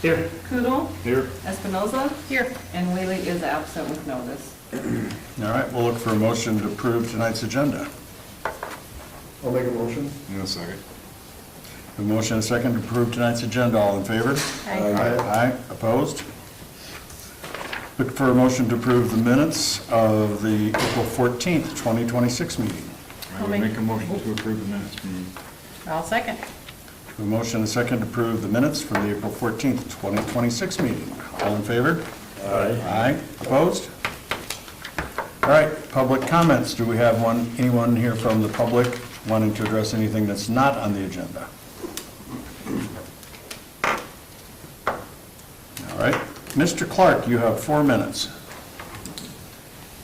Here. Kudel, Here. Espinoza. Here. And Whaley is absent with notice. All right, we'll look for a motion to approve tonight's agenda. I'll make a motion. In a second. A motion and a second to approve tonight's agenda. All in favor? Aye. Aye. Opposed? Look for a motion to approve the minutes of the April 14th, 2026 meeting. I would make a motion to approve the minutes from I'll second. A motion and a second to approve the minutes for the April 14th, 2026 meeting. All in favor? Aye. Aye. Opposed? All right, public comments. Do we have anyone here from the public wanting to address anything that's not on the agenda? All right. Mr. Clarke, you have 4 minutes.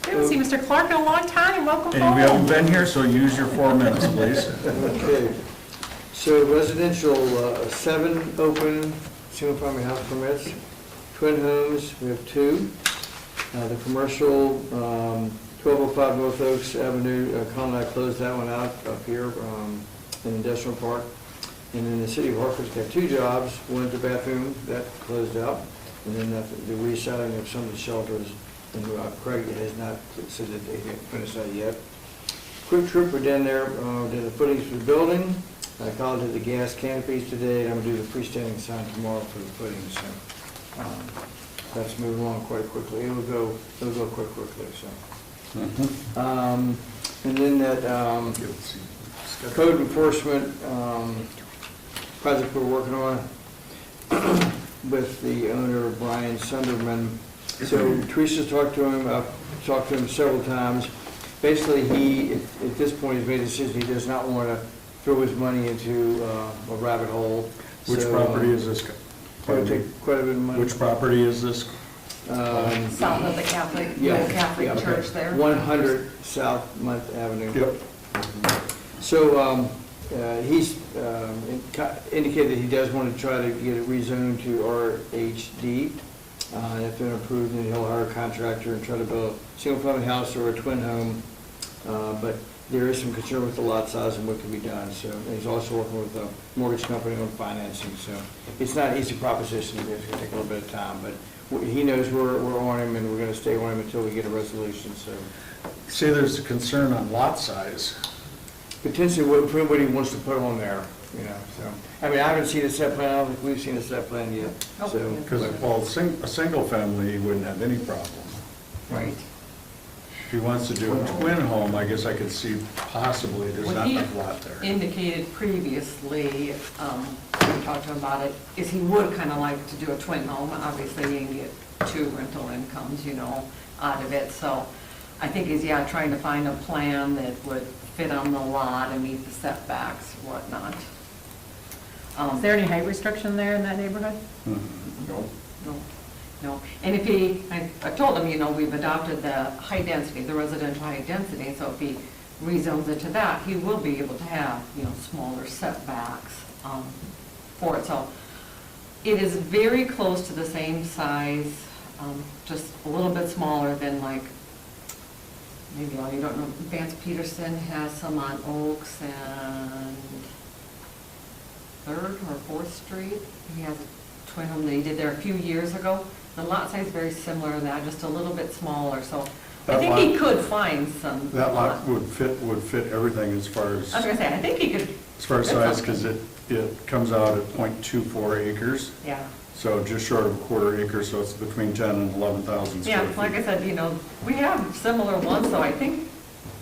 We haven't seen Mr. Clarke in a long time. Welcome And we haven't home. been here, so use your 4 minutes, please. Okay, so residential, 7 open single-family house permits. Twin homes, we have 2. The commercial, 1205 North Oaks Avenue, Conrad closed that one out up here in the industrial park. And then the city of Hartford's got 2 jobs, one at the bathroom, that closed out. And then the reselling of some of the shelters, and Craig has not said that they haven't finished that yet. Quick Trip, we're down there, did the footings for the building. I called it the gas canopies today, and I'm gonna do the freestanding sign tomorrow for the footings, so. That's moving along quite quickly. It'll go quite quickly, so. And then that, code enforcement, project we're working on with the owner, Brian Sunderman. So Teresa's talked to him, I've talked to him several times. Basically, he, at this point, has made a decision, he does not want to throw his money into a rabbit hole. Which So, property is this? It'll take quite a bit of money. Which property is this? South of the Catholic, Yeah, old Catholic yeah, okay. church there. 100 South Month Avenue. Yep. So he's indicated that he does want to try to get it rezoned to RHD. If they're approved, then he'll hire a contractor and try to build a single-family house or a twin home. But there is some concern with the lot size and what can be done. So and he's also working with a mortgage company on financing. So it's not an easy proposition. It's going to take a little bit of time, but he knows we're on him, and we're going to stay on him until we get a resolution. So Say there's a concern on lot size. potentially what he wants to put on there, you know. So I mean, I haven't seen a set plan. I don't think we've seen a set plan yet. Oh, So yeah. Because, well, a single family wouldn't have any problem. Right. If he wants to do a twin home, I guess I could see possibly there's What not he enough lot there. indicated previously, when we talked to him about it, is he would kind of like to do a twin home. Obviously, you can get 2 rental incomes, out of it. So I think he's, trying to find a plan that would fit on the lot and meet the setbacks, whatnot. Is there any height restriction there in that neighborhood? No. No. And if I told him, we've adopted the high density, the residential high density, so if he rezones it to that, he will be able to have, smaller setbacks for it. So it is very close to the same size, just a little bit smaller than maybe all you don't know, Vance Peterson has some on Oaks and 3rd or 4th Street. He has a twin home that he did there a few years ago. The lot size is very similar to that, just a little bit smaller, so I That think he lot- could find some. That lot would fit everything as far as I was gonna say, I think he could. size, because it comes out at .24 acres. Yeah, So just short of a quarter acre, so it's between 10 and 11,000 square yeah, feet. like I said, we have similar ones, so I think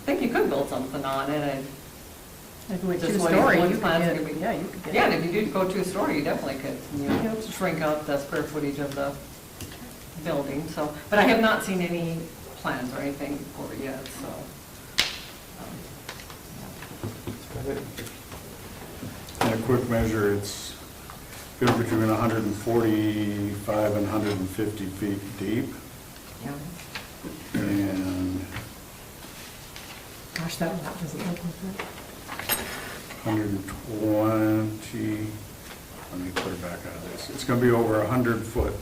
you could build something on it. If you went Just 2-story, what you his could plans get, could be. yeah, you could get. Yeah, and if you do go 2-story, you definitely could, shrink out the square footage of the building, so. But I have not seen any plans or anything for it yet, so. In a quick measure, it's between 145 and 150 feet deep, Yeah. and Gosh, that lot doesn't look like that. 120, let me put it back out of this. It's going to be over 100 foot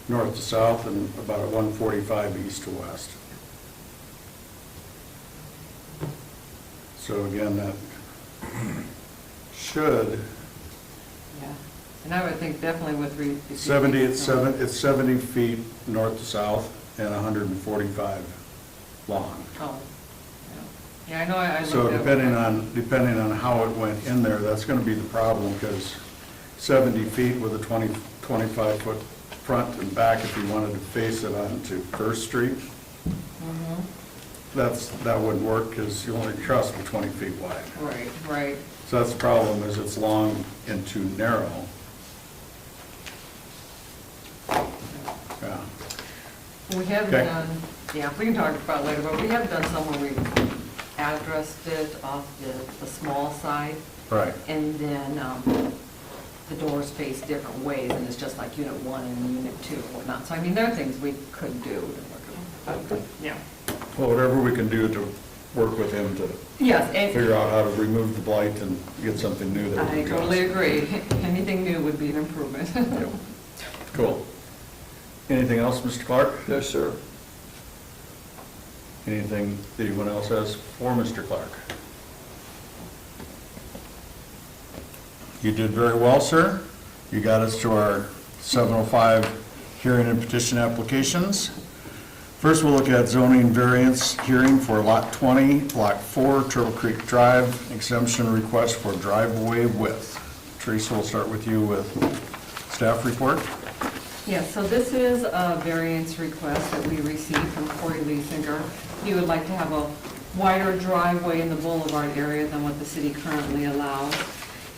north to south and about 145 east to west. So again, that should Yeah. And I would think definitely with. 70, it's 70 feet north to south and 145 long. Oh, yeah. Yeah, I know, I looked So at. depending on how it went in there, that's gonna be the problem, because 70 feet with a 25-foot front and back, if you wanted to face it onto First Street, Mhm. that wouldn't work, because you only cross with 20 feet wide. Right, right. So that's the problem, is it's long and too narrow. Yeah. We have Okay. done, yeah, we can talk about it later, but we have done some where we addressed it off the small side, Right. and then the doors face different ways, and it's just like unit 1 and unit 2 and whatnot. So I mean, there are things we could do. Yeah. Well, whatever we can do to work with him to Yes, and figure out how to remove the blight and get something new that we I can totally trust. agree. Anything new would be an improvement. Yep. Cool. Anything else, Mr. Clarke? No, sir. Anything that anyone else has for Mr. Clarke? You did very well, sir. You got us to our 7:05 hearing and petition applications. First, we'll look at zoning variance hearing for Lot 20, Block 4, Turtle Creek Drive, exemption request for driveway width. Teresa, we'll start with you with staff report. Yes, so this is a variance request that we received from Corey Leesinger. He would like to have a wider driveway in the boulevard area than what the city currently allows.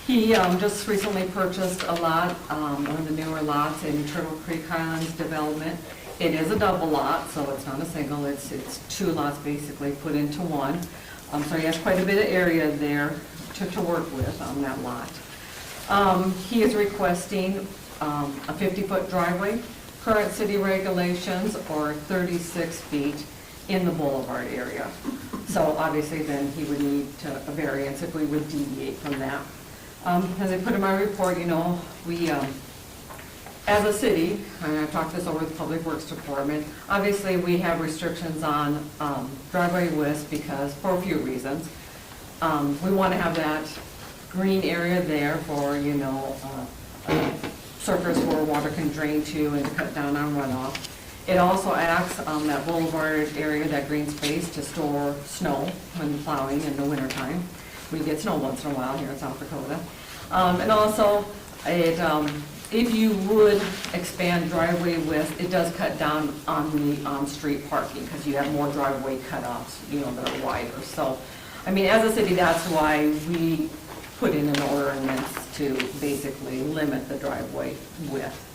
He just recently purchased a lot, one of the newer lots in Turtle Creek Highlands development. It is a double lot, so it's not a single, it's 2 lots basically put into one. So he has quite a bit of area there to work with on that lot. He is requesting a 50-foot driveway. Current city regulations are 36 feet in the boulevard area. So obviously then he would need a variance if we would deviate from that. As I put in my report, you know, we, as a city, and I talked this over with the Public Works Department, obviously we have restrictions on driveway widths because, for a few reasons. We want to have that green area there for, you know, surface where water can drain to and to cut down on runoff. It also acts on that boulevard area, that green space, to store snow when plowing in the wintertime. We get snow once in a while here in South Dakota. And also, if you would expand driveway width, it does cut down on the on-street parking because you have more driveway cutoffs, you know, that are wider. So, I mean, as a city, that's why we put in an ordinance to basically limit the driveway width.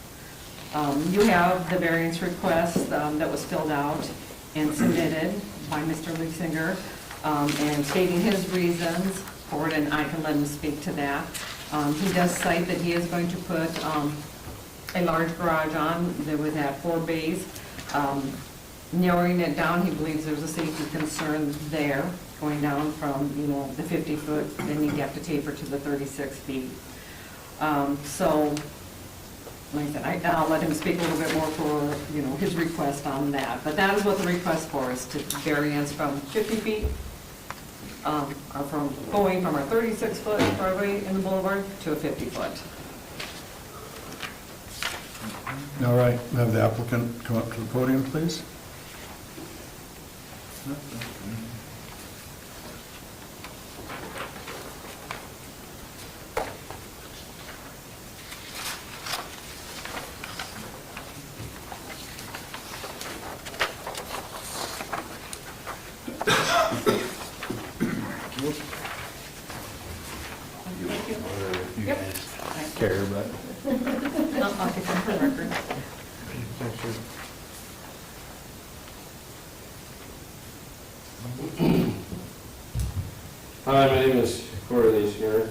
You have the variance request that was filled out and submitted by Mr. Leesinger, and stating his reasons for it, and I can let him speak to that. He does cite that he is going to put a large garage on that would have 4 bays. Narrowing it down, he believes there's a safety concern there, going down from, you know, the 50-foot, then you have to taper to the 36 feet. So, like I said, I'll let him speak a little bit more for, you know, his request on that. But that is what the request for is to variance from 50 feet, or from going from our 36-foot driveway in the boulevard to a 50-foot. All right, have the applicant come up to the podium, please. Yep. Care, but. I'll get them for record. Hi, my name is Corey Leesinger.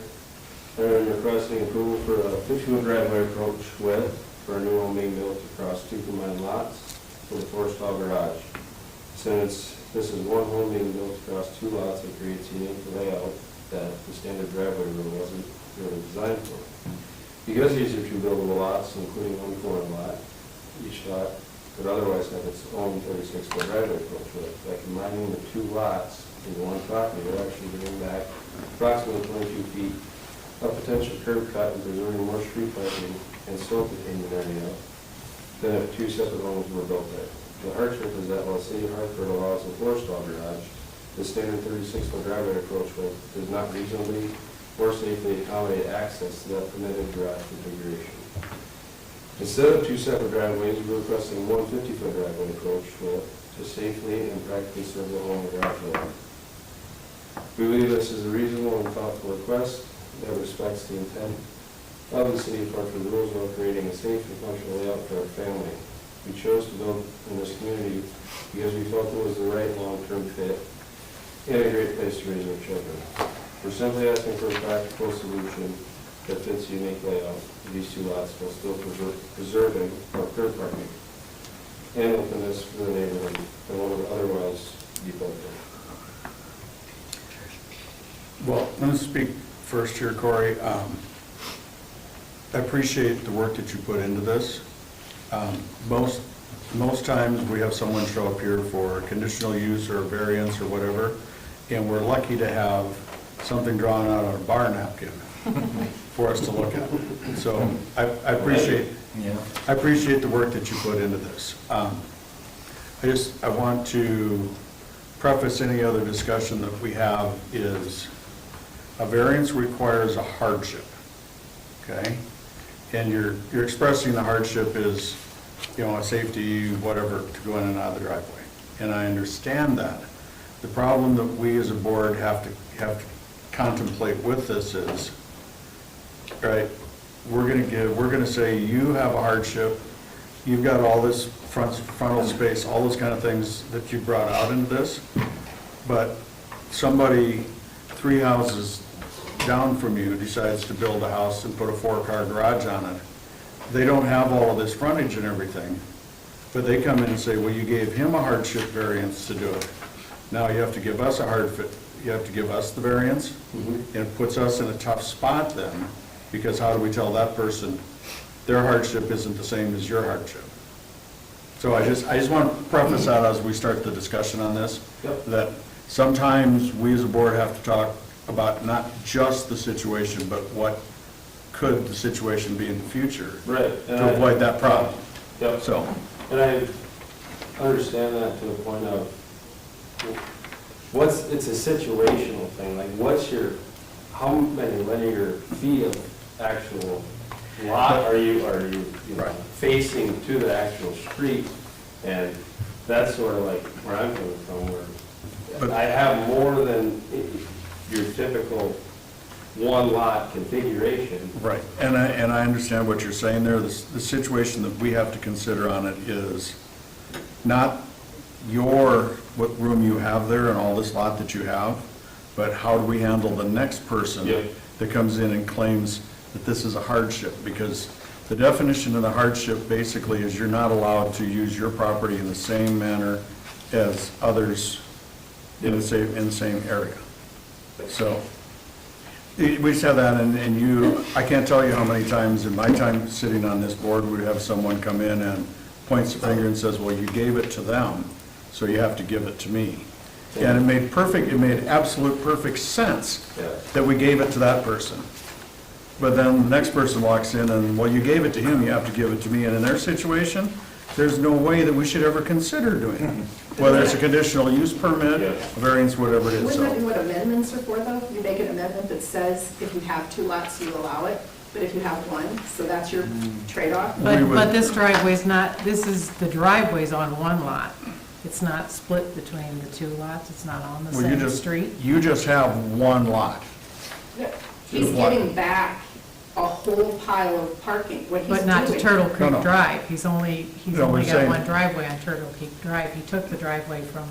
I'm requesting approval for a 50-foot driveway approach width for a new home being built across 2 combined lots with a 4-stall garage. Since this is one home being built across 2 lots, it creates a unique layout that the standard driveway room wasn't really designed for. Because these are 2 buildable lots, including one corner lot, each lot could otherwise have its own 36-foot driveway approach width. By combining the 2 lots into one property, we're actually bringing back approximately 22 feet a potential curb cut and preserving more street parking and slope retaining area than if two separate homes were built there. The hardship is that while City of Hartford allows a four-stall garage, the standard 36-foot driveway approach width does not reasonably or safely accommodate access to that permitted garage configuration. Instead of two separate driveways, we're requesting one 50-foot driveway approach width to safely and practically serve the home and garage layout. We believe this is a reasonable and thoughtful request that respects the intent of the City of Hartford rules while creating a safe and functional layout for our family. We chose to build in this community because we felt it was the right long-term fit and a great place to raise our children. We're simply asking for a practical solution that fits the unique layout of these two lots while still preserving our curb parking and openness for the neighborhood that would otherwise be built there. Well, let me speak first here, Corey. I appreciate the work that you put into this. Most times, we have someone show up here for conditional use or variance or whatever, and we're lucky to have something drawn out on a bar napkin for us to look at. So I appreciate the work that you put into this. I want to preface any other discussion that we have is a variance requires a hardship, okay? And you're expressing the hardship is, a safety, whatever, to go in and out of the driveway. And I understand that. The problem that we as a board have to contemplate with this is, right, we're gonna say you have a hardship, you've got all this frontal space, all those kind of things that you brought out into this, but somebody 3 houses down from you decides to build a house and put a 4-car garage on it. They don't have all of this frontage and everything, but they come in and say, well, you gave him a hardship variance to do it. Now you have to give us you have to give us the variance, and it puts us in a tough spot then, because how do we tell that person their hardship isn't the same as your hardship? So I just want to preface that as we start the discussion on this, that sometimes we as a board have to talk about not just the situation, but what could the situation be in the future, right, to avoid that problem. Yep. So, and I understand that to the point of it's a situational thing. Like, how many linear feet of actual lot are you Right. facing to the actual street? And that's sort of like where I'm coming from, where But- I have more than your typical one lot configuration. right, and I understand what you're saying there. The situation that we have to consider on it is not what room you have there and all this lot that you have, but how do we handle the next person Yep. that comes in and claims that this is a hardship? Because the definition of the hardship basically is you're not allowed to use your property in the same manner as others in the same area. So, we just have that, and I can't tell you how many times in my time sitting on this board, we'd have someone come in and points the finger and says, well, you gave it to them, so you have to give it to me. And it made absolute perfect sense that we gave it to that person. But then the next person walks in and, well, you gave it to him, you have to give it to me. And in their situation, there's no way that we should ever consider doing it. Whether it's a conditional use permit, a variance, whatever it is. Wouldn't that be So, what amendments are for, though? You make an amendment that says if you have 2 lots, you allow it, but if you have 1, so that's your trade-off? We would- But this driveway's not, the driveway's on one lot. It's not split between the 2 lots, it's not on the well, same street. you just have one lot. He's getting back a whole pile of parking, what he's doing. But not to Turtle Creek No. Drive. He's only No, we're got saying- one driveway on Turtle Creek Drive. He took the driveway from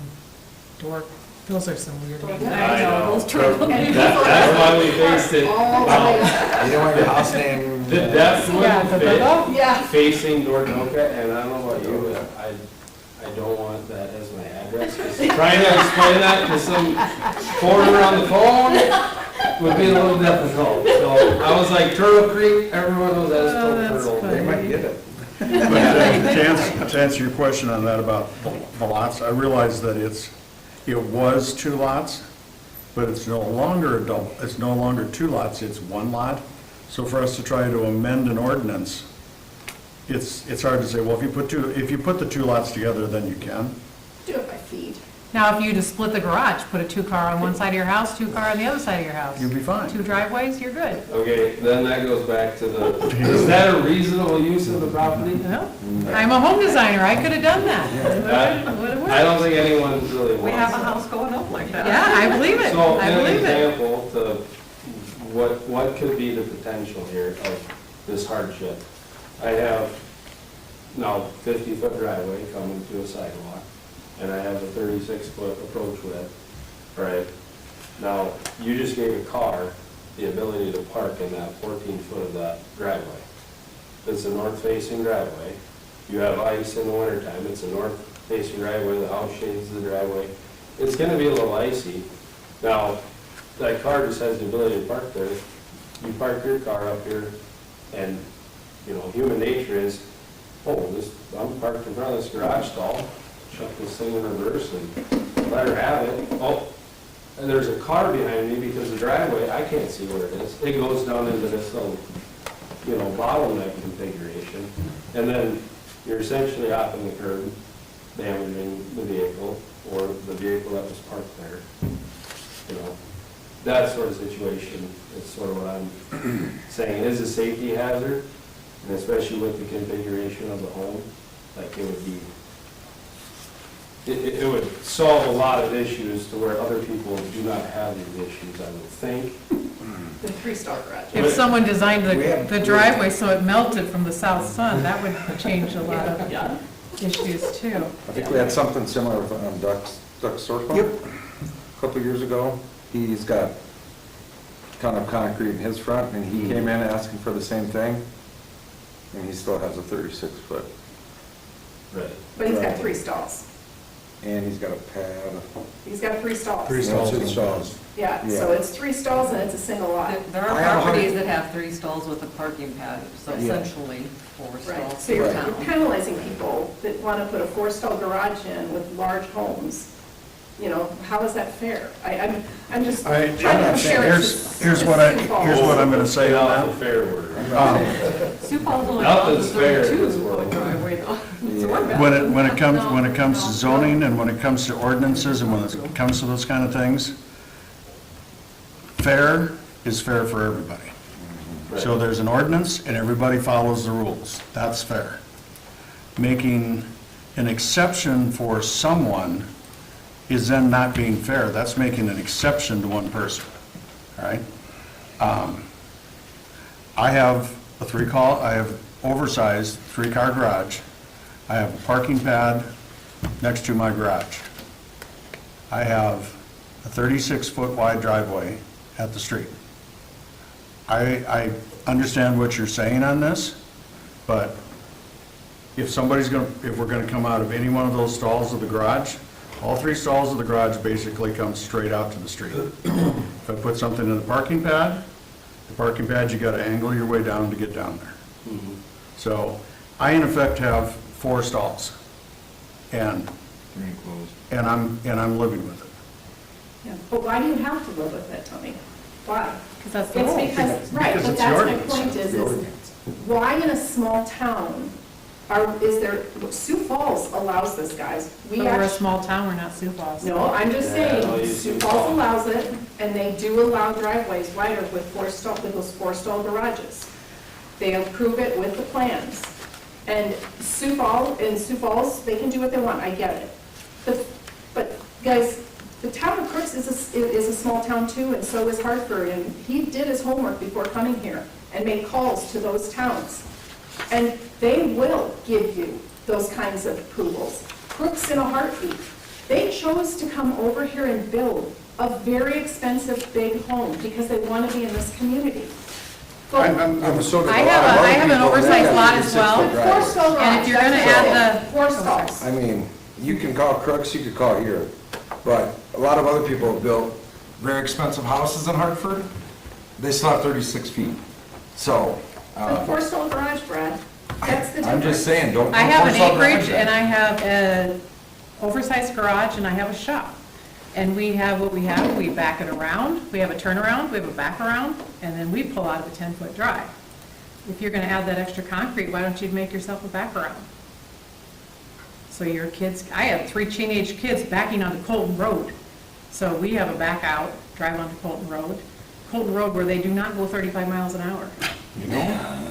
those are some weird names. I know. Those Turtle And Creek. That's why we faced it. all the way up. You don't want your house name. The depth Yeah, wouldn't fit Yeah. facing Nordoka, and I don't know about you, but I don't want that as my address. 'Cause trying to explain that to some foreigner on the phone would be a little difficult. So I was like, Turtle Creek, everyone knows that is Oh, called that's Turtle. funny. They might get it. But to answer your question on that about the lots, I realize that it was 2 lots, but it's no longer a double, it's no longer two lots, it's one lot. So for us to try to amend an ordinance, it's hard to say, well, if you put the two lots together, then you can. Do it by feet. Now, if you just split the garage, put a two-car on one side of your house, two-car on the other side of your house. You'll be fine. Two driveways, you're good. Okay, then that goes back to the, is that a reasonable use of the property? No? I'm a home designer, I could have done that. I don't think anyone really wants. We have a house going up like that. Yeah, I believe it, So, I an believe it. example to what could be the potential here of this hardship. I have now 50-foot driveway coming to a sidewalk, and I have a 36-foot approach width, right? Now, you just gave a car the ability to park in that 14-foot of that driveway. It's a north-facing driveway. You have ice in the wintertime, it's a north-facing driveway, the house shades the driveway. It's gonna be a little icy. Now, that car just has the ability to park there. You park your car up here, and, you know, human nature is, oh, I'm parked in front of this garage stall, chuck this thing in reverse and let her have it. Oh, and there's a car behind me because the driveway, I can't see where it is. It goes down into this little, you know, bottleneck configuration. And then you're essentially hopping the curb, damaging the vehicle or the vehicle that was parked there. You know, that sort of situation is sort of what I'm saying. It is a safety hazard, and especially with the configuration of the home, like it would be, it would solve a lot of issues to where other people do not have these issues, I would think. The 3-star garage. If someone designed We have- the driveway so it melted from the south sun, that would change a lot of issues too. I think we had something similar with Duck Circle. Yep. A couple of years ago. He's got kind of concrete in his front, and he came in asking for the same thing, and he still has a 36-foot. Right. But he's got 3 stalls. And he's got a pad. He's got 3 stalls. Three stalls. Yeah, Yeah. so it's 3 stalls and it's a single lot. There I are have a properties hundred- that have 3 stalls with a parking pad, so Yeah. essentially 4 Right, stalls so you're per you're town. penalizing people that want to put a 4-stall garage in with large homes. You know, how is that fair? I'm just trying to compare it to. Here's what I'm gonna say Get on off that. the fair word. Sioux Falls only Nothing's allows fair in 32 this world. foot driveway though. Yeah. So we're bad. When it comes to zoning and when it comes to ordinances and when it comes to those kind of things, fair is fair for everybody. So there's an ordinance and everybody follows the rules. That's fair. Making an exception for someone is then not being fair. That's making an exception to one person, all right? I have I have oversized 3-car garage. I have a parking pad next to my garage. I have a 36-foot wide driveway at the street. I understand what you're saying on this, but if we're gonna come out of any one of those stalls of the garage, all 3 stalls of the garage basically come straight out to the street. If I put something in the parking pad, you gotta angle your way down to get down there. So I in effect have 4 stalls, and I'm living with it. Yeah, but why do you have to live with it, Tony? Why? Because that's the It's rule. because, right, Because but it's the that's my ordinance. point is why in a small town is there, Sioux Falls allows this, guys. But we're a small town, we're not Sioux Falls. No, I'm just Yeah, no, saying, you Sioux Sioux Falls Falls. allows it, and they do allow driveways wider with those 4-stall garages. They approve it with the plans. And Sioux Falls, they can do what they want, I get it. But guys, the town of Crooks is a small town too, and so is Hartford, and he did his homework before coming here and made calls to those towns. And they will give you those kinds of approvals. Crooks in a heartbeat. They chose to come over here and build a very expensive big home because they want to be in this community. I'm so. I have an oversized lot as well. 4-stall garage. And if you're gonna that's add it. 4 stalls. I mean, you can call Crooks, you could call here, but a lot of other people have built very expensive houses in Hartford. They still have 36 feet. So, A 4-stall garage, Brad. That's the difference. I'm just saying, don't. I have an don't force all acreage garage and I have an oversized garage and I have a shop. And we have what we have, we back it around, we have a turnaround, we have a back around, and then we pull out of a 10-foot drive. If you're gonna add that extra concrete, why don't you make yourself a back around? So your kids, I have 3 teenage kids backing onto Colton Road. So we have a back out, drive onto Colton Road. Colton Road where they do not go 35 miles an hour.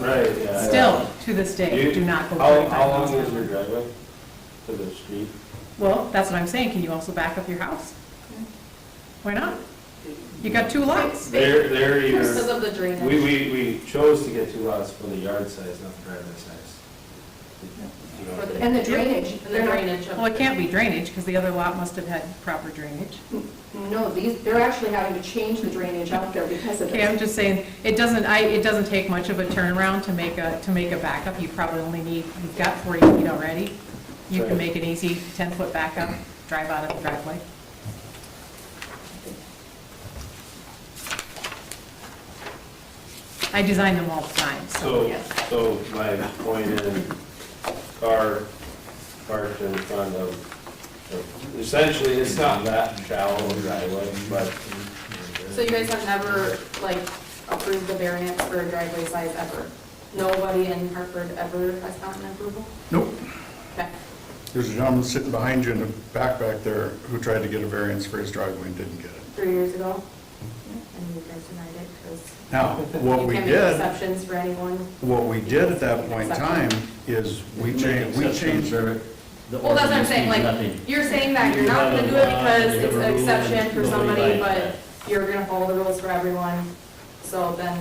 Right, yeah. Still, to this day, do not go 35 How miles long an is your hour. driveway to the street? Well, that's what I'm saying, can you also back up your house? Why not? You got 2 lots. They're Because either, of the drainage. we chose to get 2 lots for the yard size, not the driveway size. You know, And the drainage, they're not, Well, it can't be drainage, because the other lot must have had proper drainage. no, they're actually having to change the drainage out there because of Okay, I'm it. just saying, it doesn't take much of a turnaround to make a backup. You probably only need, you've got 40 feet already. You can Right. make an easy 10-foot backup, drive out of the driveway. I design them all the time, so. So my point is, car parked in front of, essentially, it's not that shallow a driveway, but So you guys have never, like, approved the variance for a driveway size ever? Nobody in Hartford ever has gotten approval? Nope. Okay. There's a gentleman sitting behind you in the back there who tried to get a variance for his driveway and didn't get it. 3 years ago? And you guys denied it because Now, what you we can't make did, exceptions for anyone? what we did at that point in time is we changed. Well, that's what I'm saying, like, you're saying that you're not gonna do it because it's an exception for somebody, but you're gonna follow the rules for everyone, so then,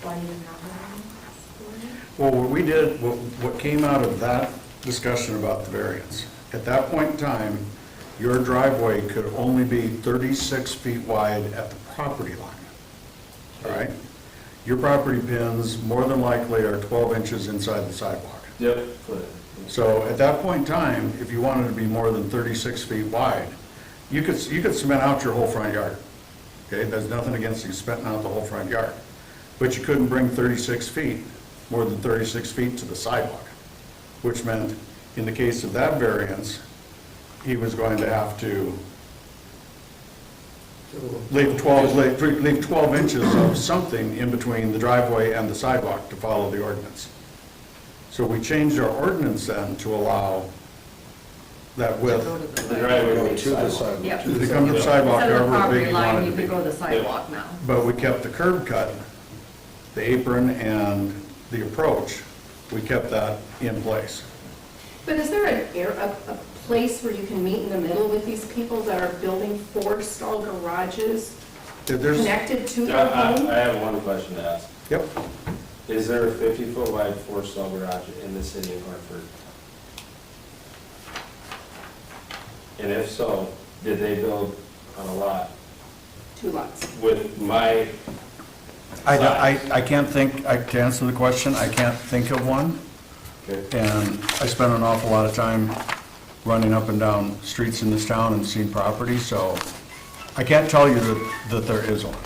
why do you not have any? Well, what we did, what came out of that discussion about the variance, at that point in time, your driveway could only be 36 feet wide at the property line. All right? Your property pins more than likely are 12 inches inside the sidewalk. yep. So at that point in time, if you wanted to be more than 36 feet wide, you could cement out your whole front yard. Okay, there's nothing against you cementing out the whole front yard. But you couldn't bring 36 feet, more than 36 feet to the sidewalk, which meant, in the case of that variance, he was going to have to leave 12 inches of something in between the driveway and the sidewalk to follow the ordinance. So we changed our ordinance then to allow that width The driveway Go goes to the sidewalk. sidewalk. Yep. to come to the sidewalk Instead of the however big property you line, wanted you to could be. go to the sidewalk now. But we kept the curb cut, the apron, and the approach, we kept that in place. But is there a place where you can meet in the middle with these people that are building 4-stall garages There's, connected to I their home? I have one question to ask. yep, Is there a 50-foot wide 4-stall garage in the city of Hartford? And if so, did they build on a lot 2 lots. with my, I can't think, to answer the question, I can't think of one. okay, And I spent an awful lot of time running up and down streets in this town and seeing property, so I can't tell you that there is one.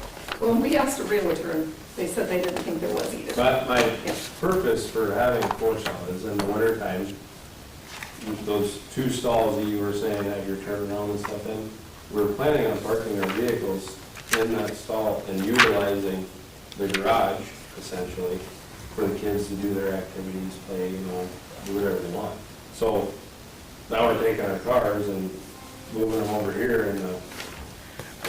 Well, when we asked a realtor, and they said they didn't think there was either. but my purpose for having 4-stall is in the wintertime, those 2 stalls that you were saying that you're turning around and stuff in, we're planning on parking our vehicles in that stall and utilizing the garage, essentially, for the kids to do their activities, play, do whatever they want. So now we're taking our cars and moving them over here in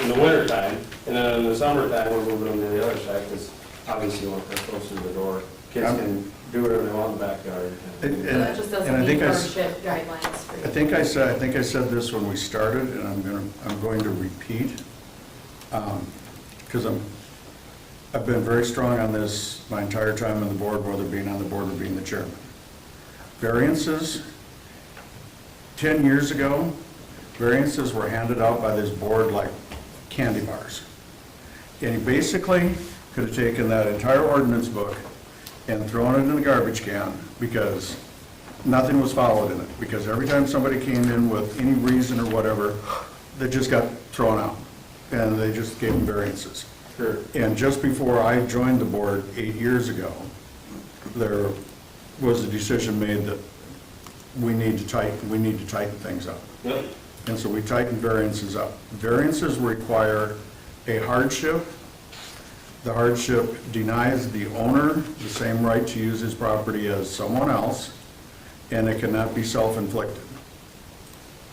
the wintertime, and then in the summertime, we're moving them to the other side, because obviously they're closer to the door. Kids can do whatever they want in the backyard. So that just And I doesn't think meet I our s- ship guidelines for you. I think I said this when we started, and I'm going to repeat, because I've been very strong on this my entire time on the board, whether being on the board or being the chairman. Variances, 10 years ago, variances were handed out by this board like candy bars. And he basically could have taken that entire ordinance book and thrown it in the garbage can, because nothing was followed in it. Because every time somebody came in with any reason or whatever, they just got thrown out, and they just gave them variances. Sure. And just before I joined the board 8 years ago, there was a decision made that we need to tighten things up. Yep. And so we tightened variances up. Variances require a hardship. The hardship denies the owner the same right to use his property as someone else, and it cannot be self-inflicted.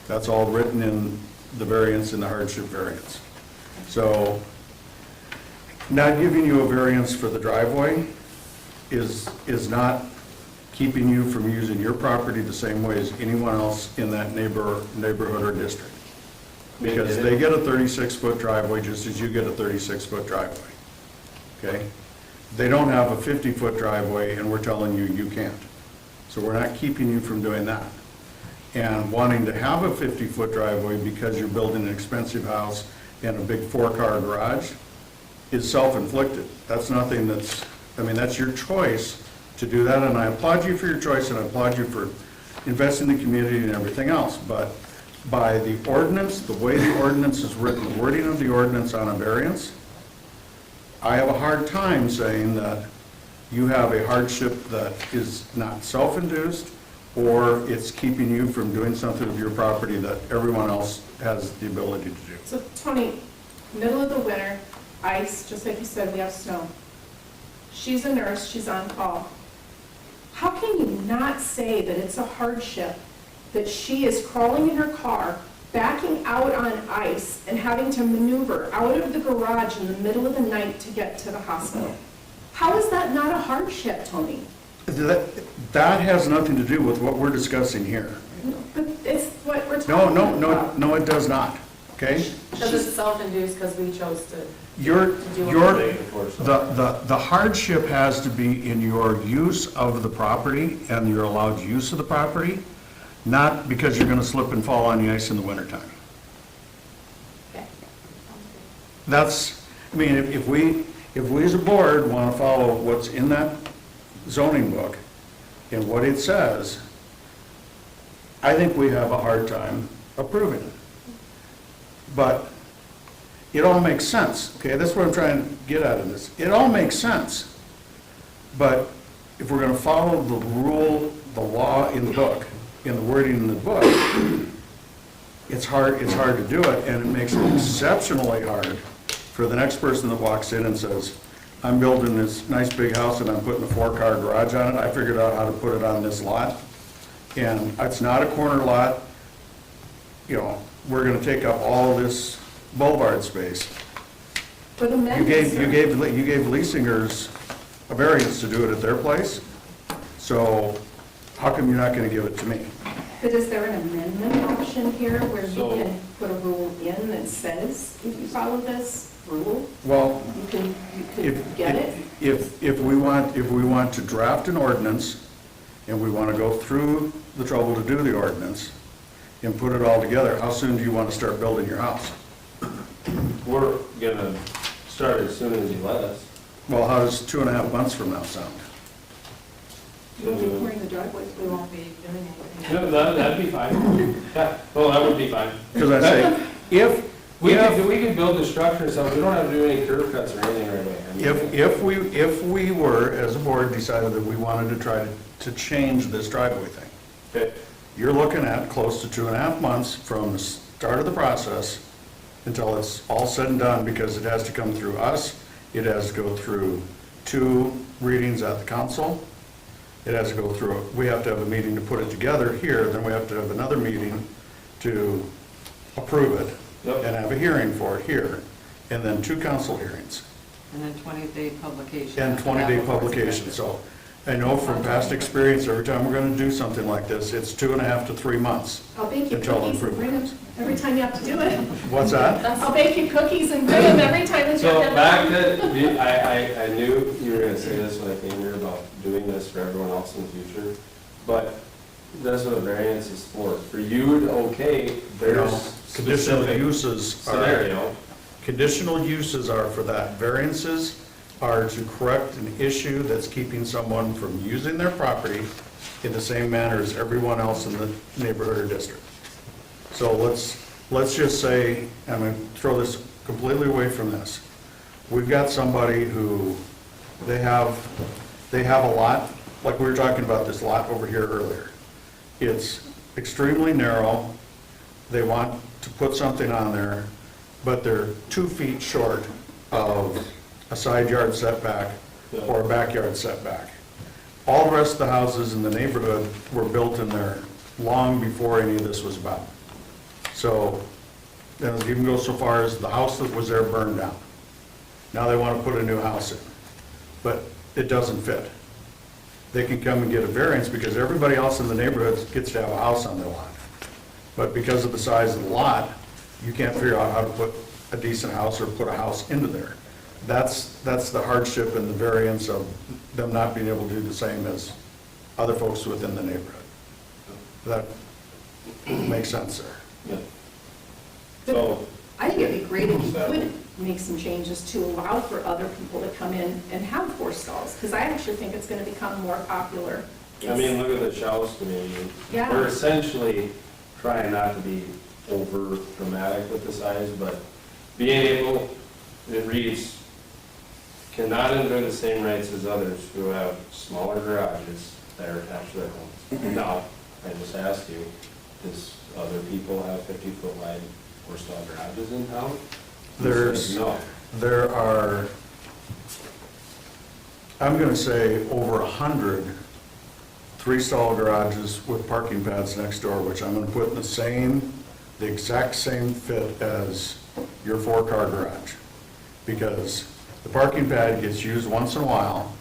That's all written in the variance and the hardship variance. So not giving you a variance for the driveway is not keeping you from using your property the same way as anyone else in that neighborhood or district. Because they get a 36-foot driveway just as you get a 36-foot driveway. Okay? They don't have a 50-foot driveway and we're telling you you can't. So we're not keeping you from doing that. And wanting to have a 50-foot driveway because you're building an expensive house and a big 4-car garage is self-inflicted. That's nothing that's, I mean, that's your choice to do that, and I applaud you for your choice, and I applaud you for investing in the community and everything else, but by the ordinance, the way the ordinance is written, the wording of the ordinance on a variance, I have a hard time saying that you have a hardship that is not self-induced, or it's keeping you from doing something with your property that everyone else has the ability to do. So Tony, middle of the winter, ice, just like you said, we have snow. She's a nurse, she's on call. How can you not say that it's a hardship that she is crawling in her car, backing out on ice, and having to maneuver out of the garage in the middle of the night to get to the hospital? How is that not a hardship, Tony? That has nothing to do with what we're discussing here. But it's what we're talking about. No, it does not, okay? Because it's self-induced because we chose to. The hardship has to be in your use of the property and your allowed use of the property, not because you're gonna slip and fall on the ice in the wintertime. Okay. That's, I mean, if we as a board wanna follow what's in that zoning book and what it says, I think we have a hard time approving it. But it all makes sense, okay? That's what I'm trying to get out of this. It all makes sense. But if we're gonna follow the rule, the law in the book, in the wording in the book, it's hard to do it, and it makes it exceptionally hard for the next person that walks in and says, I'm building this nice big house and I'm putting a 4-car garage on it. I figured out how to put it on this lot. And it's not a corner lot. You know, we're gonna take up all this boulevard space. For the You amendments, gave leasingers a variance to do it at their place. So how come you're not gonna give it to me? but is there an amendment option here where you So- can put a rule in that says, if you follow this rule, Well, you can get it? if we want to draft an ordinance and we want to go through the trouble to do the ordinance and put it all together, how soon do you want to start building your house? We're gonna start as soon as you let us. Well, how does 2.5 months from now sound? You'll be pouring the driveways. We won't be doing anything. No, that'd be fine. Yeah, well, that would be fine. Because I say, if We could build the structure, so we don't have to do any curb cuts or anything right away. I mean, if we were, as a board, decided that we wanted to try to change this driveway thing, okay. you're looking at close to 2.5 months from the start of the process until it's all said and done, because it has to come through us, it has to go through 2 readings at the council, it has to go through, we have to have a meeting to put it together here, then we have to have another meeting to approve it, Yep. and have a hearing for it here, and then 2 council hearings, And then 20-day publication. and 20-day publication. So I know from past experience, every time we're gonna do something like this, it's 2.5 to 3 months. I'll bake you Until cookies and bring them improvement. every time you have to do it. What's that? I'll bake you cookies and bring them every time that you So have to. back to, I knew you were gonna say this when I came here about doing this for everyone else in the future, but that's what a variance is for you to okay, there's Conditional specific uses are, scenario. conditional uses are for that. Variances are to correct an issue that's keeping someone from using their property in the same manner as everyone else in the neighborhood or district. So let's just say, I'm going to throw this completely away from this. We've got somebody who, they have a lot, like we were talking about this lot over here earlier. It's extremely narrow. they want to put something on there, but they're 2 feet short of a side yard setback or a backyard setback. All the rest of the houses in the neighborhood were built in there long before any of this was about. So, then it even goes so far as the house that was there burned down. Now they want to put a new house in, but it doesn't fit. They can come and get a variance because everybody else in the neighborhood gets to have a house on their lot. But because of the size of the lot, you can't figure out how to put a decent house or put a house into there. That's the hardship and the variance of them not being able to do the same as other folks within the neighborhood. That makes sense, sir. Yeah. So, I think it'd be great if you could make some changes to allow for other people to come in and have 4 stalls, because I actually think it's gonna become more popular. I mean, look at the Chows community. Yeah. We're essentially trying not to be over dramatic with the size, but being able, it reads, cannot enjoy the same rights as others who have smaller garages that are attached to their homes. Now, I just asked you, does other people have 50-foot wide four-stall garages in town? No. There are, I'm gonna say over 100 3-stall garages with parking pads next door, which I'm gonna put in the exact same fit as your 4-car garage. Because the parking pad gets used once in a while,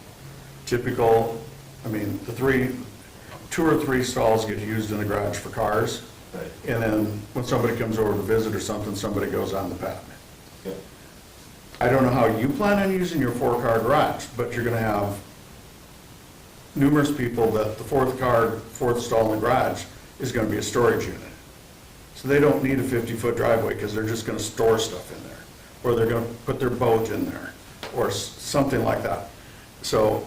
typical, I mean, 2 or 3 stalls get used in the garage for cars. Right. And then when somebody comes over to visit or something, somebody goes on the pad. Okay. I don't know how you plan on using your 4-car garage, but you're gonna have numerous people that the 4th stall in the garage is gonna be a storage unit. So they don't need a 50-foot driveway because they're just gonna store stuff in there. Or they're gonna put their boat in there, or something like that. So,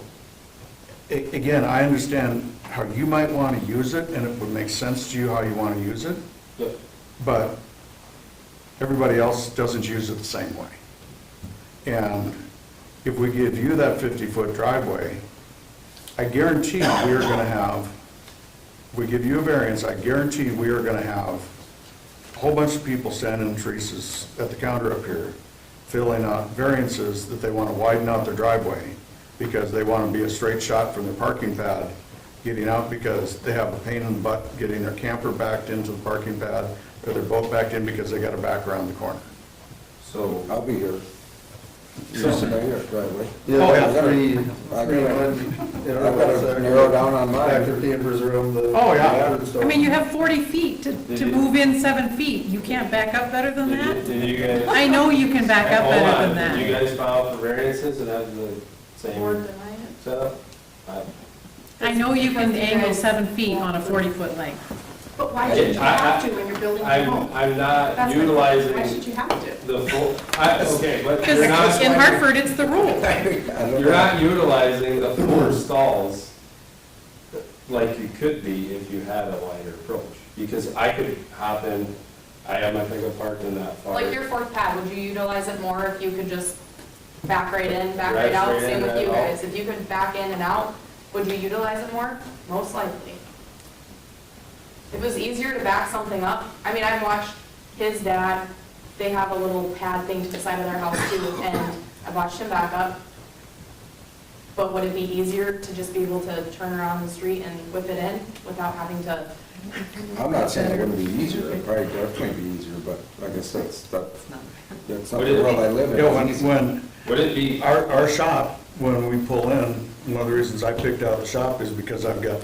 again, I understand how you might wanna use it, and it would make sense to you how you wanna use it, Yep. but everybody else doesn't use it the same way. And if we give you that 50-foot driveway, I guarantee we are gonna have, if we give you a variance, I guarantee we are gonna have a whole bunch of people standing in trees at the counter up here, filling out variances that they wanna widen out their driveway because they wanna be a straight shot from their parking pad, getting out because they have a pain in the butt getting their camper backed into the parking pad, or their boat backed in because they gotta back around the corner. So, I'll be here. Just right here, driveway. Oh, yeah. I gotta narrow down on Back to mine. the Emperor's Room, the. Oh, yeah. I mean, you have 40 feet to move in 7 feet. You can't back up better than that? did you guys? I know you can back up Hold better on, than did you that. guys file for variances and have the Or same deny it. setup? I know you can angle 7 feet on a 40-foot length. But why should you have to when you're building your home? I'm not That's my utilizing question. Why should you have to? the full, okay, but Because you're not, in Hartford, it's the rule. you're not utilizing the 4 stalls like you could be if you had a wider approach. Because I could hop in, I have my pickup parked in that far. Like your 4th pad, would you utilize it more if you could just back right in, back Right right out? straight in, Same with right you out. guys. If you could back in and out, would you utilize it more? Most likely. If it was easier to back something up, I mean, I've watched his dad, they have a little pad thing to the side of their house too, and I've watched him back up. But would it be easier to just be able to turn around the street and whip it in without having to? I'm not saying it wouldn't be easier, it'd probably definitely be easier, but like I said, that's not Would the it world be- I live in. You know, It's easy. when Would it be, our shop, when we pull in, one of the reasons I picked out the shop is because I've got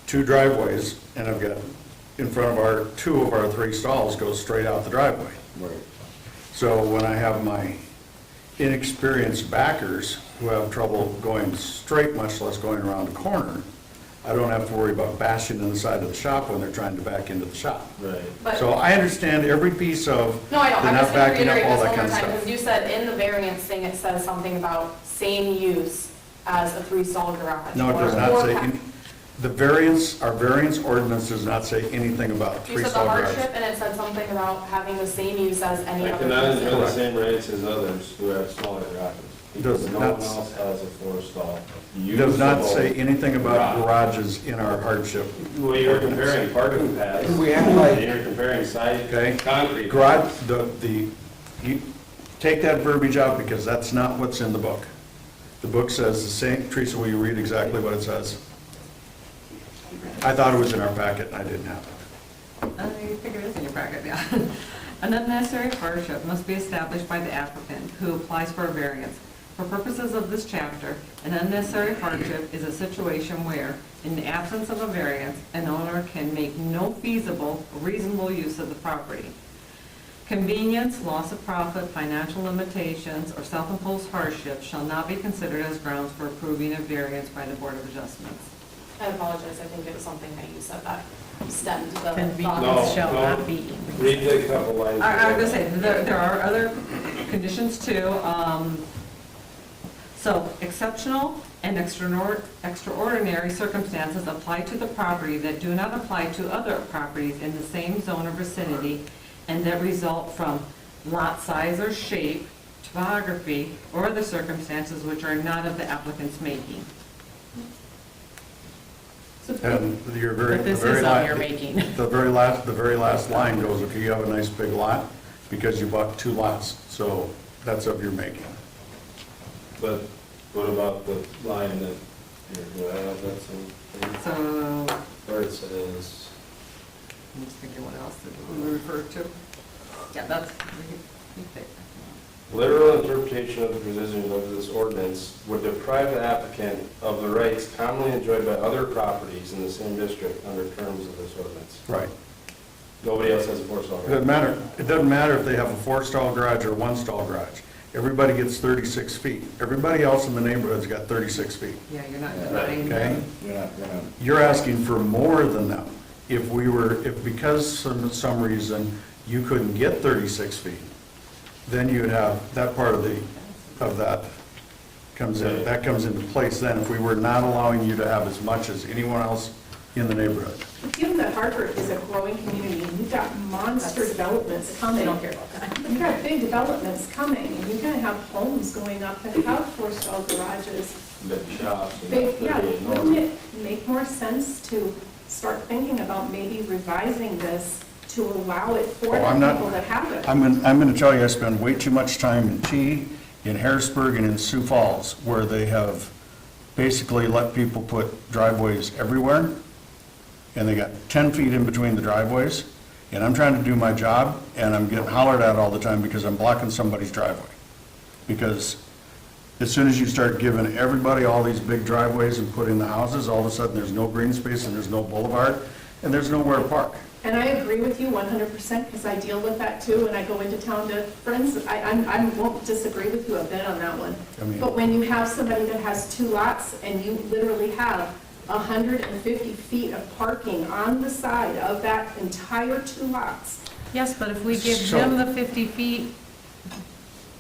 2 driveways, and I've got, in front of 2 of our 3 stalls goes straight out the driveway. Right. So when I have my inexperienced backers who have trouble going straight, much less going around a corner, I don't have to worry about bashing in the side of the shop when they're trying to back into the shop. right, But- So I understand every piece of, No, I know, they're I'm not just gonna backing up, reiterate all this that one kind more of time, because stuff. you said in the variance thing, it says something about same use as a 3-stall garage. No, it does or not say, 4-pack. our variance ordinance does not say anything about You said the 3-stall hardship, garages. and it said something about having the same use as any I other. cannot enjoy the Correct. same rights as others who have smaller garages. because Does no not- one else has a floor stall. It does not say Usable anything about garage. garages in our hardship. Well, you're comparing parking pads, We have like- and you're comparing side Okay. concrete. Garage, you take that verbiage out because that's not what's in the book. The book says the same, Teresa, will you read exactly what it says? I thought it was in our packet and I didn't have it. I think it is in your packet, yeah. An unnecessary hardship must be established by the applicant who applies for a variance. For purposes of this chapter, an unnecessary hardship is a situation where, in the absence of a variance, an owner can make no feasible or reasonable use of the property. Convenience, loss of profit, financial limitations, or self-imposed hardship shall not be considered as grounds for approving a variance by the Board of Adjustments. I apologize, I think it was something that you said that stemmed the thought. Convenience shall not be. Read the couple lines. I was gonna say, there are other conditions too. So exceptional and extraordinary circumstances apply to the property that do not apply to other properties in the same zone or vicinity and that result from lot size or shape, topography, or other circumstances which are not of the applicant's making. And you're very, But the this very is all last, you're making. the very last line goes, okay, you have a nice big lot because you bought 2 lots, so that's of your making. But what about the line that, here, do I have that some, So, where it says, I'm just thinking what else did we refer to? Yeah, that's, you take that. literal interpretation of the provisions of this ordinance would deprive the applicant of the rights commonly enjoyed by other properties in the same district under terms of this ordinance. Right. Nobody else has a four-stall It doesn't matter, it doesn't matter if they have a 4-stall garage or a 1-stall garage. Everybody gets 36 feet. Everybody else in the neighborhood's got 36 feet. Yeah, you're not denying Okay? that. You're asking for more than them. If because for some reason you couldn't get 36 feet, then you'd have, that part of that comes in, that comes into place then, if we were not allowing you to have as much as anyone else in the neighborhood. Given that Hartford is a growing community, and you've got monster developments coming. They don't care about that. You've got big developments coming, and you're gonna have homes going up that have 4-stall garages. Big shops. and Yeah, 38 wouldn't north. it make more sense to start thinking about maybe revising this to allow it for Oh, I'm the not- people that have it? I'm going to tell you, I spend way too much time in T, in Harrisburg, and in Sioux Falls, where they have basically let people put driveways everywhere, and they got 10 feet in between the driveways, and I'm trying to do my job, and I'm getting hollered at all the time because I'm blocking somebody's driveway. Because as soon as you start giving everybody all these big driveways and putting the houses, all of a sudden, there's no green space, and there's no boulevard, and there's nowhere to park. And I agree with you 100%, because I deal with that too, and I go into town to friends, I won't disagree with you a bit on that one. I mean- But when you have somebody that has 2 lots, and you literally have 150 feet of parking on the side of that entire 2 lots, Yes, but if we give So- them the 50 feet,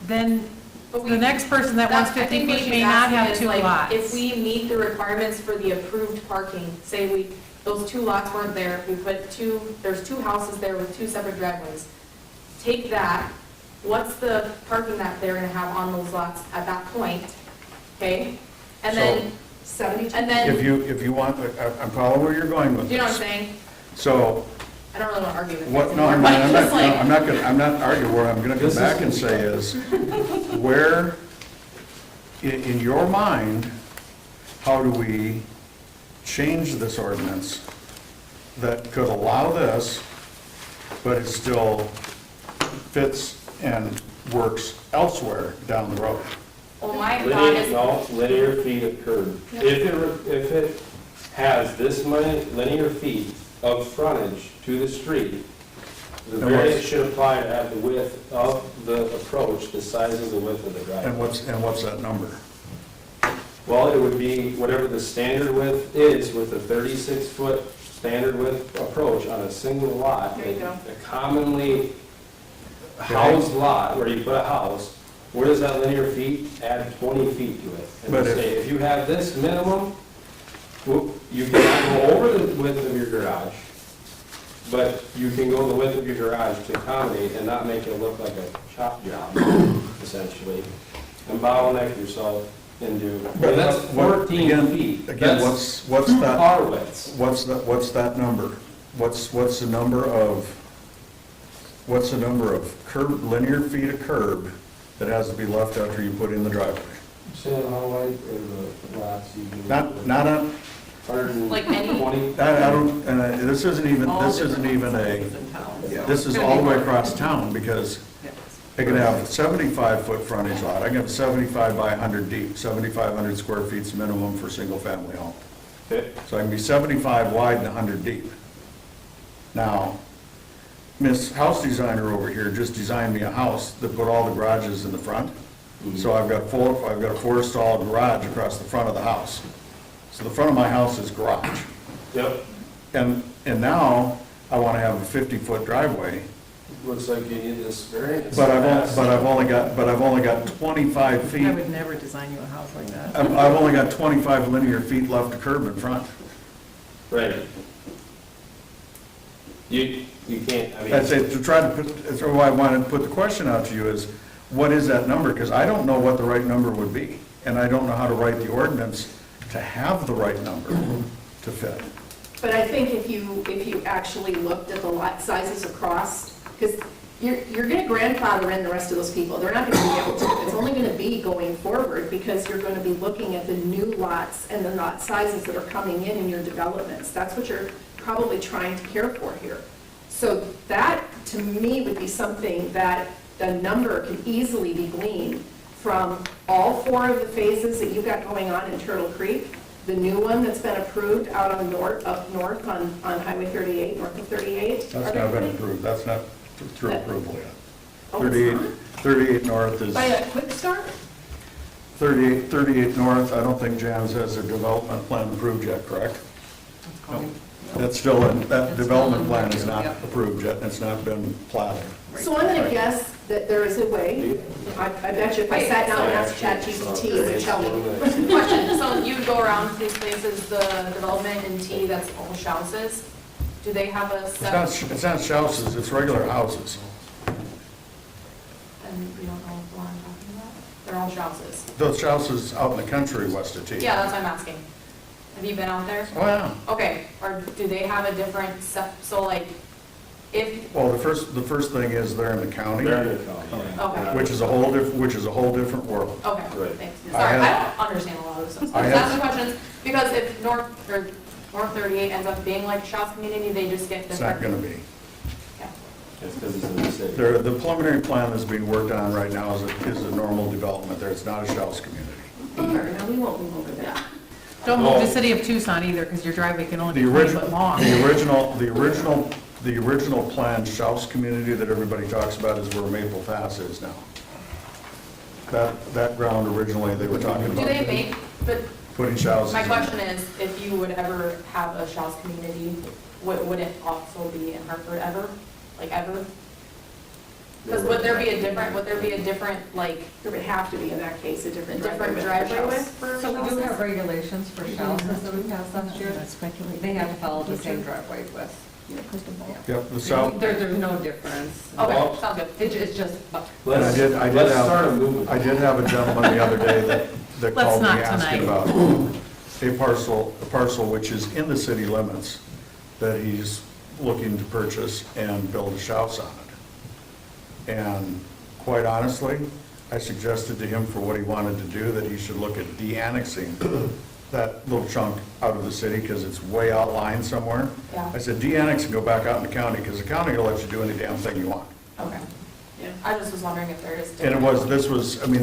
then But we- the next person that wants That's- I 50 think what feet she's may not asking have is, 2 like, lots. If we meet the requirements for the approved parking, say those 2 lots weren't there, we put there's 2 houses there with 2 separate driveways. Take that, what's the parking that they're gonna have on those lots at that point, okay? And then, 72. and then, If you want, I'm following where you're going with do you know what I'm this. saying? So, I don't really wanna argue with you what, no, anymore, I'm but not, I'm not, just no, like, I'm not arguing, where I'm gonna come back and say is, where, in your mind, how do we change this ordinance that could allow this, but it still fits and works elsewhere down the road? well, my thought Linear, is, no, linear feet of curb. If it has this many linear feet of frontage to the street, the And variance what's- should apply to have the width of the approach, the size of the width of the driveway. And what's that number? Well, it would be whatever the standard width is with a 36-foot standard width approach on a single lot. There you go. A commonly housed lot where you put a house, where does that linear feet add 20 feet to it? And But say, if you have this minimum, you cannot go over the width of your garage, but you can go the width of your garage to accommodate and not make it look like a chop job, essentially. and bottleneck yourself into, But that's what- 14 again- feet. Again, That's what's two that, car widths. what's that number? What's the number of curb, linear feet of curb that has to be left after you put in the driveway? Saying how wide are the lots you can? Not on, Like any- 120? I don't, this isn't even a, this is all the way across town, because I can have a 75-foot frontage lot, I can have 75 by 100 deep, 7,500 square feet's minimum for single-family home. Okay. So I can be 75 wide and 100 deep. Now, Miss House Designer over here just designed me a house that put all the garages in the front. So I've got a 4-stall garage across the front of the house. So the front of my house is garage. Yep. And now I want to have a 50-foot driveway, Looks like you need this variance. but I've only got 25 I feet. would never design you a house like that. I've only got 25 linear feet left to curb in front. Right. You can't, I mean. I'd say to try to put, that's why I wanted to put the question out to you is, what is that number? Because I don't know what the right number would be, and I don't know how to write the ordinance to have the right number to fit. But I think if you actually looked at the lot sizes across, because you're gonna grandfather in the rest of those people, they're not gonna be able to, it's only gonna be going forward, because you're gonna be looking at the new lots and the lot sizes that are coming in your developments. That's what you're probably trying to care for here. So that, to me, would be something that the number can easily be gleaned from all 4 of the phases that you've got going on in Turtle Creek, the new one that's been approved out on up north on Highway 38, north of 38. That's not been approved, that's not through approval yet. Oh, it's not? 38 north is, By a quick start? 38 north, I don't think Jan's has a development plan approved yet, correct? No. That's still, that development plan is not approved yet, it's not been platted. So I'm gonna guess that there is a way, I bet you if I sat down and asked ChatGPT, it would tell me. Question, so you would go around to these places, the development in T, that's all houses, do they have a set? It's not houses, it's regular houses. And you don't know what I'm talking about? They're all houses. Those houses out in the country west of T. Yeah, that's what I'm asking. Have you been out there? Oh, yeah. Okay, or do they have a different set, so like, if, Well, the first thing is they're in the county, They're in the county. Okay. which is a whole different world. okay, Right. thanks. I Sorry, have- I don't understand a lot of this stuff. So I just have- asking questions, because if North 38 ends up being like Shaw's community, they just get It's different. not gonna be. Yeah. It's because it's in the city. The preliminary plan that's being worked on right now is a normal development there, it's not a Shell's community. No, we won't move over there. Don't move the city of Tucson either, because your driveway can only The be 20 original, foot long. the original planned Shell's community that everybody talks about is where Maple Pass is now. That ground originally, they were talking Do about they make, but putting Shell's. my question is, if you would ever have a Shaw's community, would it also be in Hartford ever? Like ever? Because would there be a different, like, There would have to be, in that case, a different different driveway driveway with with for So we do have houses? regulations for houses that we passed last year. They have to follow the same driveway with. Yep, the south, There's no difference. Okay, sounds good. It's just, and I did Let's start a movement. I did have a gentleman the other day that Let's called me not asking tonight. about a parcel which is in the city limits that he's looking to purchase and build a house on it. And quite honestly, I suggested to him for what he wanted to do, that he should look at de-annexing that little chunk out of the city, because it's way outlined somewhere. Yeah. I said, de-annex and go back out in the county, because the county will let you do any damn thing you want. Okay. Yeah. I just was wondering if there is. And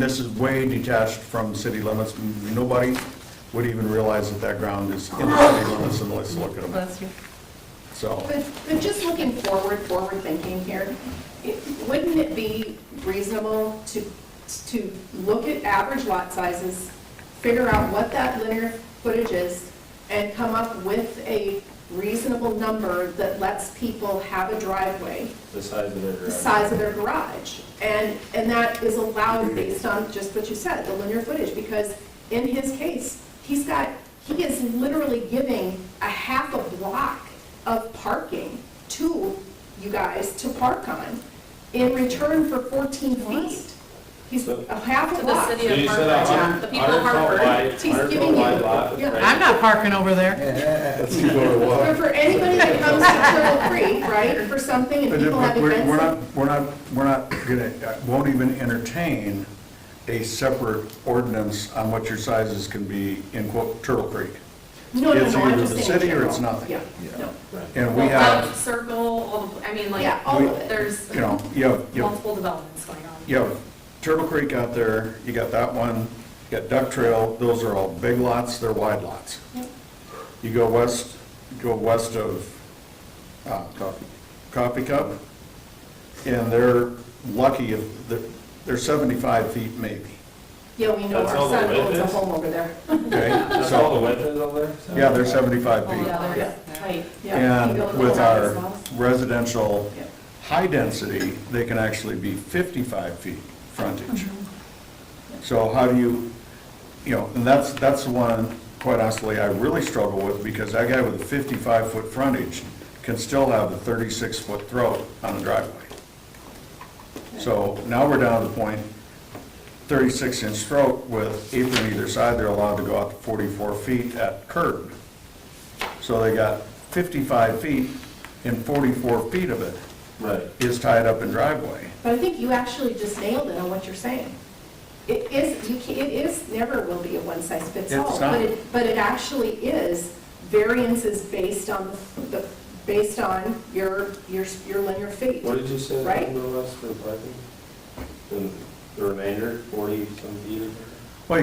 this is way detached from city limits. Nobody would even realize that that ground is in the city limits unless you look at them. Bless you. So, But just looking forward thinking here, wouldn't it be reasonable to look at average lot sizes, figure out what that linear footage is, and come up with a reasonable number that lets people have a driveway The size of their the garage. size of their garage? And that is allowed based on just what you said, the linear footage, because in his case, he is literally giving a half a block of parking to you guys to park on in return for 14 feet. He's a half To a the lot. city So of you said Hartford, a yeah, the people of 100 foot Hartford. wide, He's 100 giving foot you- wide lot with yeah. right- I'm not parking over there. Let's see where it But was. for anybody that comes to Turtle Creek, right, for something and But people have we're events. we're not gonna, won't even entertain a separate ordinance on what your sizes can be in quote Turtle Creek. No, It's I'm either just the saying city or general. it's nothing. Yeah, no. Right. And we Well, have, Love Circle, all the, I mean, like, Yeah, all of it. there's you know, you have multiple developments going on. you have Turtle Creek out there, you got that one, you got Duck Trail, those are all big lots, they're wide lots. You go west of Coffee Cup, and they're lucky if, they're 75 feet maybe, Yeah, we know That's our all the son width owns a is? home over there. okay? That's So, all the width is over there? yeah, they're 75 Oh, feet. yeah, Yeah, Tight. yeah. He And built a with whole our house. residential Yeah. high density, they can actually be 55 feet frontage. So how do you, and that's the one, quite honestly, I really struggle with, because that guy with a 55-foot frontage can still have a 36-foot throat on a driveway. So now we're down to the point, 36-inch throat with apron either side, they're allowed to go out to 44 feet at curb. So they got 55 feet, and 44 feet of it Right. is tied up in driveway. But I think you actually just nailed it on what you're saying. It is, it is, never will be a one-size-fits-all. It's not. But it actually is, variance is based on based on your linear feet. What did you say, Right. the rest for the parking? And the remainder, 40 some feet or? Well,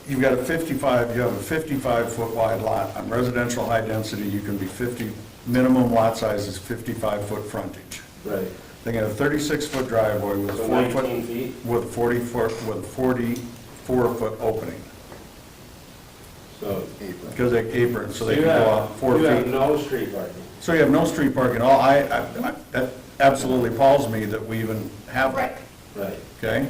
you've got a 55, you have a 55-foot wide lot. On residential high density, you can be 50, minimum lot size is 55-foot frontage. Right. They got a 36-foot driveway with a So 4-foot, 19 feet? with 44-foot opening, So. because they apron, so they you can go have- out 4 You have feet. no street parking. So you have no street parking at all. That absolutely appalls me that we even have that. Right. Right. Okay?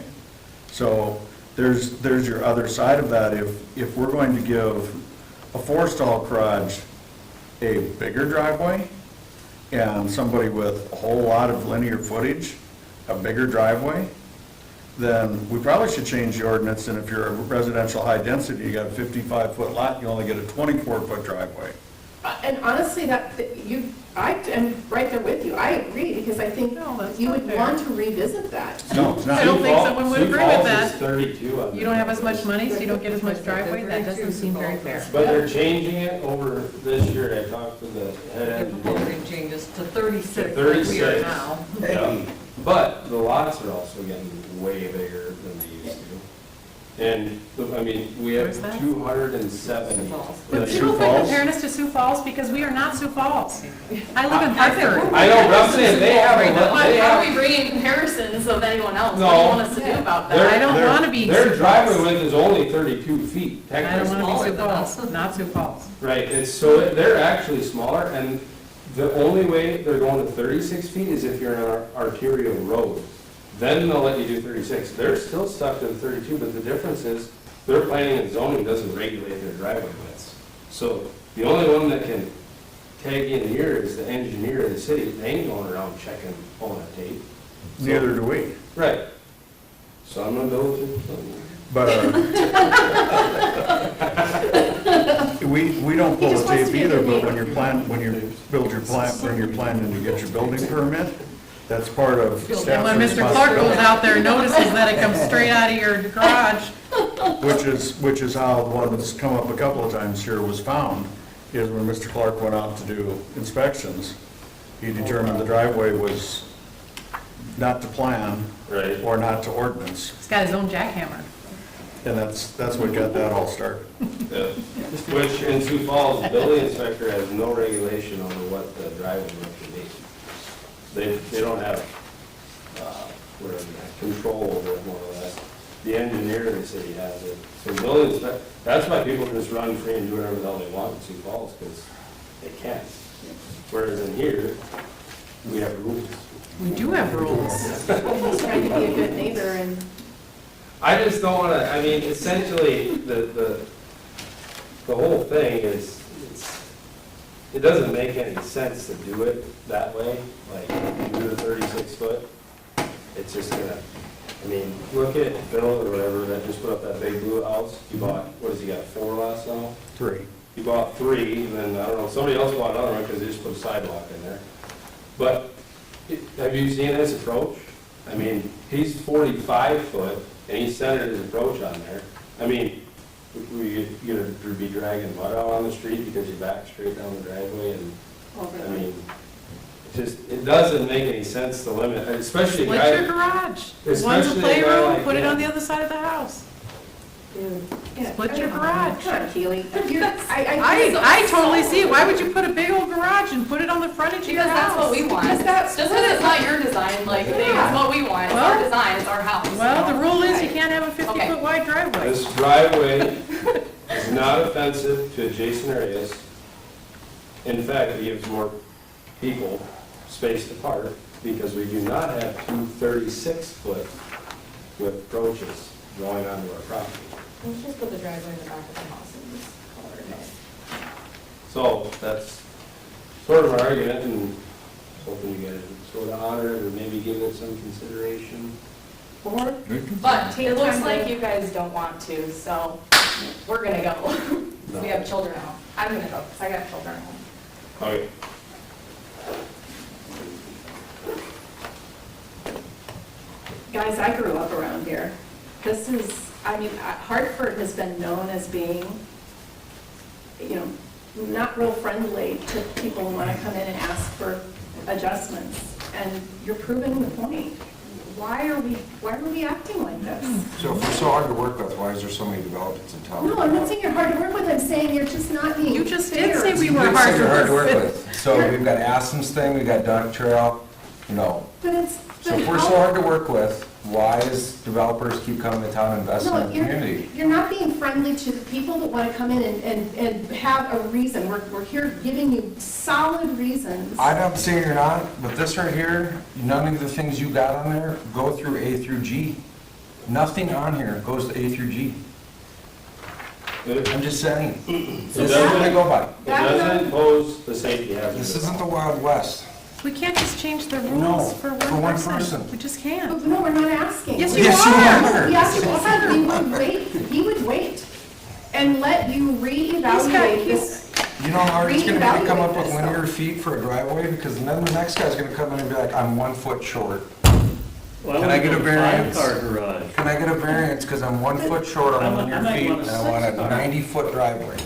So there's your other side of that. If we're going to give a four-stall garage a bigger driveway and somebody with a whole lot of linear footage, a bigger driveway, then we probably should change the ordinance, and if you're a residential high density, you got a 55-foot lot, you only get a 24-foot driveway. And honestly, I am right there with you. I agree, because I think No, that's you not would fair. want to revisit that. No, it's I not. don't think someone would Sioux agree with Falls that. is 32 on You don't have as much that. money, so you don't get as much driveway, that doesn't seem very fair. But they're changing it over this year. I talked to the head They're engineer. proposing changes to 36 To like we are 36. now. Yeah. But the lots are also getting way bigger than they used to. And, I mean, we have Where's that? 270. But Sioux people think Falls? comparing us to Sioux Falls, because we are not Sioux Falls. I live in Hartford. I know, but I'm saying, they have, Right now. they How are have, we bringing comparisons of anyone else? What do No. you want us to do about They're- that? I don't they're- wanna be Their Sioux driveway Falls. width is only 32 feet, I don't technically. want to be Smaller Sioux than us. Falls, not Sioux Falls. Right, it's, so they're actually smaller, and the only way they're going to 36 feet is if you're in an arterial road. Then they'll let you do 36. They're still stuck to the 32, but the difference is their planning and zoning doesn't regulate their driveway widths. So the only one that can tag in here is the engineer of the city. They ain't going around checking all that tape. Neither do we. Right. So I'm gonna build it. But, we don't He pull just the wants tape to be a either, good but when you build your plant, bring your plan in to get your building permit, that's part of And staff's when Mr. Clarke goes responsibility. out there and notices that it comes straight out of your garage, Which is how the one that's come up a couple of times here was found, is when Mr. Clarke went out to do inspections, he determined the driveway was not to plan Right. or not to ordinance, he's got his own jackhammer. and that's what got that all started. Yeah. Which in Sioux Falls, the building inspector has no regulation over what the driveway width can be. They don't have, whatever, control over it more or less. The engineer of the city has it. So the building inspector, that's why people just run free and do whatever the hell they want in Sioux Falls, because they can. Whereas in here, we have rules. We do have rules. He's trying to be a good neighbor, and I just don't wanna, I mean, essentially, the whole thing is, it doesn't make any sense to do it that way, like, you do the 36 foot, it's just gonna I mean, look at Phil or whatever that just put up that big blue house. He bought, what has he got, 4 lots now? 3. He bought 3, and then, I don't know, somebody else bought another one because they just put a sidewalk in there. But, have you seen his approach? I mean, he's 45 foot, and he centered his approach on there. I mean, you're gonna be dragging mud out on the street because you back straight down the driveway, and, I mean, it doesn't make any sense to limit, especially a Split guy. your garage. One's Especially a a guy playroom, like put it him. on the other side of the house. Yeah, Split your come garage. on, Keely. I totally see it. Why would you put a big old garage and put it on the frontage of your Because house? that's what we want. Because that's Just because it's not your design, like, thing, it's what we want. It's our Well- design, it's our house. Well, the rule is you Right. can't have a 50-foot wide driveway. This driveway is not offensive to adjacent areas. In fact, it gives more people spaced apart because we do not have 2 36-foot with approaches going onto our property. Let's just put the driveway in the back of the house and just call it a day. So that's sort of our argument, and hoping you guys would sort of honor it or maybe give it some consideration. Or But it looks like you guys don't want to, so we're gonna go. We have children at home. I'm gonna go, because I got children at home. Okay. Guys, I grew up around here. This is, I mean, Hartford has been known as being, you know, not real friendly to people who want to come in and ask for adjustments. And you're proving the point. Why are we acting like this? So if we're so hard to work with, why is there so many developments in town? No, I'm not saying you're hard to work with. I'm saying you're just not being You just did fair. say we You were did say hard you're hard to to work work with. with. So we've got Aston's thing, we've got Duck Trail, you know. But it's. So if we're so hard to work with, why does developers keep coming to town and investing in No, the you're, community? you're not being friendly to the people that want to come in and have a reason. We're here giving you solid reasons. I'm not saying you're not, but this right here, none of the things you got on there go through A through G. Nothing on here goes to A through G. I'm just saying. This is what I go by. It doesn't pose the safety hazard. This isn't the Wild West. We can't just change the No, rules for for one one person. person. We just can't. But no, we're not asking. Yes, you Yes, you are. are. Yes, you said we would wait, he would wait and let you reevaluate this. You know how hard it's gonna be to come up with Reevaluate this, linear though. feet for a driveway? Because then the next guy's gonna come in and be like, I'm 1 foot short. Can I get a variance? Five-car garage. Can I get a variance because I'm 1 foot short on I linear might feet want and a I want a 6-car. 90-foot driveway?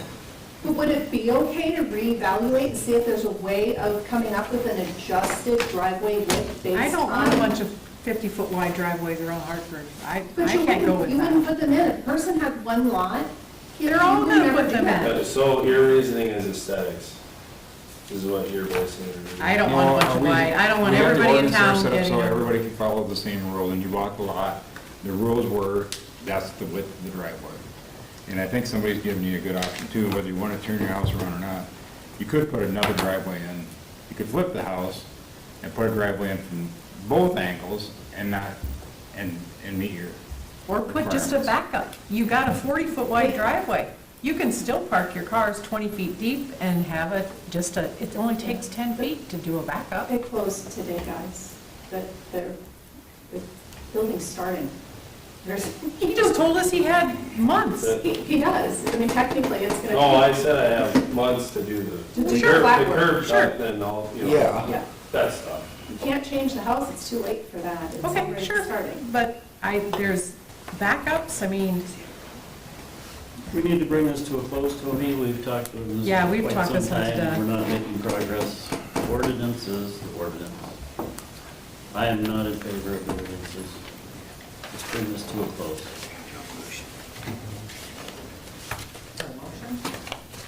But would it be okay to reevaluate and see if there's a way of coming up with an adjusted driveway width based on? I don't want a bunch of 50-foot wide driveways around Hartford. I But you can't go wouldn't, with you wouldn't that. put them in. If a person had one lot, They're all you would gonna never put do them in. that. So your reasoning is aesthetics, is what you're basing your reasoning. I don't want a bunch of wide, I don't want We have the everybody in ordinance town set up getting. So a- everybody can follow the same rule, and you bought the lot, the rules were, that's the width of the driveway. And I think somebody's giving you a good option too, whether you want to turn your house around or not. You could put another driveway in, you could flip the house and put a driveway in from both angles and not, and meet your Or put just a requirements. backup. You got a 40-foot wide driveway. You can still park your cars 20 feet deep and have it only takes 10 feet to do a backup. They closed today, guys. The building's starting. He just told us he had months. He does. I mean, technically, it's gonna. No, I said I have months to do To the do curb, flat the work, curb sure. cut and all, you know, Yeah. that stuff. You can't change the house, it's too late for that. It's Okay, already sure. starting. But there's backups, I mean, We need to bring this to a close, Tony. We've talked about this Yeah, for we've quite talked some this one to time. death. We're not making progress. Ordinance is the ordinance. I am not in favor of ordinances. Let's bring this to a close.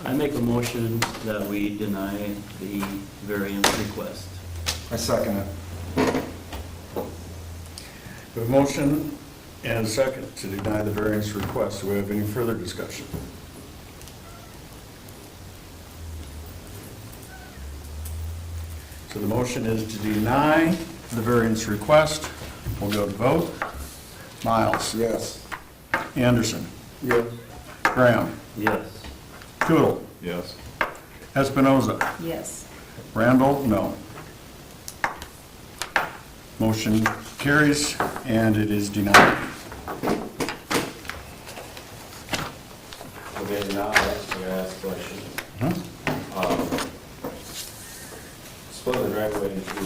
I make a motion that we deny the variance request. I second it. We have a motion and a second to deny the variance request. Do we have any further discussion? So the motion is to deny the variance request. We'll go to vote. Miles. Yes. Anderson. Yes. Graham. Yes. Kudel. Yes. Espinoza. yes. Randall, no. Motion carries, and it is denied. Okay, now I'm gonna ask a question. Split the driveway in two.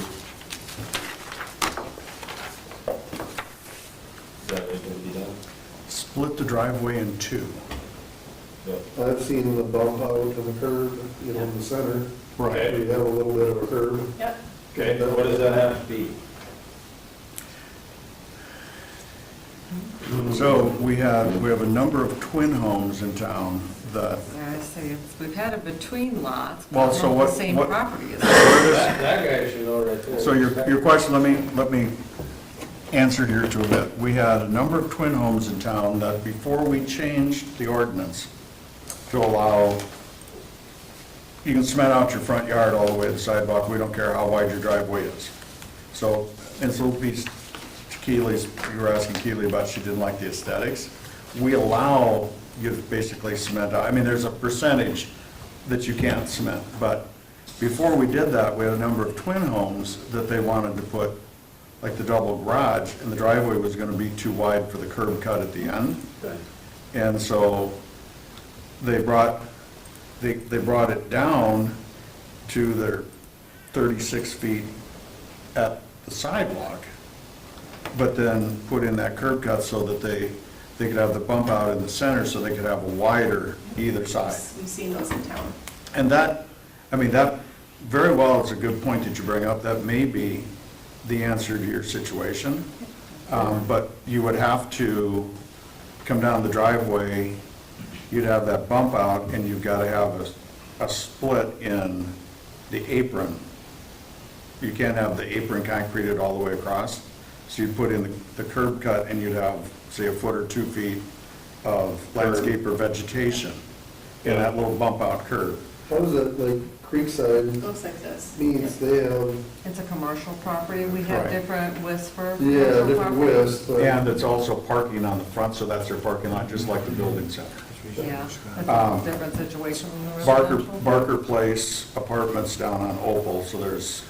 Is that what can be done? Split the driveway in two. Yep. I've seen the bump out to the curb, you know, in the center. Right. You have a little bit of a curb. Yep. Okay, what does that have to be? So we have a number of twin homes in town that, I say, we've had it between lots, Well, but so not what- the same what- property. Is it? That guy should know right there. so your question, let me answer here to a bit. We had a number of twin homes in town that before we changed the ordinance to allow, you can cement out your front yard all the way to the sidewalk, we don't care how wide your driveway is. So, and so piece to Keely's, you were asking Keely about, she didn't like the aesthetics. We allow you to basically cement out, I mean, there's a percentage that you can't cement, but before we did that, we had a number of twin homes that they wanted to put, like the double garage, and the driveway was gonna be too wide for the curb cut at the end. And so they brought it down to their 36 feet at the sidewalk, but then put in that curb cut so that they could have the bump out in the center so they could have a wider either side. We've seen those in town. And that, I mean, that very well is a good point that you bring up. That may be the answer to your situation. But you would have to come down the driveway, you'd have that bump out, and you've got to have a split in the apron. You can't have the apron concreted all the way across. So you'd put in the curb cut, and you'd have, say, a foot or 2 feet of landscape or vegetation in that little bump out curb. How does it, like Creekside Looks like this. means they have, It's a commercial property, we have Right. different widths for yeah, commercial different property. widths, but. And it's also parking on the front, so that's their parking lot, just like the building center. Yeah, that's a different situation than the Barker, residential. Barker Place apartments down on Opal, so there's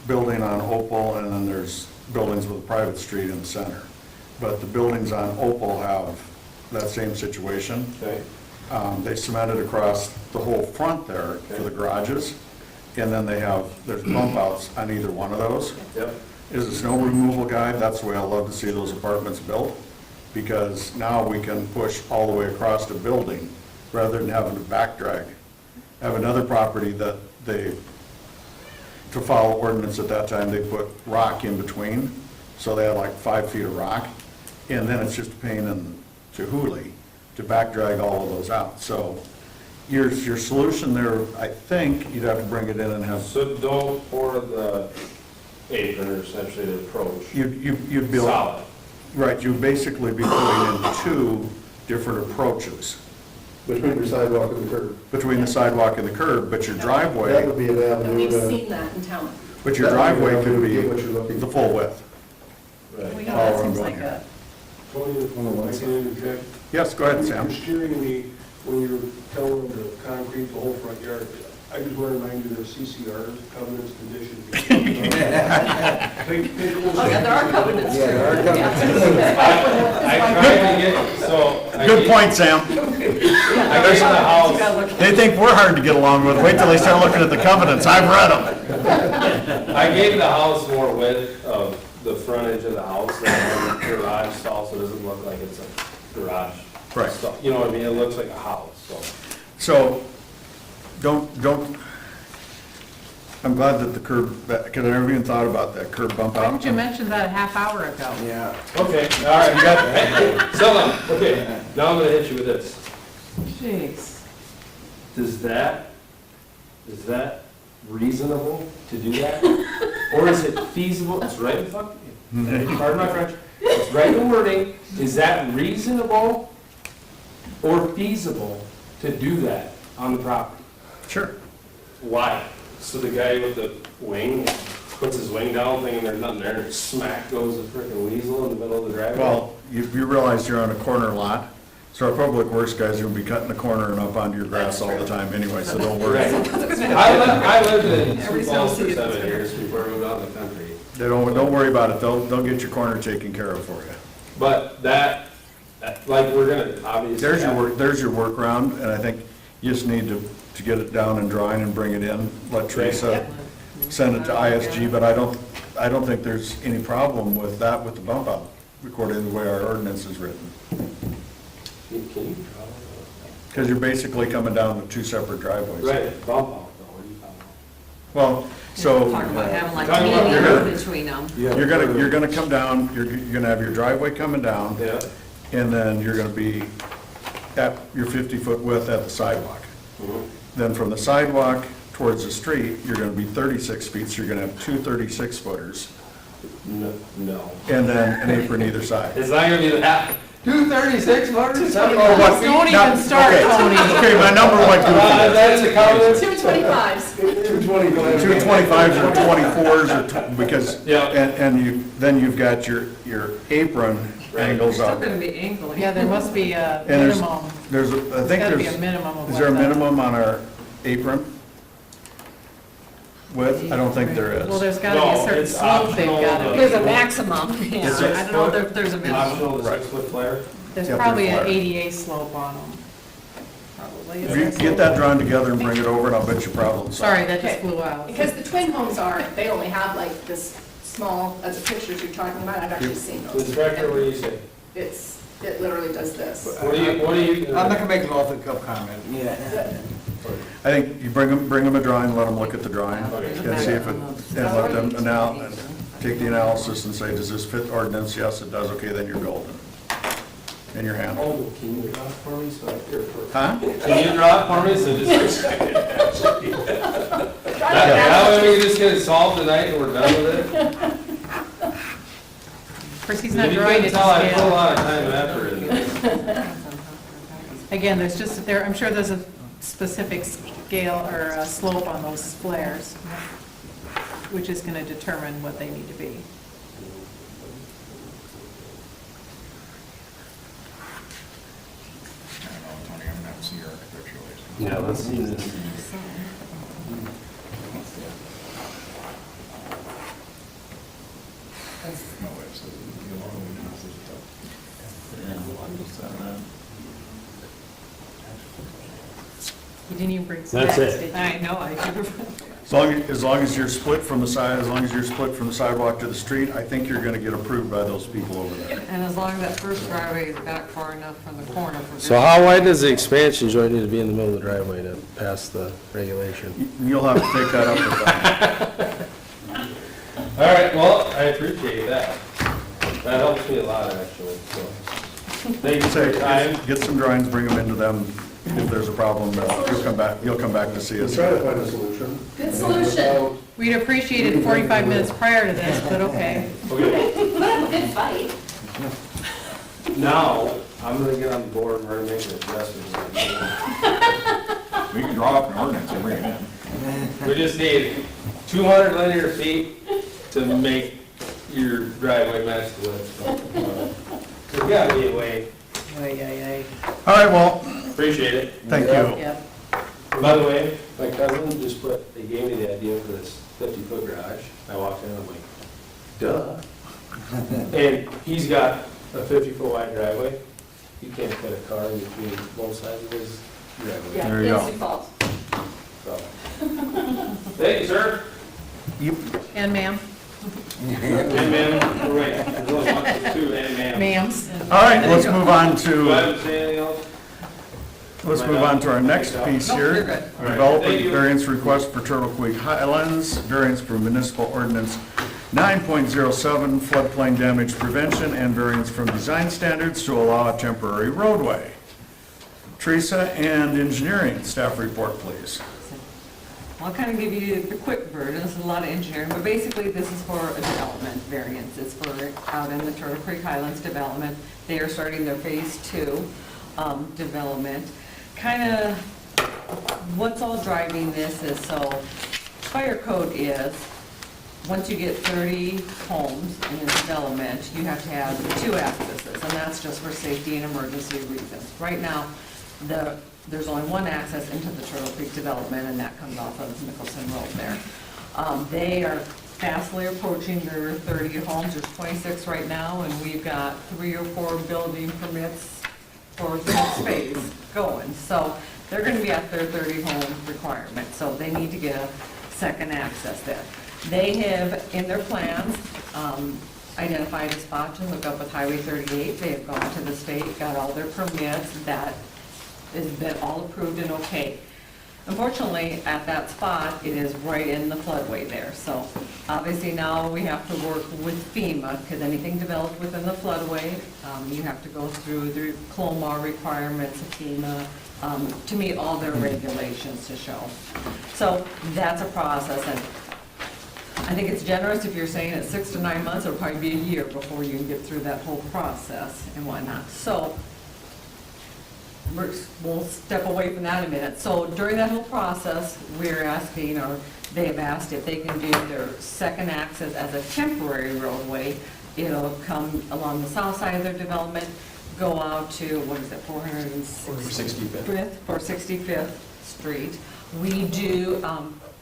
building on Opal, and then there's buildings with a private street in the center. But the buildings on Opal have that same situation. Okay. They cemented across the whole front there for the garages, and then there's bump outs on either one of those. Yep. Is a snow removal guy, that's the way I love to see those apartments built, because now we can push all the way across the building, rather than having to back drag. I have another property that to follow ordinance at that time, they put rock in between, so they had like 5 feet of rock, and then it's just a pain in Chihuly to back drag all of those out. So your solution there, I think, you'd have to bring it in and have, So don't pour the apron, or essentially the approach. you'd build. Solid. Right, you'd basically be putting in 2 different approaches Between your sidewalk and the curb. between the sidewalk and the curb, but your That driveway, would be an And avenue we've to. seen that in town. but your that would be an driveway could avenue to be get what you're looking the for. full width. Right. Well, yeah, Oh, that I'm seems going like here. a, Tony, I can interject. Yes, go ahead, Sam. You're steering me when you're telling them to concrete the whole front yard. I just want to remind you there's CCR, covenants, conditions. Pay close Oh, yeah, there are covenants. Yeah, there are I tried to get, so. I Good gave- point, Sam. I gave the house, They think we're hard to get along with. Wait till they start looking at the covenants. I've read them. I gave the house more width of the frontage of the house than the garage stall, so it doesn't look like it's a garage. Right. stall. You know what I mean? It looks like a house, so. So, don't, I'm glad that the curb, because I never even thought about that curb bump why out. didn't you mention that a half hour ago? Yeah. Okay, all right, you got, so, okay, now I'm gonna hit you with this. Jeez. Is that reasonable to do that? Or is it feasible, it's right in fuck, pardon my French, it's right in the wording, is that reasonable or feasible to do that on the property? Sure. Why? So the guy with the wing puts his wing down, thinking there's nothing there, and smack goes a frickin' weasel in the middle of the driveway? Well, you realize you're on a corner lot, so our public works guys are gonna be cutting the corner and up onto your grass all the time anyway, so don't worry. Right. I lived in Every Sioux Falls so for season. 7 years before where we got the country. Don't worry about it, they'll get your corner taken care of for you. But that, like, we're gonna obviously. There's your workaround, and I think you just need to get it down and drawing and bring it in, let Teresa send it to ISG, but I don't think there's any problem with that with the bump out, according to the way our ordinance is written. Can you draw that? Because you're basically coming down with two separate driveways. Right, bump out though, what are you talking about? Well, so. Talking about having like Talking about medians between them. You're gonna come down, you're gonna have your driveway coming down, Yeah. and then you're gonna be at your 50-foot width at the sidewalk. Mhm. Then from the sidewalk towards the street, you're gonna be 36 feet, so you're gonna have two 36-footers, No. and then an apron either side. It's not gonna be that, 236 footers? Oh, what? Don't Now, even start, okay. Tony. Okay, my number went goofy. That's a comment? 225s. 225s or 24s, because, Yeah. and then you've got your apron angles Still up. gonna be angling. Yeah, there must be a And there's- minimum. I think Gotta be there's, a minimum of is there a what the- minimum on our apron width? I don't think there Well, is. there's gotta be a No, certain it's slope they've optional, gotta but- be. There's a maximum, yeah, Is I it don't know if there's a minimum. Optional, the Right. 6-foot flare? There's Yeah, probably they're an flat. ADA slope on them. Probably. If you get that drawn together and bring it over, and I'll bet you problems. Sorry, that just Okay. flew out. Because the twin homes they only have like this small, as the pictures you're talking about, I've actually seen those. Inspector, what do you say? It literally does this. What do you? I'm not gonna make an off-the-cuff comment. Yeah. I think you bring them a drawing, let them look at the drawing, and see if it, and let them take the analysis and say, does this fit ordinance? Yes, it does, okay, then you're golden. And you're handled. Oh, can you draw it for me so I can? Huh? Can you draw it for me, so just. That way we can just get it solved tonight and we're done with it? Of course, he's not If you drawing couldn't it to tell, I put a scale. lot of time and effort into this. Again, there's just, I'm sure there's a specific scale or a slope on those flares, which is gonna determine what they need to be. I don't know, Tony, I'm not seeing architectural. Yeah, let's see this. No, it's the long Yeah, I'm just on that. You didn't even bring That's specs, it. did you? I know, I should As long as you're split from the side, as long as you're split from the sidewalk to the street, I think you're gonna get approved by those people over there. And as long as that first driveway is back far enough from the corner for. So how wide does the expansion joint need to be in the middle of the driveway to pass the regulation? You'll have to take that up with them. All right, well, I appreciate that. That helps me a lot, actually, so. Thank you for your time. Get some drawings, bring them into them. If there's a problem, you'll come back to see We'll us. try to find a solution. Good solution. We'd appreciate it 45 minutes prior to this, but okay. Okay, Put up a good fight. now, I'm gonna get on board and we're gonna make an adjustment. We can draw up an ordinance and bring it in. We just need 200 linear feet to make your driveway match the width. There's gotta be a way. All right, well, Appreciate it. thank you. Yep. By the way, my cousin just they gave me the idea for this 50-foot garage. I walked in, I'm like, duh. And he's got a 50-foot wide driveway. You can't fit a car in between both sides of his driveway. Yeah, There you it's go. default. So. Thank you, sir. And ma'am, And ma'am, right, there's only one, there's two, and ma'am. ma'ams. All right, let's move on Do I to, have to say anything else? our next piece Nope, you're here. good. All right, Development thank you. variance request for Turtle Creek Highlands, variance for Municipal Ordinance 9.07 floodplain damage prevention, and variance from design standards to allow a temporary roadway. Teresa and engineering, staff report, please. I'll kind of give you the quick version, this is a lot of engineering, but basically this is for a development variance. It's for out in the Turtle Creek Highlands development. They are starting their phase 2 development. Kind of what's all driving this is, so fire code is, once you get 30 homes in a development, you have to have 2 accesses, and that's just for safety and emergency reasons. Right now, there's only 1 access into the Turtle Creek development, and that comes off of Nicholson Road there. They are fastly approaching their 30 homes. There's 26 right now, and we've got 3 or 4 building permits for the next phase going. So they're gonna be at their 30 home requirement, so they need to get a second access there. They have, in their plans, identified a spot to hook up with Highway 38. They have gone to the state, got all their permits, that has been all approved and okay. Unfortunately, at that spot, it is right in the floodway there. So obviously now we have to work with FEMA, because anything developed within the floodway, you have to go through the CLOMA requirements of FEMA to meet all their regulations to show. So that's a process, and I think it's generous if you're saying it's 6 to 9 months. It'll probably be a year before you can get through that whole process and whatnot. So we'll step away from that in a minute. So during that whole process, we're asking, or they have asked if they can do their second access as a temporary roadway. It'll come along the south side of their development, go out to, what is it, 465th Street. We do,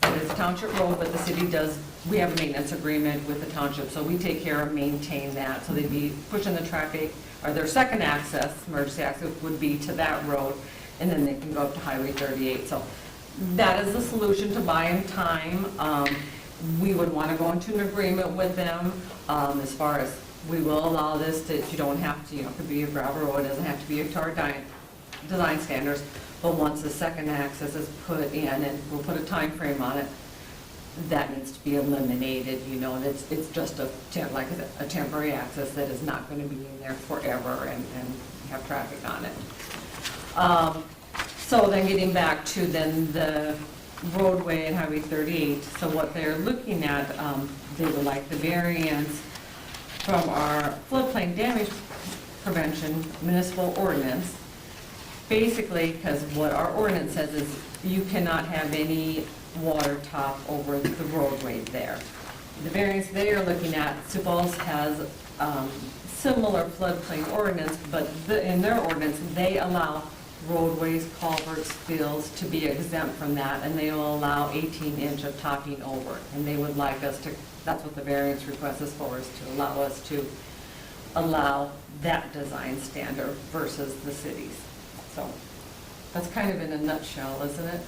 it is a township road, but the city does, we have a maintenance agreement with the township, so we take care of maintain that. So they'd be pushing the traffic, or their second access, emergency access would be to that road, and then they can go up to Highway 38. So that is the solution to buying time. We would want to go into an agreement with them as far as we will allow this to, you don't have to, it could be a gravel road, it doesn't have to be to our design standards, but once the second access is put in, and we'll put a time frame on it, that needs to be eliminated, and it's just like a temporary access that is not going to be in there forever and have traffic on it. So then getting back to then the roadway and Highway 38, so what they're looking at, they would like the variance from our floodplain damage prevention municipal ordinance. Basically, because what our ordinance says is you cannot have any water top over the roadway there. The variance they are looking at, Sioux Falls has similar floodplain ordinance, but in their ordinance, they allow roadways, culverts, fields to be exempt from that, and they will allow 18-inch of topping over. And they would like us to, that's what the variance request is for, is to allow us to allow that design standard versus the cities. So that's kind of in a nutshell, isn't it?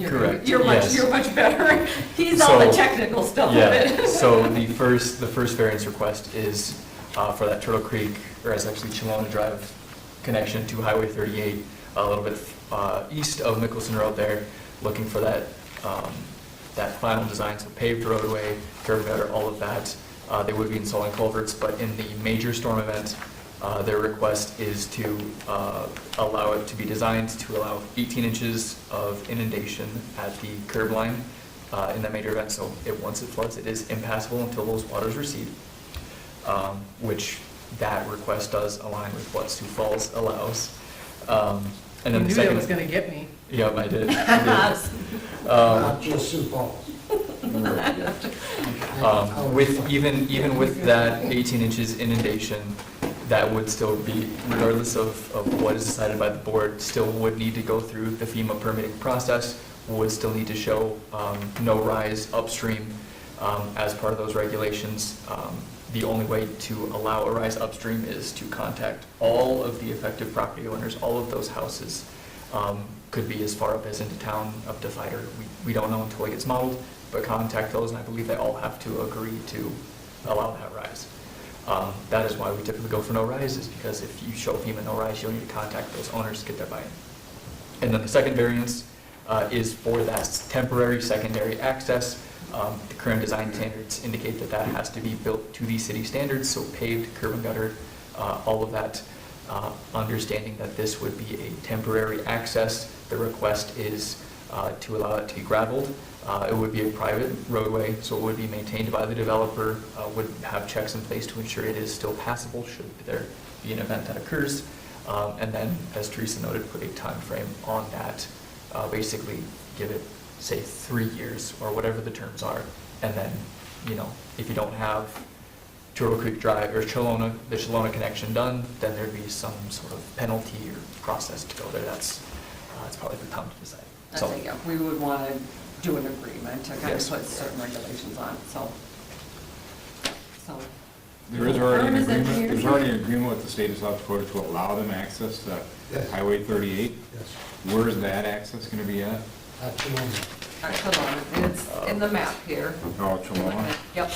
Correct, You're much better. He's all the technical stuff of it. So the first variance request is for that Turtle Creek, or it's actually Chelona Drive connection to Highway 38, a little bit east of Mickelson Road there, looking for that that final design, so paved roadway, curb gutter, all of that. They would be installing culverts, but in the major storm event, their request is to allow it to be designed to allow 18 inches of inundation at the curb line in that major event. So once it floods, it is impassable until those waters recede, which that request does align with what Sioux Falls allows. And then You the knew second, that was going to get me. Yep, I did. Not just Sioux Falls. With even with that 18 inches inundation, that would still be, regardless of what is decided by the board, still would need to go through the FEMA permitting process, would still need to show no rise upstream as part of those regulations. The only way to allow a rise upstream is to contact all of the affected property owners. All of those houses could be as far up as into town, up to Fider. We don't know until it gets modeled, but contact those, and I believe they all have to agree to allow that rise. That is why we typically go for no rise, is because if you show FEMA no rise, you'll need to contact those owners to get their buy-in. And then the second variance is for that temporary secondary access. The current design standards indicate that that has to be built to the city standards, so paved, curb and gutter, all of that. Understanding that this would be a temporary access, the request is to allow it to be gravelled. It would be a private roadway, so it would be maintained by the developer, would have checks in place to ensure it is still passable should there be an event that occurs. And then, as Teresa noted, put a time frame on that, basically give it, say, 3 years or whatever the terms are. And then, if you don't have Turtle Creek Drive or the Chelona connection done, then there'd be some sort of penalty or process to go there. That's probably for Tom to decide. I think we would want to do an agreement to kind of Yes. put certain regulations on it, so. so. There is already an Firm is agreement, engineers. there's already an agreement with the state of South Dakota to allow them access to Yes. Highway 38. Yes. Where is that access gonna be at? Hold on. Hold on, it's in the map here. Oh, Chiloma? Yep.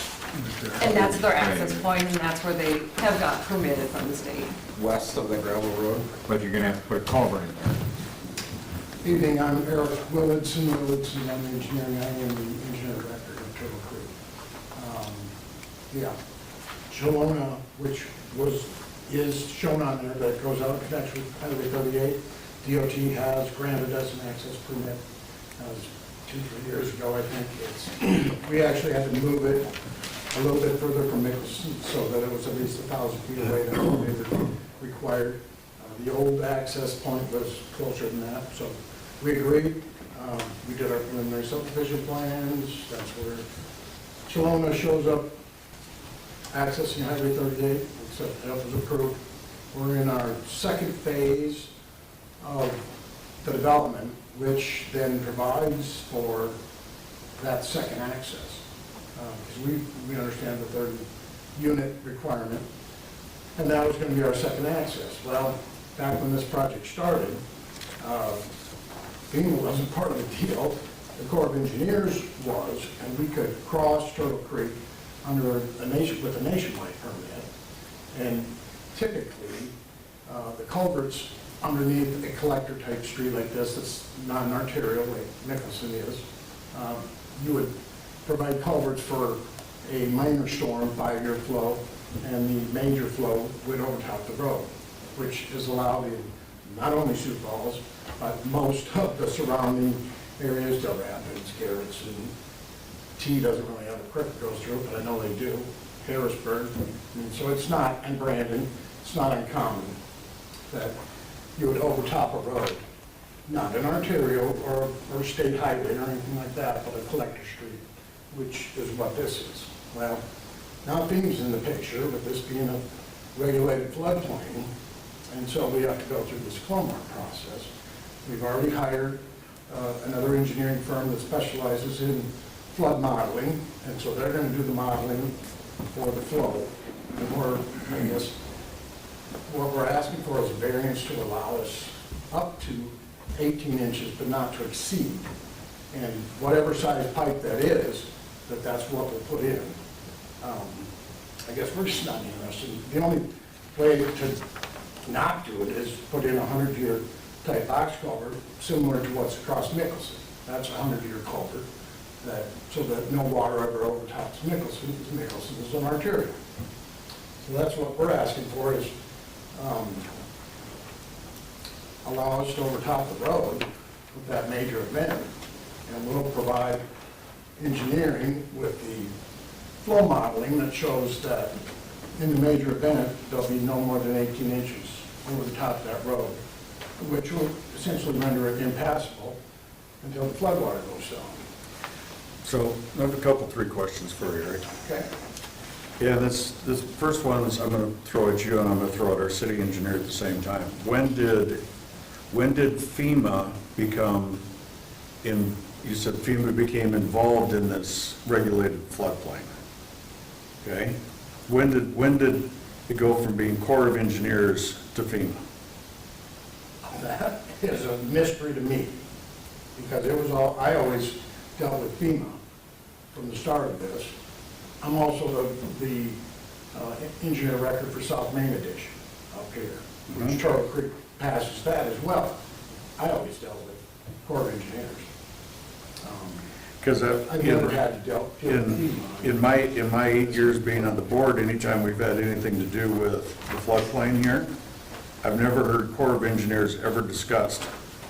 And that's their access point, and that's where they have got permitted from the state. West of the gravel road. But you're gonna have to put a culvert in there. Evening, I'm Eric Willardson, I'm the engineering, I am the engineer director of Turtle Creek. Yeah, Chelona, which is shown on there, that goes out in connection with Highway 38. DOT has granted us an access permit, that was 2-3 years ago, I think. We actually had to move it a little bit further from Mickelson, so that it was at least 1,000 feet away, that's what they were required. The old access point was closer than that, so we agreed. We did our preliminary subdivision plans, that's where Chelona shows up accessing Highway 38, so that was approved. We're in our second phase of the development, which then provides for that second access. Because we understand the third unit requirement, and that was going to be our second access. Well, back when this project started, FEMA wasn't part of the deal. The Corps of Engineers was, and we could cross Turtle Creek under with a nationwide permit. And typically, the culverts underneath a collector-type street like this, that's not an arterial like Mickelson is, you would provide culverts for a minor storm, 5-year flow, and the major flow would overtop the road, which is allowed in not only Sioux Falls, but most of the surrounding areas, Del Rapids, Garrett's, and T doesn't really have a creek that goes through it, but I know they do, Harrisburg. And so it's not, and Brandon, it's not uncommon that you would overtop a road, not an arterial or state highway or anything like that, but a collector street, which is what this is. Well, now FEMA's in the picture, with this being a regulated floodplain, and so we have to go through this Clomar process. We've already hired another engineering firm that specializes in flood modeling, and so they're going to do the modeling for the flow. And I guess, what we're asking for is a variance to allow us up to 18 inches, but not to exceed. And whatever size pipe that is, that's what we'll put in. I guess we're just not interested. The only way to not do it is put in a 100-year type box culvert, similar to what's across Mickelson. That's a 100-year culvert, so that no water ever overtops Mickelson, because Mickelson is an arterial. So that's what we're asking for, is allow us to overtop the road with that major event, and we'll provide engineering with the flow modeling that shows that in the major event, there'll be no more than 18 inches over the top of that road, which will essentially render it impassable until the floodwater goes down. So I have a couple, 3 questions for you, Eric. Okay? Yeah, this first one is I'm going to throw at you, and I'm going to throw at our city engineer at the same time. When did FEMA become you said FEMA became involved in this regulated floodplain? Okay? When did it go from being Corps of Engineers to FEMA? That is a mystery to me, because I always dealt with FEMA from the start of this. I'm also the engineer record for South Main Edition up here, which Turtle Creek passes that as well. I always dealt with Corps of Engineers. Because I've never had to deal with FEMA. in my 8 years being on the board, anytime we've had anything to do with the floodplain here, I've never heard Corps of Engineers ever discussed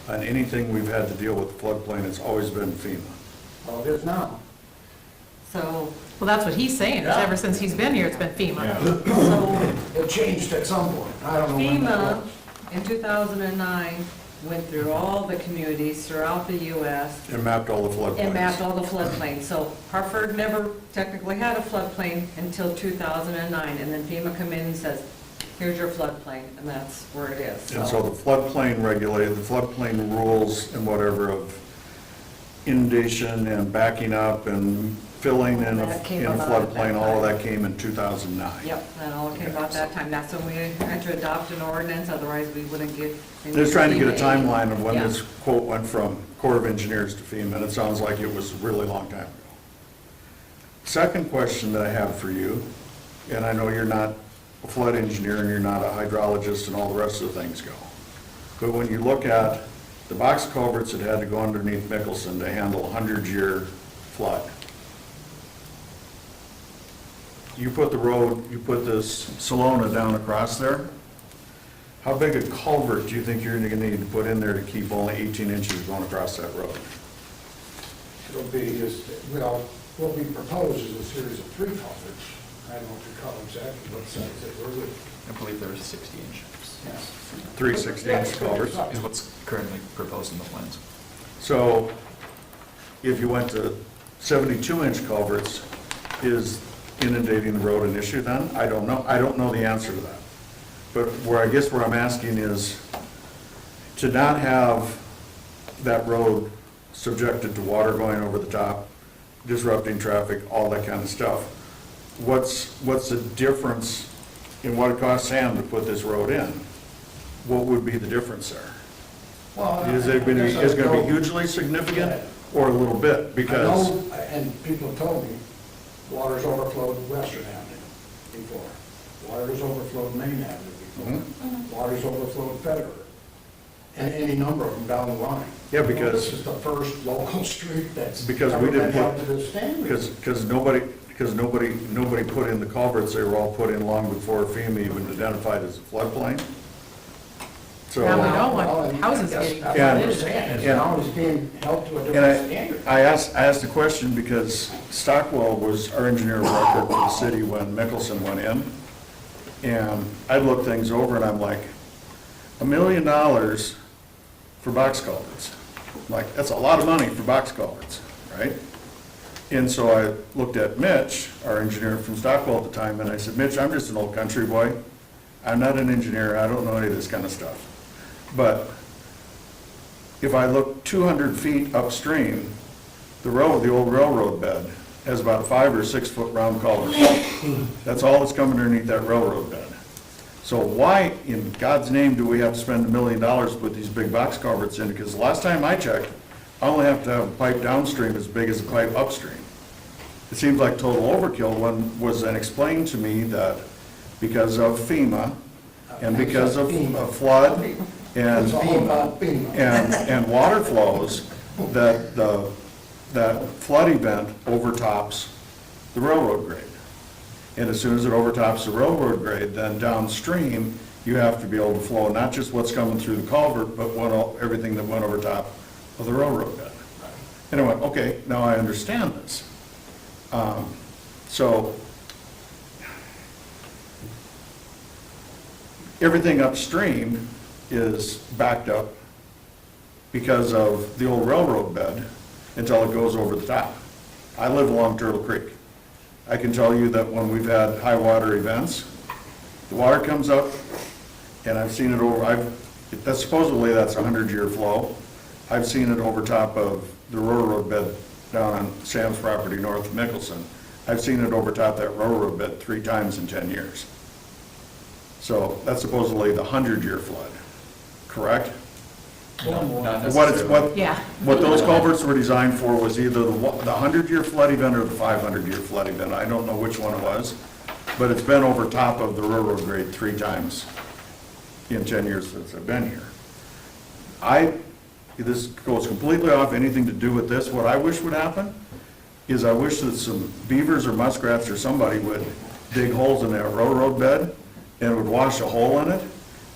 on anything we've had to deal with the floodplain. It's always been FEMA. Well, it is now. So, Well, that's what he's saying, is Yeah. ever since he's been here, it's been FEMA. Yeah. so It changed at some point. I don't know when that FEMA was. in 2009 went through all the communities throughout the US And mapped all the floodplains. and mapped all the floodplains. So Hartford never technically had a floodplain until 2009, and then FEMA come in and says, here's your floodplain, and that's where it is. And so the floodplain regulated, the floodplain rules and whatever of inundation and backing up and filling in a That came in a about at that floodplain, all of time. that came in 2009. Yep, that all came about that time. That's when we had to adopt an ordinance, otherwise we wouldn't get. They're trying to get a FEMA aid. timeline of when Yeah. this quote went from Corps of Engineers to FEMA, and it sounds like it was a really long time ago. Second question that I have for you, and I know you're not a flood engineer and you're not a hydrologist and all the rest of the things go, but when you look at the box culverts that had to go underneath Mickelson to handle a 100-year flood, you put the road, you put this Salona down across there, how big a culvert do you think you're gonna need to put in there to keep only 18 inches going across that road? It'll be just, well, what we propose is a series of 3 culverts. I don't recall exactly what size they were. I believe there was 60 inches, Yes. 3 16-inch culverts. is what's currently proposed in the plans. So if you went to 72-inch culverts, is inundating the road an issue then? I don't know. I don't know the answer to that. But where I'm asking is to not have that road subjected to water going over the top, disrupting traffic, all that kind of stuff. What's the difference in what it costs Sam to put this road in? What would be the difference there? Well, Is it going to be hugely significant or a little bit? Because, I know, and people have told me, water's overflowed Western Avenue before. Water's overflowed Main Avenue before. Water's overflowed Federer. And any number of them down the line. Yeah, because- This is the first local street that's Because ever we didn't been held put- to this standard. because nobody put in the culverts, they were all put in long before FEMA even identified as a floodplain. So. Now we don't Well, want and houses that's- getting. That's Yeah. what it is, it's Yeah. now it's being held to a And different standard. I asked the question because Stockwell was our engineer of record for the city when Mickelson went in. And I looked things over and I'm like, $1 million for box culverts. Like, that's a lot of money for box culverts, right? And so I looked at Mitch, our engineer from Stockwell at the time, and I said, Mitch, I'm just an old country boy. I'm not an engineer, I don't know any of this kind of stuff. But if I look 200 feet upstream, the old railroad bed, has about a 5 or 6 foot round culvert. That's all that's coming underneath that railroad bed. So why in God's name do we have to spend $1 million to put these big box culverts in? Because the last time I checked, I only have to have a pipe downstream as big as a pipe upstream. It seems like total overkill when was then explained to me that because of FEMA and because of flood and It's all about FEMA. and water flows, that flood event overtops the railroad grade. And as soon as it overtops the railroad grade, then downstream, you have to be able to flow not just what's coming through the culvert, but everything that went over top of the railroad bed. Anyway, okay, now I understand this. So everything upstream is backed up because of the old railroad bed until it goes over the top. I live along Turtle Creek. I can tell you that when we've had high water events, the water comes up, and I've seen it over, that's supposedly that's a 100-year flow. I've seen it over top of the railroad bed down on Sam's property north of Mickelson. I've seen it over top that railroad bed 3 times in 10 years. So that's supposedly the 100-year flood, correct? Not What it's, necessarily. Yeah. what those culverts were designed for was either the 100-year flood event or the 500-year flood event. I don't know which one it was, but it's been over top of the railroad grade 3 times in 10 years since I've been here. This goes completely off anything to do with this. What I wish would happen is I wish that some beavers or muskrats or somebody would dig holes in that railroad bed and would wash a hole in it.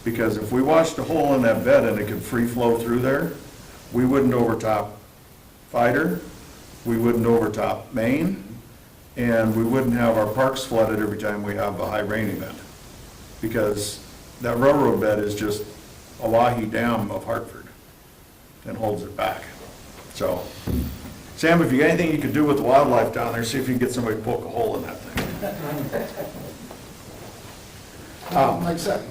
Because if we washed a hole in that bed and it could free flow through there, we wouldn't overtop Fider, we wouldn't overtop Maine, and we wouldn't have our parks flooded every time we have a high rain event. Because that railroad bed is just a Wahi Dam of Hartford and holds it back. So, Sam, if you got anything you could do with the wildlife down there, see if you can get somebody to poke a hole in that thing. Like I said,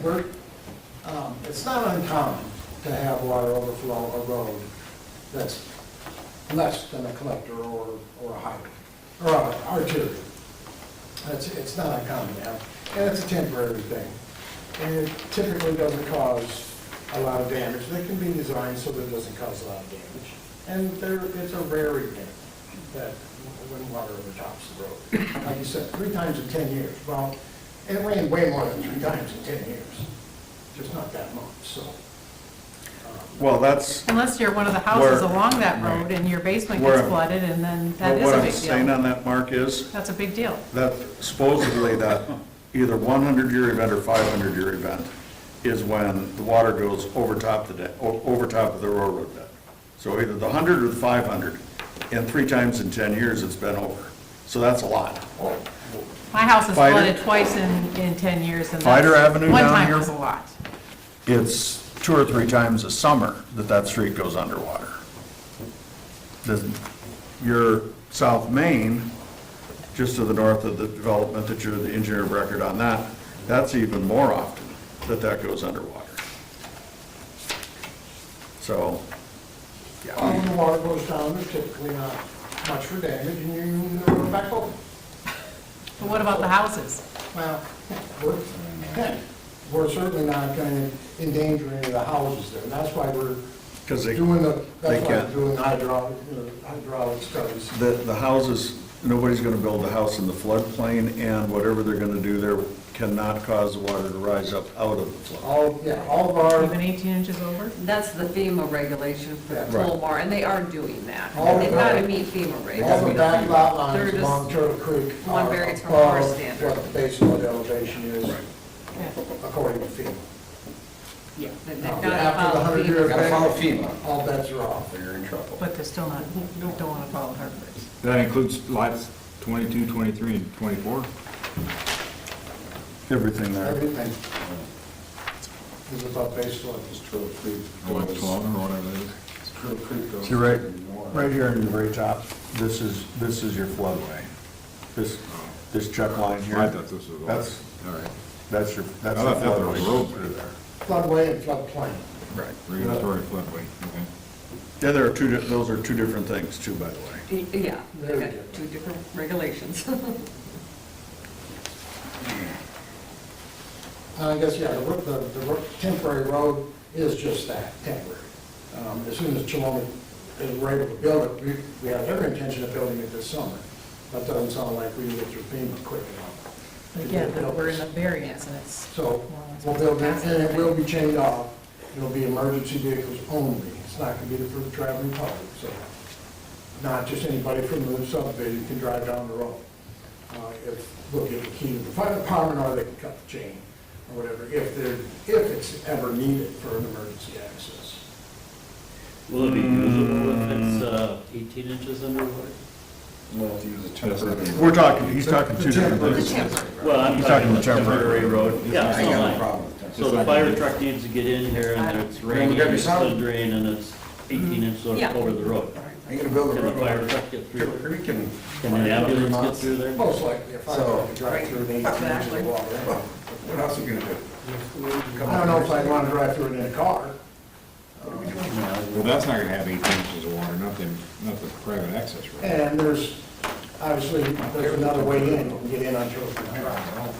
it's not uncommon to have water overflow a road that's less than a collector or a hydrant. or arterial. It's not uncommon now, and it's a temporary thing. And it typically doesn't cause a lot of damage. They can be designed so that it doesn't cause a lot of damage. And it's a rare event that when water overtops the road. Like you said, 3 times in 10 years. Well, it rained way more than 3 times in 10 years. Just not that much, so. Well, that's, Unless you're one of the houses Where- along that road and your basement Where- gets flooded, and then that but is what a I'm big saying deal. on that, Mark, is That's a big deal. that supposedly that either 100-year event or 500-year event is when the water goes over top of the railroad bed. So either the 100 or the 500, and 3 times in 10 years it's been over. So that's a lot. My house is Fighter- flooded twice in 10 years, and Fighter that's, Avenue one down time here? was a lot. It's 2 or 3 times a summer that street goes underwater. Your South Main, just to the north of the development that you're the engineer of record on that, that's even more often that goes underwater. So, When the water goes down, there's typically not much for damage, and you move the road back over. But what about the houses? Well, we're certainly not going to endanger any of the houses there, and that's why we're because doing that's why can't. we're doing hydraulic studies. the houses, nobody's gonna build a house in the floodplain, and whatever they're gonna do there cannot cause the water to rise up out of the flood. All of our, Even 18 inches over? That's the FEMA regulation for Right. Colmar, and they are doing that. All They've the- got to meet FEMA rates. all the back lot lines They're just along Turtle Creek one are variance from our above standard. what the basement elevation is, Yeah. according to FEMA. Yeah, they've Now, got to after the follow 100-year FEMA. Gotta follow event, FEMA. all bets are off. You're in trouble. But they're still not, don't want to follow Hartford's. That includes lots 22, 23, and 24? Everything there. Everything is above baseline. Turtle Creek. Or 12, or whatever it is. Turtle Creek goes. See, right here in the very top, this is your floodway. This check line here. I thought this was all. That's, All right. that's your I thought that was floodway. road. Through there. Floodway and floodplain. Right. Regulatory floodway, okay. Yeah, there are those are 2 different things too, by the way. Yeah, Very they've got good. 2 different regulations. I guess, yeah, the temporary road is just that, temporary. As soon as Chaloma is able to build it, we have every intention of building it this summer. That doesn't sound like we can get through FEMA quick enough. But again, we're in a variance, and it's. So we'll build it, and it will be chained off. It'll be emergency vehicles only. It's not going to be for the traveling public, so not just anybody from the subdivision can drive down the road. If, we'll give the key to the fire department, or they can cut the chain, or whatever, if it's ever needed for an emergency access. Will it be usable if it's 18 inches underwater? We'll have to use a temporary. He's talking 2 different The things. temporary. Well, I'm He's talking talking the the temporary. temporary road. Yeah, I so ain't got am no I. problem with that. So the fire truck needs to get in here and it's raining, grab your it's salad? flood drain, and it's 18 inches Yeah. over the road. Are you gonna build a Can the road? fire truck get through? We can. Can the ambulance get through there? Most likely, if I were to drive through an 18 inches of water. What else are you gonna do? I don't know if I'd want to drive through it in a car. Well, that's not gonna have 18 inches of water, not the private access road. And there's another way in, you can get in on Turtle Creek Drive.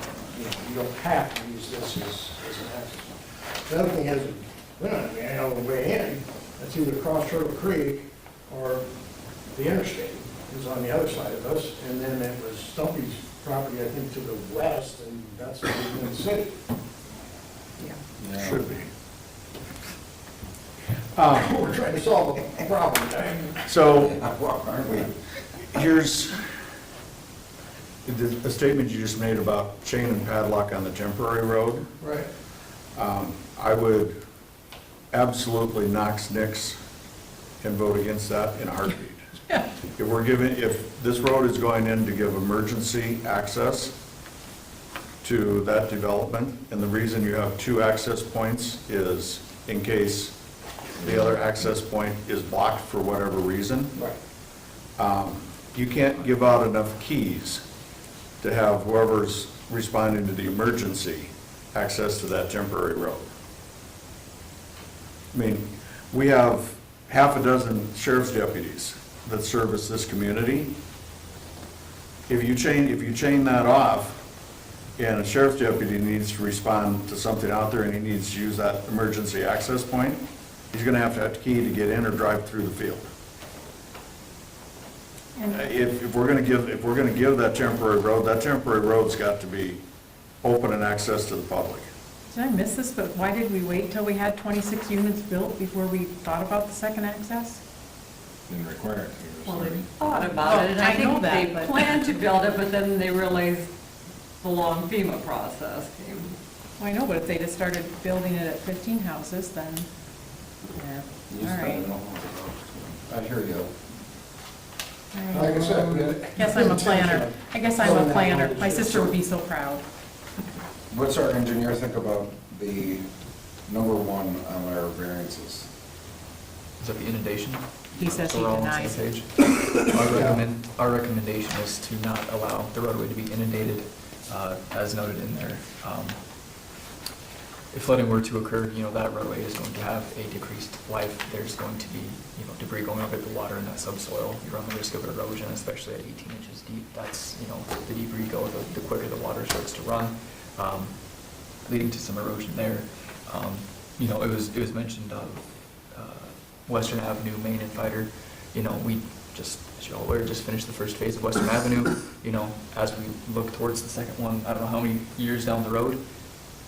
You don't have to use this as an access. The other thing is, we're not going to the way in, it's either across Turtle Creek or the interstate is on the other side of us, and then it was Stumpy's property, I think, to the west, and that's in the city. Should be. We're trying to solve a problem today. So Aren't we? here's a statement you just made about chain and padlock on the temporary road. Right. I would absolutely nix and vote against that in a heartbeat. If this road is going in to give emergency access to that development, and the reason you have 2 access points is in case the other access point is blocked for whatever reason. Right. You can't give out enough keys to have whoever's responding to the emergency access to that temporary road. I mean, we have half a dozen sheriff's deputies that service this community. If you chain that off, and a sheriff's deputy needs to respond to something out there and he needs to use that emergency access point, he's gonna have the key to get in or drive through the field. If we're gonna give that temporary road's got to be open and access to the public. Did I miss this, but why did we wait till we had 26 units built before we thought about the second access? Didn't require it. Well, they thought about it, and I I know think that, they but- planned to build it, but then they realized the long FEMA process came. Well, I know, but if they just started building it at 15 houses, then, yeah, all right. I hear you. All Like right. I said, we had. Guess I'm a planner. I guess I'm a planner. My sister would be so proud. What's our engineer think about the number one on our variances? Is that the inundation? He says he So we're all on the denies same it. page? Our recommendation is to not allow the roadway to be inundated, as noted in there. If flooding were to occur, that roadway is going to have a decreased life. There's going to be, debris going up at the water in that subsoil. You run the risk of erosion, especially at 18 inches deep. That's, the deeper you go, the quicker the water starts to run, leading to some erosion there. It was mentioned of Western Avenue, Main and Fighter. We just, as you're all aware, just finished the first phase of Western Avenue. As we look towards the second one, I don't know how many years down the road,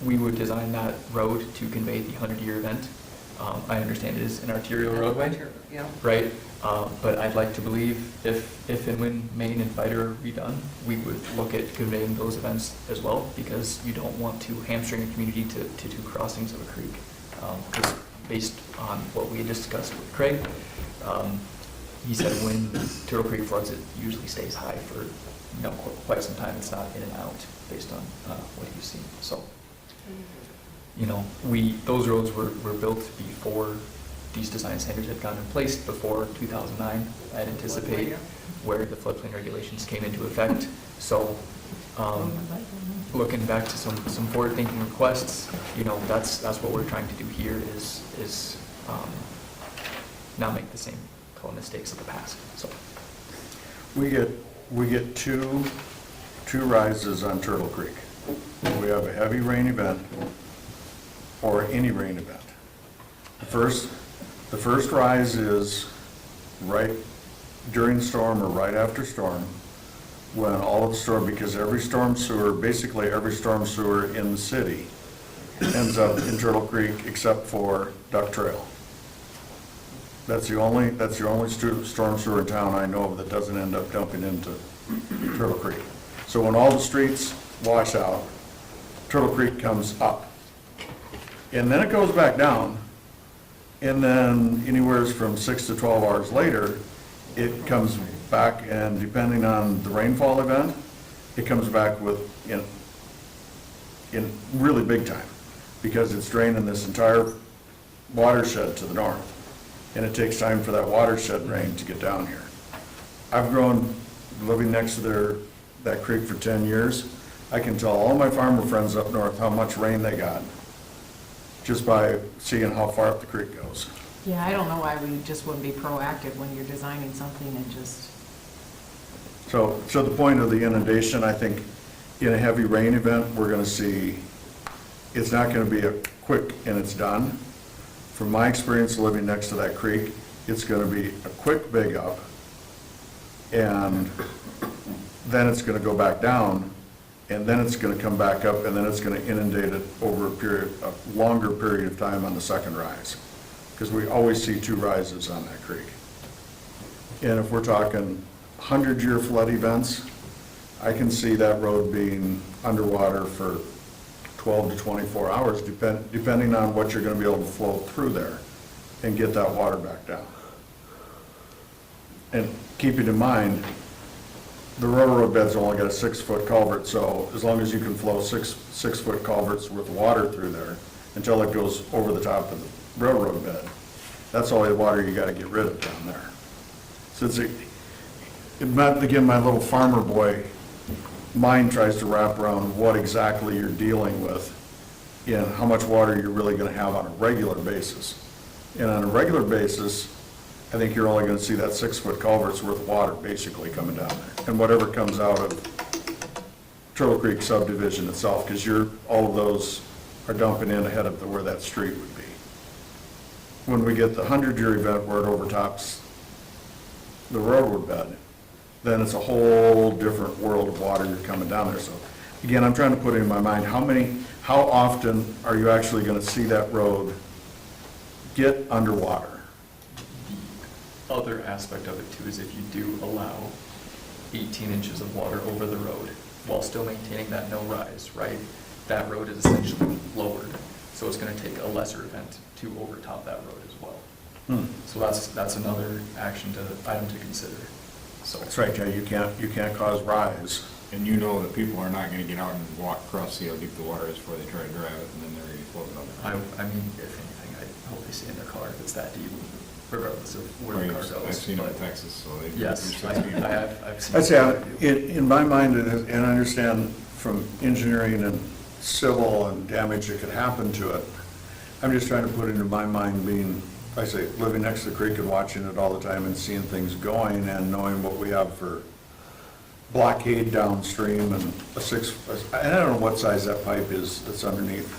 we would design that road to convey the 100-year event. I understand it is an arterial roadway, Yeah. right? But I'd like to believe if and when Main and Fighter are redone, we would look at conveying those events as well, because you don't want to hamstring a community to two crossings of a creek. Because based on what we had discussed with Craig, he said when Turtle Creek floods, it usually stays high for quite some time. It's not in and out based on what he's seen. So, those roads were built before these design standards had gone in place, before 2009. I'd anticipate where the floodplain regulations came into effect. So, looking back to some forward-thinking requests, that's what we're trying to do here is not make the same kind of mistakes of the past. So, We get two rises on Turtle Creek. We have a heavy rain event or any rain event. The first rise is right during storm or right after storm, when all of the storm, because basically every storm sewer in the city ends up in Turtle Creek except for Duck Trail. That's the only storm sewer in town I know of that doesn't end up dumping into Turtle Creek. So when all the streets wash out, Turtle Creek comes up. And then it goes back down, and then anywhere from 6 to 12 hours later, it comes back, and depending on the rainfall event, it comes back in really big time, because it's draining this entire watershed to the north, and it takes time for that watershed rain to get down here. I've grown, living next to that creek for 10 years, I can tell all my farmer friends up north how much rain they got, just by seeing how far up the creek goes. Yeah, I don't know why we just wouldn't be proactive when you're designing something and just, So the point of the inundation, I think, in a heavy rain event, we're gonna see, it's not gonna be a quick and it's done. From my experience living next to that creek, it's gonna be a quick big up, and then it's gonna go back down, and then it's gonna come back up, and then it's gonna inundate it over a longer period of time on the second rise. Because we always see two rises on that creek. And if we're talking 100-year flood events, I can see that road being underwater for 12 to 24 hours, depending on what you're gonna be able to flow through there and get that water back down. And keeping in mind, the railroad bed's only got a 6-foot culvert, so as long as you can flow six-foot culverts with water through there until it goes over the top of the railroad bed, that's all the water you gotta get rid of down there. So again, my little farmer boy mind tries to wrap around what exactly you're dealing with and how much water you're really gonna have on a regular basis. And on a regular basis, I think you're only gonna see that 6-foot culvert's worth of water basically coming down there. And whatever comes out of Turtle Creek subdivision itself, because all of those are dumping in ahead of where that street would be. When we get the 100-year event where it overtops the railroad bed, then it's a whole different world of water you're coming down there. So again, I'm trying to put it in my mind, how often are you actually gonna see that road get underwater? The other aspect of it too is if you do allow 18 inches of water over the road while still maintaining that no rise, right? That road is essentially lowered, so it's gonna take a lesser event to overtop that road as well. So that's another item to consider, so. That's right, Jay, you can't cause rise. And you know that people are not gonna get out and walk across, see how deep the water is before they try to drive it, and then they're gonna float it I mean, if anything, I hope they see in their car if it's that deep, regardless of where the car goes. I've seen it in but- Texas, so they. Yes, I have, I've seen. I'd say, in my mind, and I understand from engineering and civil and damage that could happen to it, I'm just trying to put into my mind being, I say, living next to the creek and watching it all the time and seeing things going and knowing what we have for blockade downstream and and I don't know what size that pipe is that's underneath.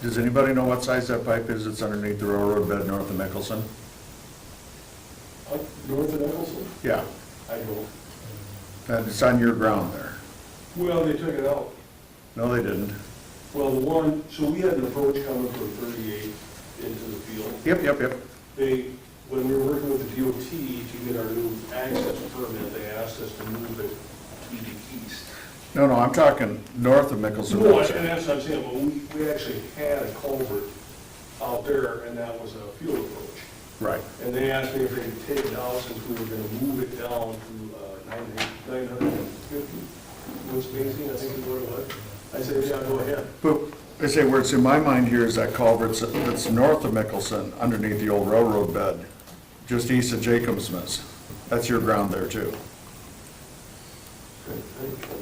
Does anybody know what size that pipe is that's underneath the railroad bed north of Mickelson? Up north of Nicholson? Yeah, I don't. and it's on your ground there. Well, they took it out. No, they didn't. Well, so we had an approach coming from 38 into the field. Yep. When we were working with the DOT to get our new access permit, they asked us to move it to the east. No, I'm talking north of Mickelson. No, and that's what I'm saying, but we actually had a culvert out there, and that was a field approach. Right. And they asked me if they could take it down since we were gonna move it down to 950 foot spacing, I think is what it was. I said, yeah, go ahead. But I say where it's in my mind here is that culvert that's north of Mickelson, underneath the old railroad bed, just east of Jacobsmith's. That's your ground there too. Good, thank you for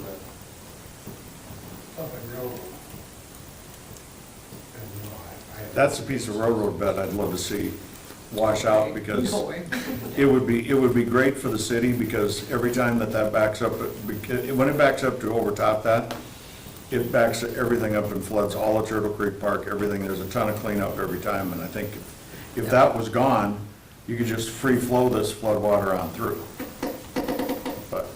that. Up in railroad. That's a piece of railroad bed I'd love to see wash out because Boy. it would be great for the city because every time that backs up, when it backs up to overtop that, it backs everything up and floods all of Turtle Creek Park, everything. There's a ton of cleanup every time, and I think if that was gone, you could just free flow this flood water on through. But,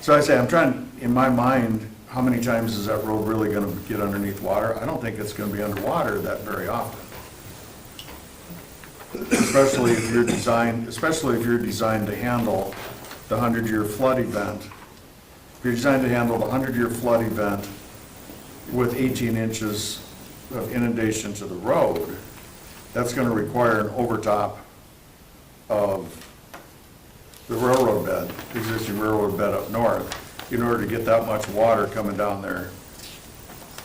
so I say, I'm trying, in my mind, how many times is that road really gonna get underneath water? I don't think it's gonna be underwater that very often. Especially if you're designed to handle the 100-year flood event. If you're designed to handle the 100-year flood event with 18 inches of inundation to the road, that's gonna require an overtop of the railroad bed, the existing railroad bed up north, in order to get that much water coming down there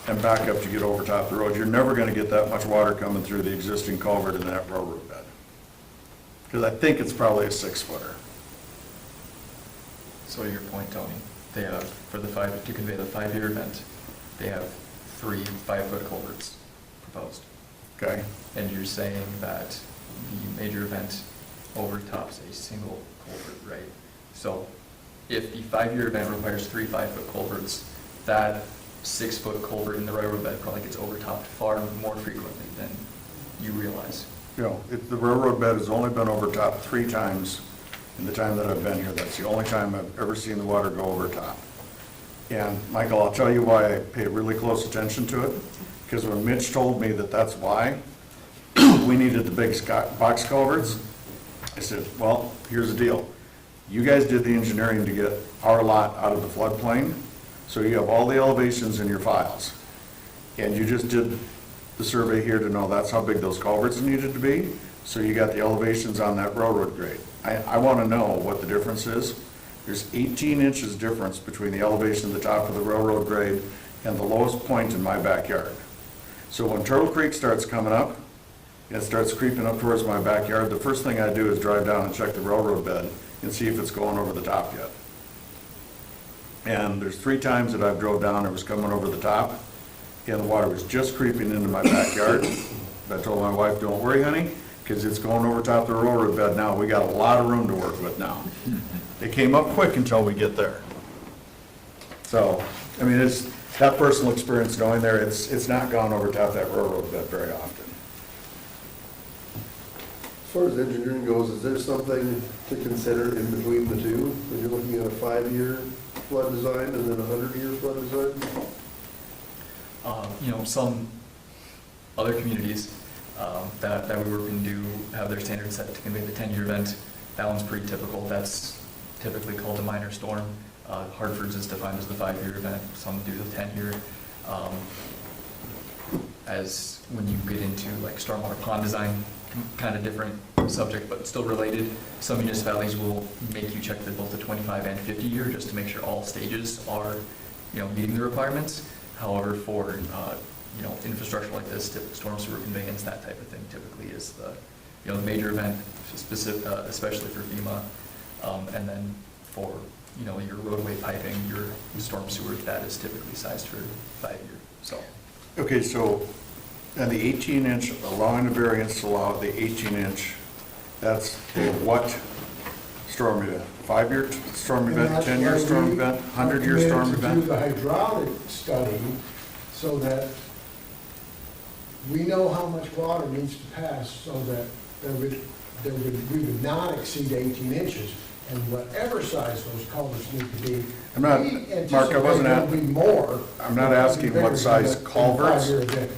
and back up to get over top the road. You're never gonna get that much water coming through the existing culvert in that railroad bed. Because I think it's probably a 6-footer. So to your point, Tony, they have, to convey the 5-year event, they have 3 5-foot culverts proposed. Okay? And you're saying that the major event overtops a single culvert, right? So if the 5-year event requires 3 5-foot culverts, that 6-foot culvert in the railroad bed probably gets overtopped far more frequently than you realize. You know, the railroad bed has only been overtopped 3 times in the time that I've been here. That's the only time I've ever seen the water go over top. And Michael, I'll tell you why I paid really close attention to it, because when Mitch told me that that's why we needed the big box culverts, I said, well, here's the deal. You guys did the engineering to get our lot out of the floodplain, so you have all the elevations in your files. And you just did the survey here to know that's how big those culverts needed to be, so you got the elevations on that railroad grade. I want to know what the difference is. There's 18 inches difference between the elevation at the top of the railroad grade and the lowest point in my backyard. So when Turtle Creek starts coming up, and it starts creeping up towards my backyard, the first thing I do is drive down and check the railroad bed and see if it's going over the top yet. And there's 3 times that I've drove down, it was coming over the top, and the water was just creeping into my backyard. I told my wife, don't worry, honey, because it's going over top of the railroad bed now. We got a lot of room to work with now. It came up quick until we get there. So, I mean, it's, that personal experience going there, it's not gone over top of that railroad bed very often. As far as engineering goes, is there something to consider in between the two? When you're looking at a 5-year flood design and then a 100-year flood design? You know, some other communities that we work in do have their standards set to convey the 10-year event. That one's pretty typical. That's typically called a minor storm. Hartford's is defined as the 5-year event. Some do the 10-year. As when you get into like stormwater pond design, kind of different subject, but still related. Some municipalities will make you check both the 25 and 50-year just to make sure all stages are, you know, meeting the requirements. However, for you know, infrastructure like this, storm sewer conveyance, that type of thing, typically is the, you know, the major event, specific, especially for FEMA, and then for, you know, your roadway piping, your storm sewer, that is typically sized for 5-year. So. Okay, so, and the 18-inch, allowing the variance to allow the 18-inch, that's a what storm event? 5-year storm event, 10-year storm event, 100-year storm To do event? the hydraulic study so that we know how much water needs to pass so that we would not exceed 18 inches. And whatever size those culverts need to be. I'm not, Mark, I wasn't at. Be more. I'm not asking what size culverts. I'm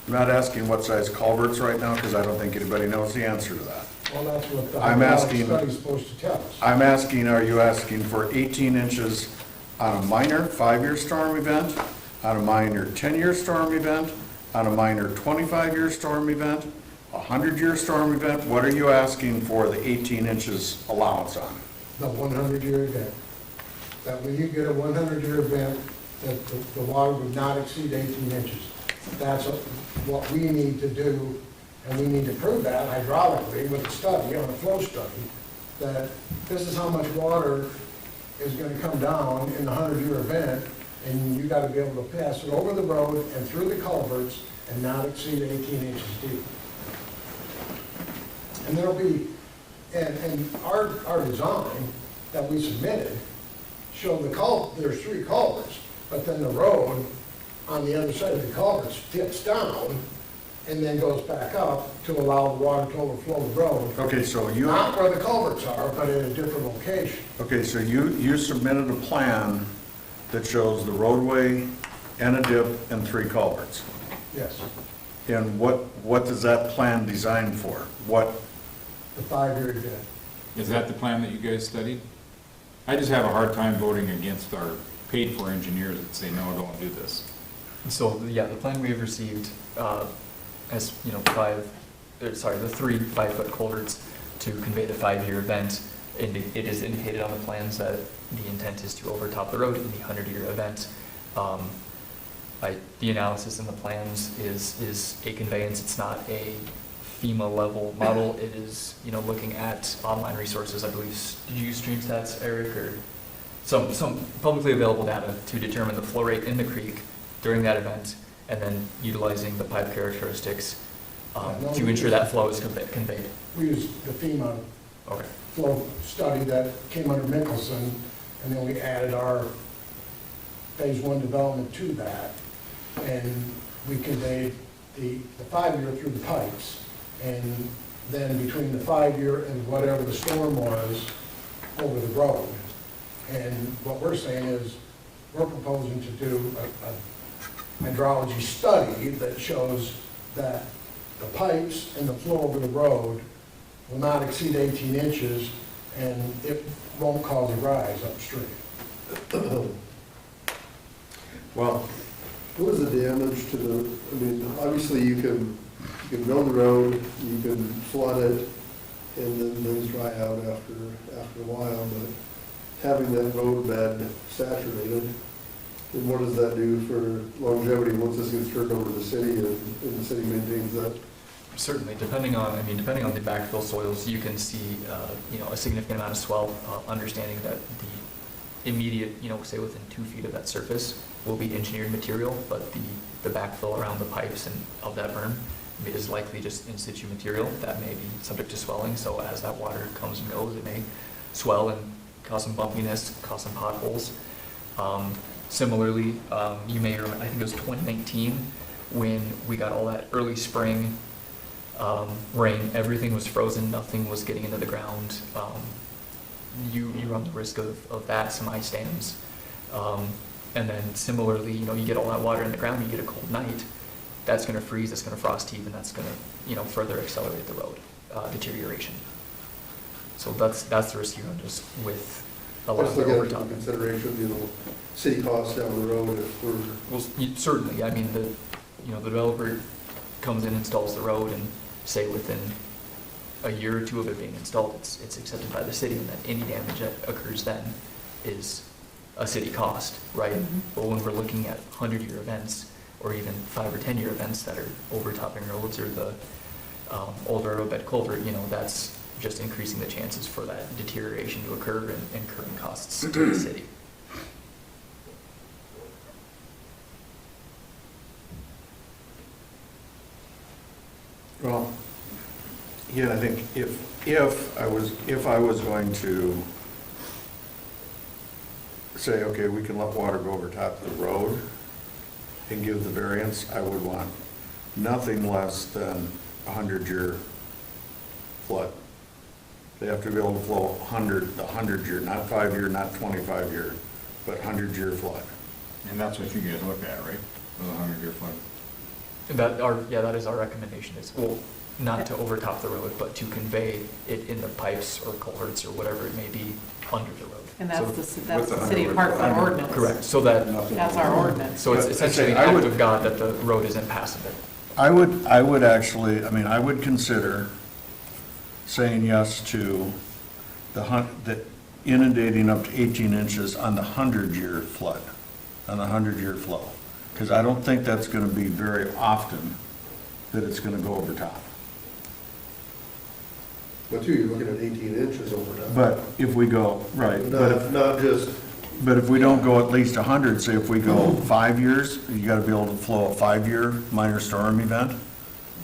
I'm not asking what size culverts right now, because I don't think anybody knows the answer to that. Well, that's what the I'm hydraulic asking- study's supposed to tell us. I'm asking, are you asking for 18 inches on a minor 5-year storm event, on a minor 10-year storm event, on a minor 25-year storm event, a 100-year storm event? What are you asking for the 18 inches allowance on? The 100-year event. That when you get a 100-year event, that the water would not exceed 18 inches. That's what we need to do, and we need to prove that hydraulically with a study, on a flow study, that this is how much water is gonna come down in the 100-year event, and you gotta be able to pass it over the road and through the culverts and not exceed 18 inches deep. And there'll be, and our design that we submitted showed there's 3 culverts, but then the road on the other side of the culverts dips down and then goes back up to allow the water to overflow the road. Okay, so you, Not where the culverts are, but in a different location. okay, so you submitted a plan that shows the roadway and a dip and 3 culverts. Yes, And what does that plan design for? What, the 5-year event. Is that the plan that you guys studied? I just have a hard time voting against our paid-for engineers that say, no, don't do this. So, yeah, the plan we have received has, you know, the 3 5-foot culverts to convey the 5-year event. And it is indicated on the plans that the intent is to overtop the road in the 100-year event. The analysis in the plans is a conveyance. It's not a FEMA level model. It is, you know, looking at online resources. I believe, did you use StreamStats, Eric, or some publicly available data to determine the flow rate in the creek during that event, and then utilizing the pipe characteristics to ensure that flow is conveyed. We used the FEMA Okay. flow study that came under Mickelson, and then we added our phase 1 development to that. And we conveyed the 5-year through the pipes, and then between the 5-year and whatever the storm was over the road. And what we're saying is, we're proposing to do a hydrology study that shows that the pipes and the flow over the road will not exceed 18 inches, and it won't cause a rise upstream. well, What is the damage to the, I mean, obviously you can build the road, you can flood it, and then things dry out after a while, but having that road bed saturated, and what does that do for longevity once this gets turned over to the city and the city maintains that? Certainly, depending on the backfill soils, you can see, you know, a significant amount of swell, understanding that the immediate, you know, say within 2 feet of that surface will be engineered material, but the backfill around the pipes and of that berm is likely just in situ material that may be subject to swelling, so as that water comes and goes, it may swell and cause some bumpiness, cause some potholes. Similarly, you may remember, I think it was 2019, when we got all that early spring rain, everything was frozen, nothing was getting into the ground. You run the risk of that, some ice dams. And then similarly, you get all that water in the ground, you get a cold night, that's gonna freeze, that's gonna frost heave, and that's gonna, further accelerate the road deterioration. So that's the risk you run just with a lot Just of look at it overtop. in consideration, city costs down the road if we're, Well, certainly, I mean, the developer comes in, installs the road, and say within a year or two of it being installed, it's accepted by the city, and that any damage that occurs then is a city cost, right? But when we're looking at 100-year events, or even 5 or 10-year events that are overtopping roads, or the old railroad bed culvert, that's just increasing the chances for that deterioration to occur and incurring costs to the city. Well, yeah, I think if I was going to say, okay, we can let water go over top of the road and give the variance, I would want nothing less than 100-year flood. They have to be able to flow the 100-year, not 5-year, not 25-year, but 100-year flood. And that's what you guys look at, right? For the 100-year flood. That is our recommendation, is, well, not to overtop the road, but to convey it in the pipes or culverts or whatever it may be under the road. And So- that's the city of Hartford ordinance. Correct, so that, That's our ordinance. so it's But, essentially an I act would- of God that the road is impassable. I would actually, I would consider saying yes to the inundating up to 18 inches on the 100-year flood, on the 100-year flow. Because I don't think that's going to be very often that it's going to go over top. but too, you're looking at 18 inches over that. But if we go, right, Not just, but if we don't go at least 100, say if we go 5 years, you got to be able to flow a 5-year minor storm event.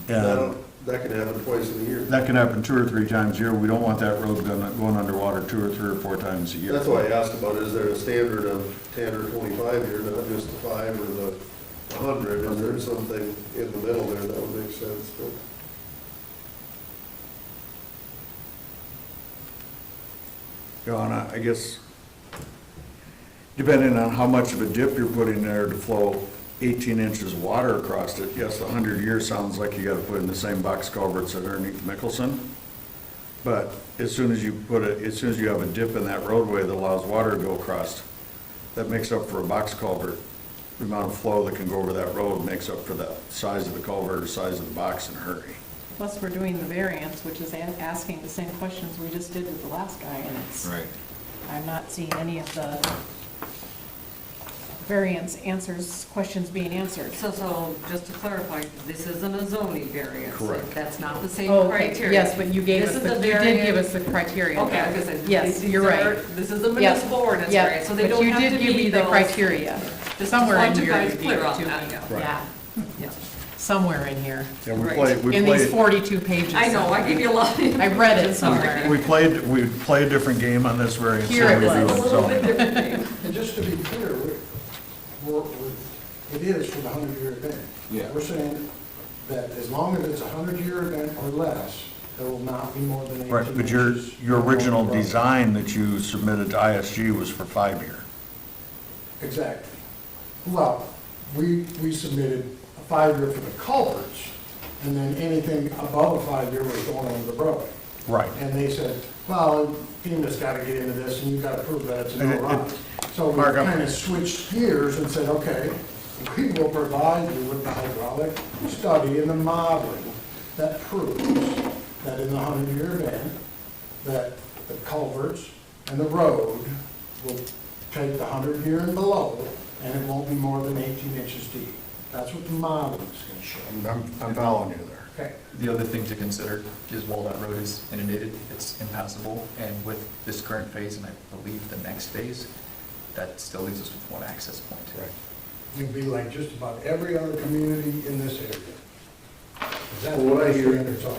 And that can happen twice in a year. that can happen 2 or 3 times a year. We don't want that road going underwater 2 or 3 or 4 times a year. That's why I asked about, is there a standard of 10 or 25 year, not just the 5 or the 100? Is there something in the middle there that would make sense? But And I guess, depending on how much of a dip you're putting there to flow 18 inches of water across it, yes, the 100 years sounds like you gotta put in the same box culverts that are underneath Mickelson. But as soon as you have a dip in that roadway that allows water to go across, that makes up for a box culvert. The amount of flow that can go over that road makes up for the size of the culvert or size of the box in a hurry. Plus, we're doing the variance, which is asking the same questions we just did with the last guy, and it's, Right. I'm not seeing any of the variance questions being answered. So just to clarify, this isn't a zoning variance. Correct. That's not the same Oh, okay. criteria. Yes, but you gave This us, is you a did give variance. us the criteria. Okay, I was gonna say. Yes, these you're are- right. This is a Yes. municipal ordinance Yeah, variance, so they don't But have you to did give me meet the those. criteria. Just Somewhere want in you here guys you gave clear it on to that. me. Right. Yeah, Yeah. somewhere in here. Yeah, Right. we In these played, 42 pages. I know, I give you a lot. I read it somewhere. we played a different game on this variance. Here than it we do was. in A little zoning. bit different thing. And just to be clear, it is for the 100-year event. Yeah. We're saying that as long as it's a 100-year event or less, there will not be more than 18 Right, but inches. your original on the road. design that you submitted to ISG was for 5-year. Exactly. Well, we submitted a 5-year for the culverts, and then anything above a 5-year was going over the road. Right. And they said, well, FEMA's got to get into this, and you've got to prove that it's a And no it- run. So we Mark, I'm- kind of switched gears and said, okay, we will provide you with the hydraulic study and the modeling that proves that in the 100-year event, that the culverts and the road will take the 100-year and below, and it won't be more than 18 inches deep. That's what the modeling's going to show. I'm following you there. Okay. The other thing to consider is while that road is inundated, it's impassable, and with this current phase, and I believe the next phase, that still leaves us with one access point. Right. It'd be like just about every other community in this area. That's Well, what I the hear- standards are.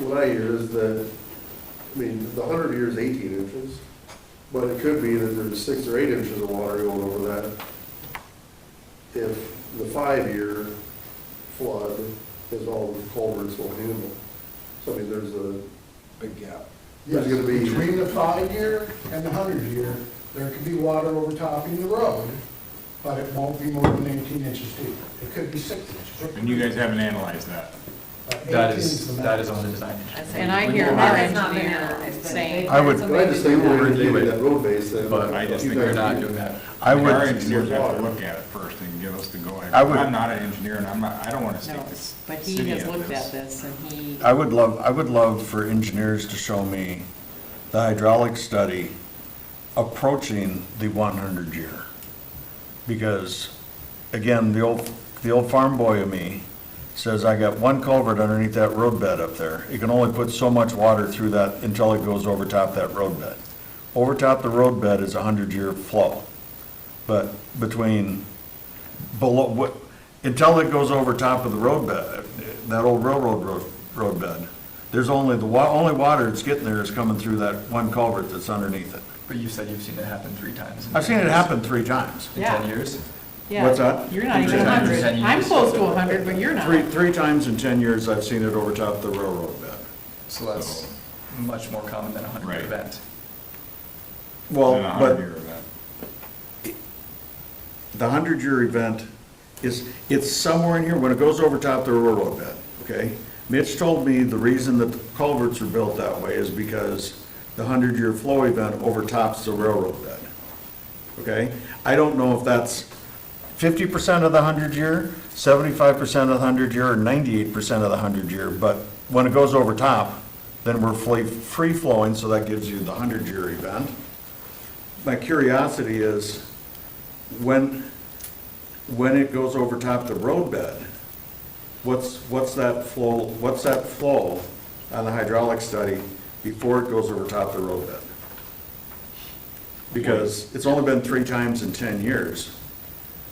What I hear is that, I mean, the 100-year is 18 inches, but it could be that there's 6 or 8 inches of water going over that. If the 5-year flood is all the culverts will handle. So I mean, there's a, Big gap. there's gonna be. Between the 5-year and the 100-year, there could be water overtopping the road, but it won't be more than 18 inches deep. It could be 6 inches. It could And you be- guys haven't analyzed that. but That 18 is, the that is max. on the design. And I We hear will our have- It's not been engineer analyzed, but saying. they- I would- But I just think We'll we're review getting it. that road base then. But I just think We're we're not doing that. I would. Our engineers have to look at it first and give us the go-ahead. I would- I'm not an engineer, and I don't want to No, stick this but he city has at looked this. at this and he, I would love for engineers to show me the hydraulic study approaching the 100-year. Because, again, the old farm boy of me says, I got one culvert underneath that roadbed up there. It can only put so much water through that until it goes over top that roadbed. Over top the roadbed is a 100-year flow. But between, until it goes over top of the roadbed, that old roadbed, there's only, only water that's getting there is coming through that one culvert that's underneath it. But you said you've seen it happen 3 times. in I've seen it 10 years. happen 3 times. In Yeah. 10 years? yeah. What's that? You're not even 3 times in 100. 10 I'm years. close to 100, but you're not. Three times in 10 years, I've seen it over top the railroad bed. So that's much more common than a 100-year Right. event. Well, Than a but 100-year event. the 100-year event it's somewhere in here, when it goes over top the railroad bed, okay? Mitch told me the reason that the culverts are built that way is because the 100-year flow event overtops the railroad bed, okay? I don't know if that's 50% of the 100-year, 75% of the 100-year, or 98% of the 100-year, but when it goes over top, then we're free-flowing, so that gives you the 100-year event. My curiosity is, when it goes over top the roadbed, what's that flow on the hydraulic study before it goes over top the roadbed? Because it's only been 3 times in 10 years.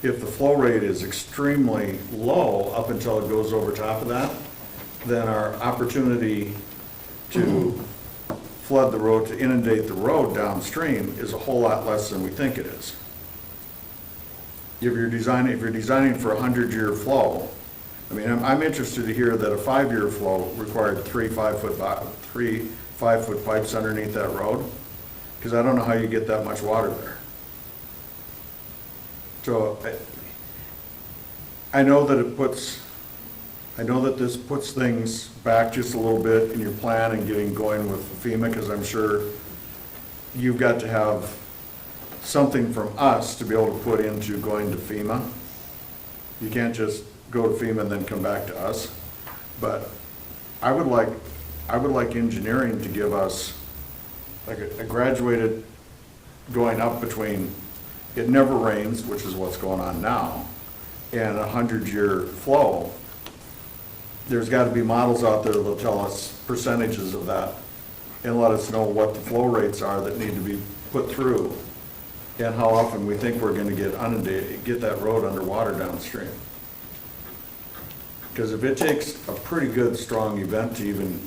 If the flow rate is extremely low up until it goes over top of that, then our opportunity to flood the road, to inundate the road downstream is a whole lot less than we think it is. If you're designing for a 100-year flow, I mean, I'm interested to hear that a 5-year flow required 3 5-foot pipes underneath that road, because I don't know how you get that much water there. So I know that this puts things back just a little bit in your plan and getting going with FEMA, because I'm sure you've got to have something from us to be able to put into going to FEMA. You can't just go to FEMA and then come back to us. But I would like engineering to give us like a graduated going up between it never rains, which is what's going on now, and a 100-year flow. There's got to be models out there that'll tell us percentages of that and let us know what the flow rates are that need to be put through and how often we think we're going to get inundated, get that road underwater downstream. Because if it takes a pretty good, strong event to even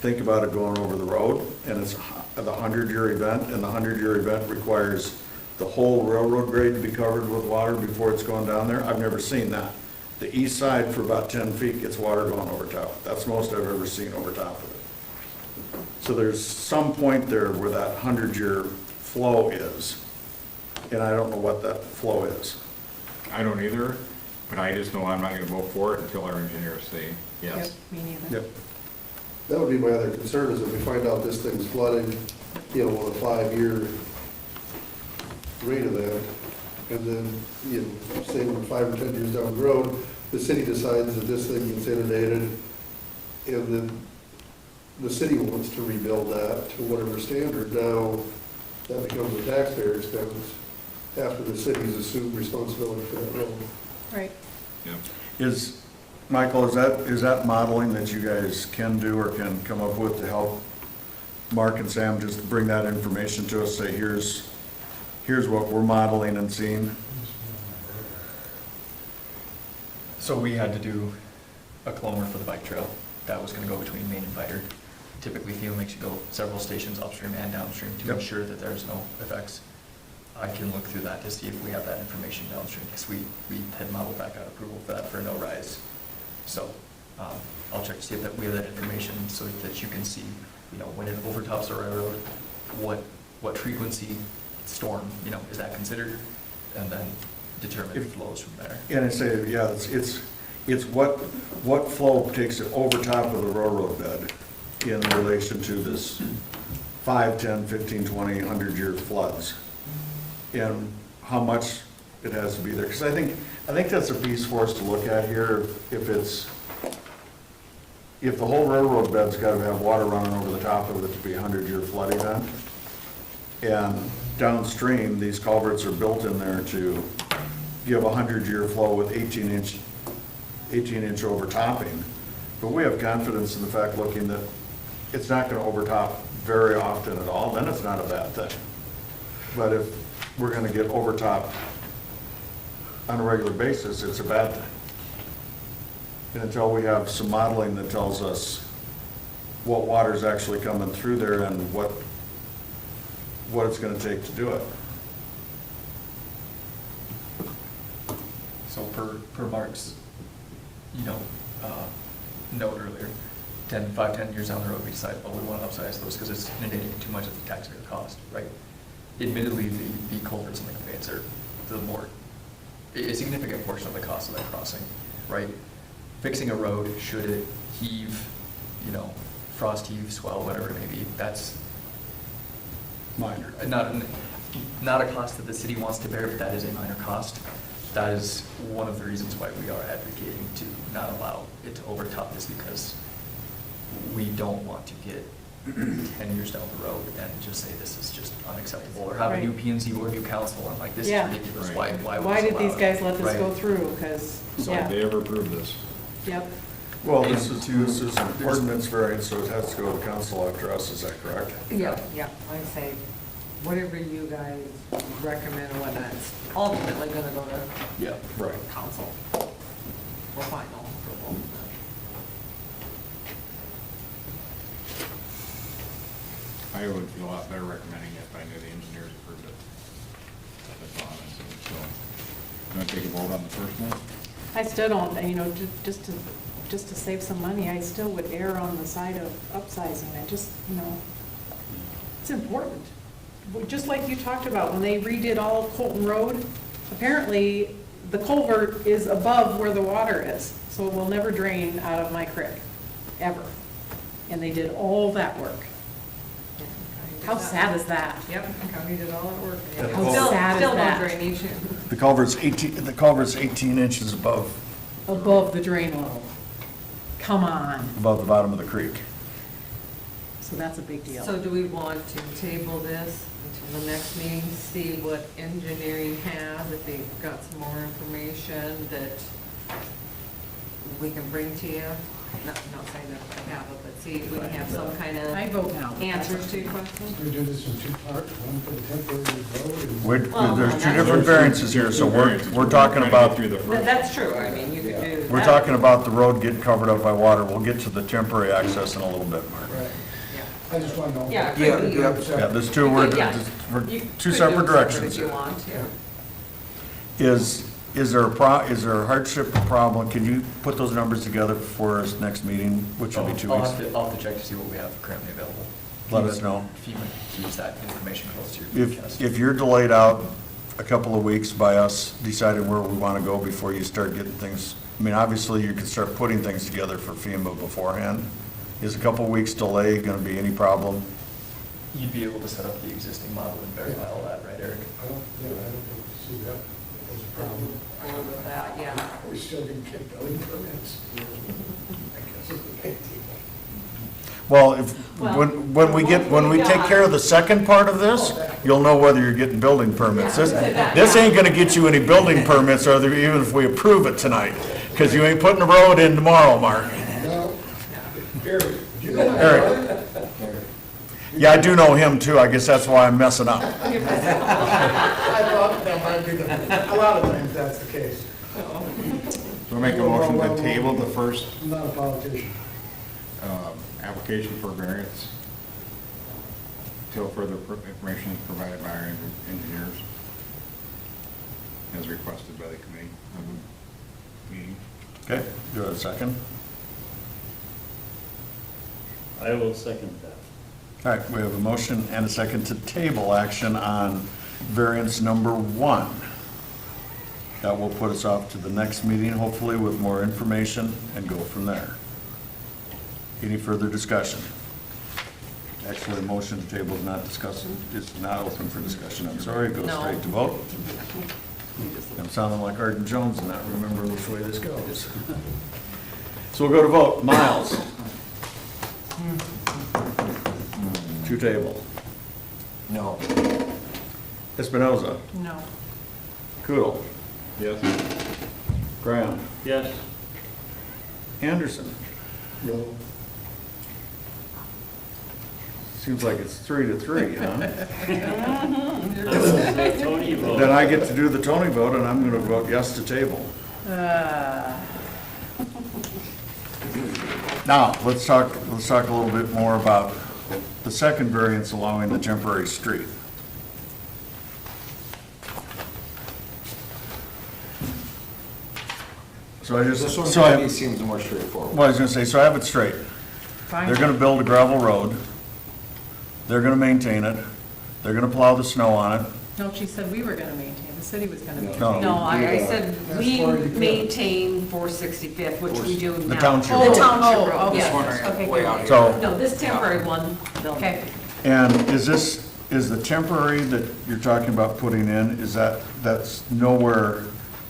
think about it going over the road, and it's the 100-year event, and the 100-year event requires the whole railroad grade to be covered with water before it's going down there, I've never seen that. The east side for about 10 feet gets water going over top. That's most I've ever seen over top of it. So there's some point there where that 100-year flow is, and I don't know what that flow is. I don't either, but I just know I'm not going to vote for it until our engineers say yes. Yep, me neither. Yep. That would be my other concern, is if we find out this thing's flooding, you know, on a 5-year rate event, and then, you know, say we're 5 or 10 years down the road, the city decides that this thing gets inundated, and then the city wants to rebuild that to whatever standard. Now, that becomes a taxpayer expense after the city's assumed responsibility for that road. Right. Michael, is that modeling that you guys can do or can come up with to help Mark and Sam just bring that information to us, say, here's what we're modeling and seeing? So we had to do a cloner for the bike trail that was gonna go between Main and Vider. Typically, FEMA makes you go several stations upstream and downstream to Yep. ensure that there's no effects. I can look through that to see if we have that information downstream, because we had modeled back out approval for that for no rise. So, I'll check to see if that, we have that information so that you can see, you know, when it overtops a railroad, what frequency storm, you know, is that considered? And then determine If- flows from there. And I say, yeah, it's what flow takes it over top of the railroad bed in relation to this 5, 10, 15, 20, 100-year floods. And how much it has to be there. Because I think that's a piece for us to look at here. If the whole railroad bed's got to have water running over the top of it to be a 100-year flood event, and downstream, these culverts are built in there to give a 100-year flow with 18-inch overtopping. But we have confidence in the fact, looking, that it's not going to overtop very often at all, then it's not a bad thing. But if we're going to get overtopped on a regular basis, it's a bad thing. And until we have some modeling that tells us what water's actually coming through there and what it's going to take to do it. So per Mark's, you know, note earlier, 5, 10 years down the road, we decide, oh, we want to upsize those because it's inundating too much of the taxpayer cost, right? Admittedly, the culverts and the conveyance are a significant portion of the cost of that crossing, right? Fixing a road, should it heave, you know, frost heave, swell, whatever it may be, that's Minor. not a cost that the city wants to bear, but that is a minor cost. That is one of the reasons why we are advocating to not allow it to overtop this, because we don't want to get 10 years down the road and just say this is just unacceptable, or have a new Right. P&Z or a new council, and like, this is Yeah. ridiculous, Right. why would Why this did allow these it? guys let this Right. go through? Because, So if yeah, they ever approve this, yep. Well, this is an ordinance variance, so it has to go to council after us, is that correct? Yeah, yeah, I say, whatever you guys recommend or whatnot, it's ultimately gonna go to Yeah. Right. council for final approval. I would feel a lot better recommending it if I knew the engineers approved it. That's all I'm saying. So, you want to take a vote on the first one? I still don't, you know, just to save some money, I still would err on the side of upsizing. I just, you know, it's important. Just like you talked about, when they redid all of Colton Road, apparently the culvert is above where the water is, so it will never drain out of my creek, ever. And they did all that work. How sad is that? Yep, county did all that work. How Still- sad is Still no that? drainage. The culvert's 18 inches above Above the drain level. Come on. the bottom of the creek. So that's a big deal. So do we want to table this until the next meeting, see what engineering has, if they've got some more information that we can bring to you? Not saying that I have it, but see if we can have some kind I of vote no. answers to your questions. We do this in two parts, one for the temporary road and There's two different variances here, so we're talking about, Through the first. That's true, I mean, you could do. we're talking about the road getting covered up by water. We'll get to the temporary access in a little bit, Mark. Right. I just want to know. Yeah, it Yeah, could be. yeah. Yeah, there's two, Yeah. we're You two could do separate them directions If you here. want to. Is there a hardship problem? Can you put those numbers together for us next meeting, which will be 2 I'll weeks? have to check to see what we have currently available. Let us know. FEMA keeps that information close to your chest. If you're delayed out a couple of weeks by us deciding where we want to go before you start getting things, I mean, obviously, you can start putting things together for FEMA beforehand. Is a couple of weeks delay going to be any problem? You'd be able to set up the existing model and verify all that, right, Eric? I don't see that as a problem. Or with that, yeah. We still can get building permits. I guess it's a big deal. Well, when we take care of the second part of this, you'll know whether you're getting building permits. This ain't gonna get you any building permits, or even if we approve it tonight, because you ain't putting the road in tomorrow, Mark. No, Eric, do you know my Eric. brother? Yeah, I do know him too. I guess that's why I'm messing up. I thought that might be a lot of times that's the case. So make a motion to table the first I'm not a politician. application for variance till further information is provided by our engineers as requested by the committee. Meeting. Okay, do you have a second? I will second that. All right, we have a motion and a second to table action on variance number 1. That will put us off to the next meeting, hopefully with more information, and go from there. Any further discussion? Actually, the motion to table is not discussed, is not open for discussion, I'm sorry, it goes No. straight to vote. I'm sounding like Arden Jones and not remembering which way this goes. So we'll go to vote. Miles? To table. No. Espinoza? No. Kudel? Yes. Graham? Yes. Anderson? No. Seems like it's 3-3, huh? Tony vote. Then I get to do the Tony vote, and I'm gonna vote yes to table. Now, let's talk a little bit more about the second variance allowing the temporary street. So I just, This one so to I, me seems more straightforward. well, I was gonna say, so I have it straight. Fine. They're gonna build a gravel road, they're gonna maintain it, they're gonna plow the snow on it. No, she said we were gonna maintain, the city was gonna maintain. No, No, I said That's we where you go. maintain 465th, which we do now. The township The road. township Oh, road, okay. yes. Okay, Way good. out here. So, No, this temporary one, they'll. Okay, and is the temporary that you're talking about putting in, that's nowhere,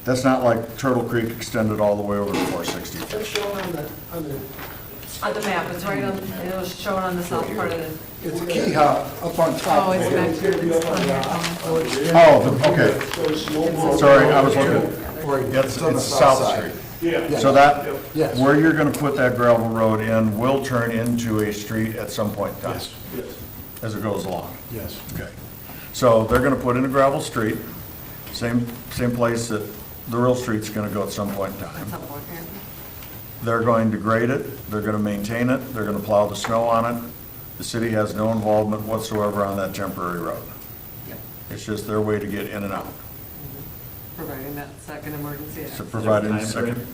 that's not like Turtle Creek extended all the way over to 460? That's shown on the, On the map, it's right on, it was shown on the south part of the. it's a key hop up on top. oh, it's of back it. here, it's on there, Tony. Oh, okay, sorry, I was looking, it's on the South south side. Street. Yeah. So that, Yes. where you're gonna put that gravel road in will turn into a street at some point in time, Yes. as it goes along. Yes. Okay. So they're gonna put in a gravel street, same place that the real street's gonna go at some point in time. At some point, yeah. They're going to grade it, they're gonna maintain it, they're gonna plow the snow on it. The city has no involvement whatsoever on that temporary road. Yep. It's just their way to get in and out. Providing that second emergency. So access. providing a Time second frame?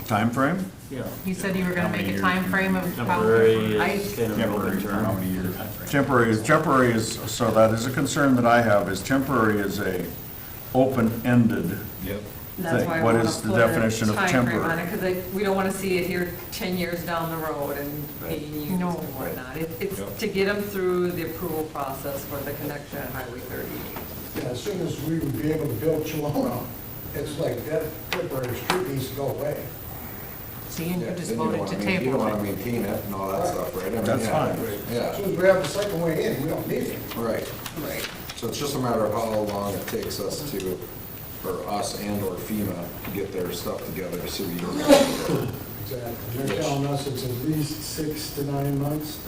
time frame? Yeah. You said you were gonna How make many a years? time frame of how? Temporary I- is kind of Temporary for how term. many years? Temporary is, so that is a concern that I have, is temporary is a open-ended Yep. That's thing. why I What wanna is the put a definition of time frame on temporary? it, because we don't want to see it here 10 years down the road and being used No. and whatnot. It's Yep. to get them through the approval process for the connection at Highway 30. Yeah, as soon as we would be able to build Chelona, it's like that temporary street needs to go away. See, and you Yeah, just then you voted don't to wanna you don't table want it. to maintain it and all that stuff, right? I mean, That's yeah, fine. As Yeah, soon as we have the second way in, we don't need it. right. Right. So it's just a matter of how long it takes us to, for us and or FEMA to get their stuff together so we don't. Exactly. They're telling us it's at least 6 to 9 months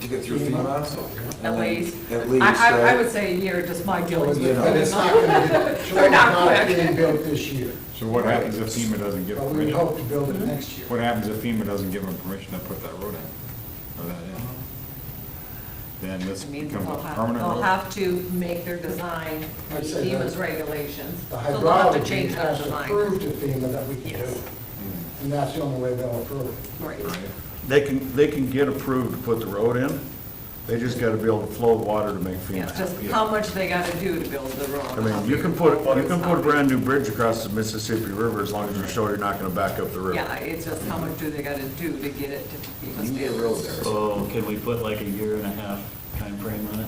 To get through FEMA? At least. At least, I right? would say a year, just my feelings. You know, But it's not gonna get, They're Chelona's not not quick. being built this year. So what happens if FEMA doesn't give But we permission? hope to build it next year. What happens if FEMA doesn't give them permission to put that road in, or that in? Then this I mean, becomes they'll a have, permanent they'll road? have to make their design, I'd say FEMA's that regulations. The So they'll have to hydrology change their has design. approved to FEMA that we can do Yes. it. And that's the only way they'll approve it. Right. They can get approved to put the road in, they just gotta be able to flow the water to make Yeah, FEMA just happy. how much they gotta do to build the road. I mean, you can put a brand new bridge across the Mississippi River as long as you show you're not gonna back up the river. Yeah, it's just how much do they gotta do to get it to FEMA You can get a road standards. there. So can we put like a year and a half time frame on it?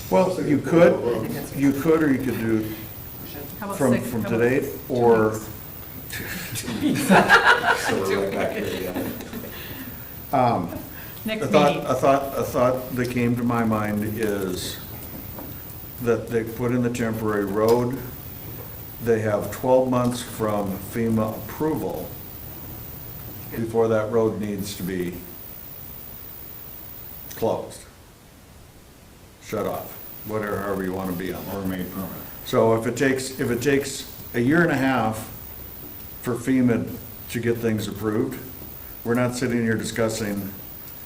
Well, you could, or you could do How about from how about today, 2 or, weeks? So we're right back here again. Next a thought, meeting. a thought that came to my mind is that they put in the temporary road, they have 12 months from FEMA approval before that road needs to be closed, shut off, whatever, however you want to be on Or it. made permanent? So if it takes a year and a half for FEMA to get things approved, we're not sitting here discussing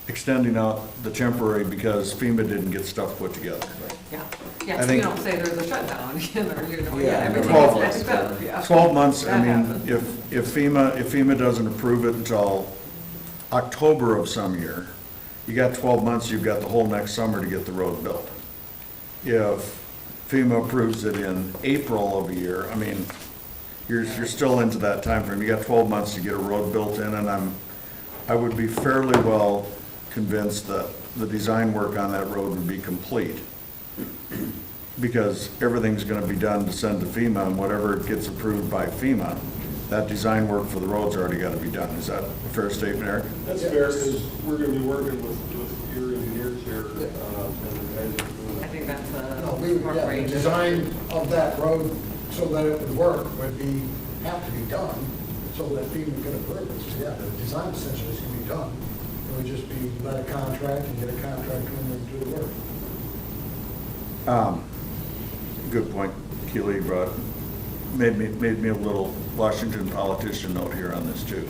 extending out the temporary because FEMA didn't get stuff put together. Yeah, I yeah, so you think- don't say there's a shutdown, or, you know, Yeah, yeah, everything 12 is backed up, yeah. 12 months, I That mean, happens. if FEMA doesn't approve it until October of some year, you got 12 months, you've got the whole next summer to get the road built. If FEMA approves it in April of a year, I mean, you're still into that timeframe. You got 12 months to get a road built in, and I would be fairly well convinced that the design work on that road would be complete. Because everything's gonna be done to send to FEMA, and whatever gets approved by FEMA, that design work for the road's already gotta be done. Is that a fair statement, Eric? That's fair, because we're gonna be working with your engineers here, and the guys that are doing I think that's No, a we, smart yeah, way the to- design of that road so that it would work would be, have to be done so that FEMA could approve it. So, yeah, the design essentially is gonna be done. It would just be let a contract and get a contract when they do the work. Good point, Keely brought, made me a little Washington politician note here on this too.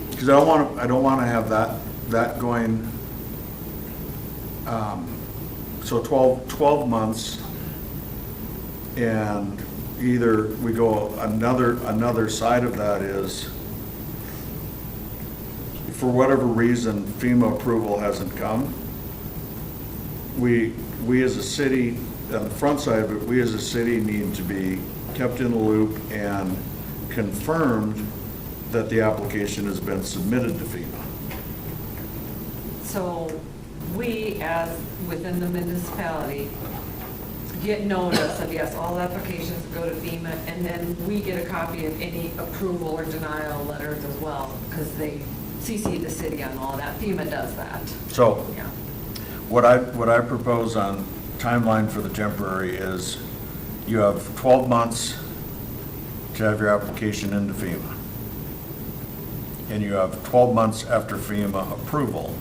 Because I don't wanna have that going, so 12 months, and either we go, another side of that is, for whatever reason, FEMA approval hasn't come, we as a city, on the front side of it, we as a city need to be kept in the loop and confirmed that the application has been submitted to FEMA. So we, as within the municipality, get notice of, yes, all applications go to FEMA, and then we get a copy of any approval or denial letters as well, because they CC the city on all that. FEMA does that, So yeah. what I propose on timeline for the temporary is you have 12 months to have your application into FEMA. And you have 12 months after FEMA approval.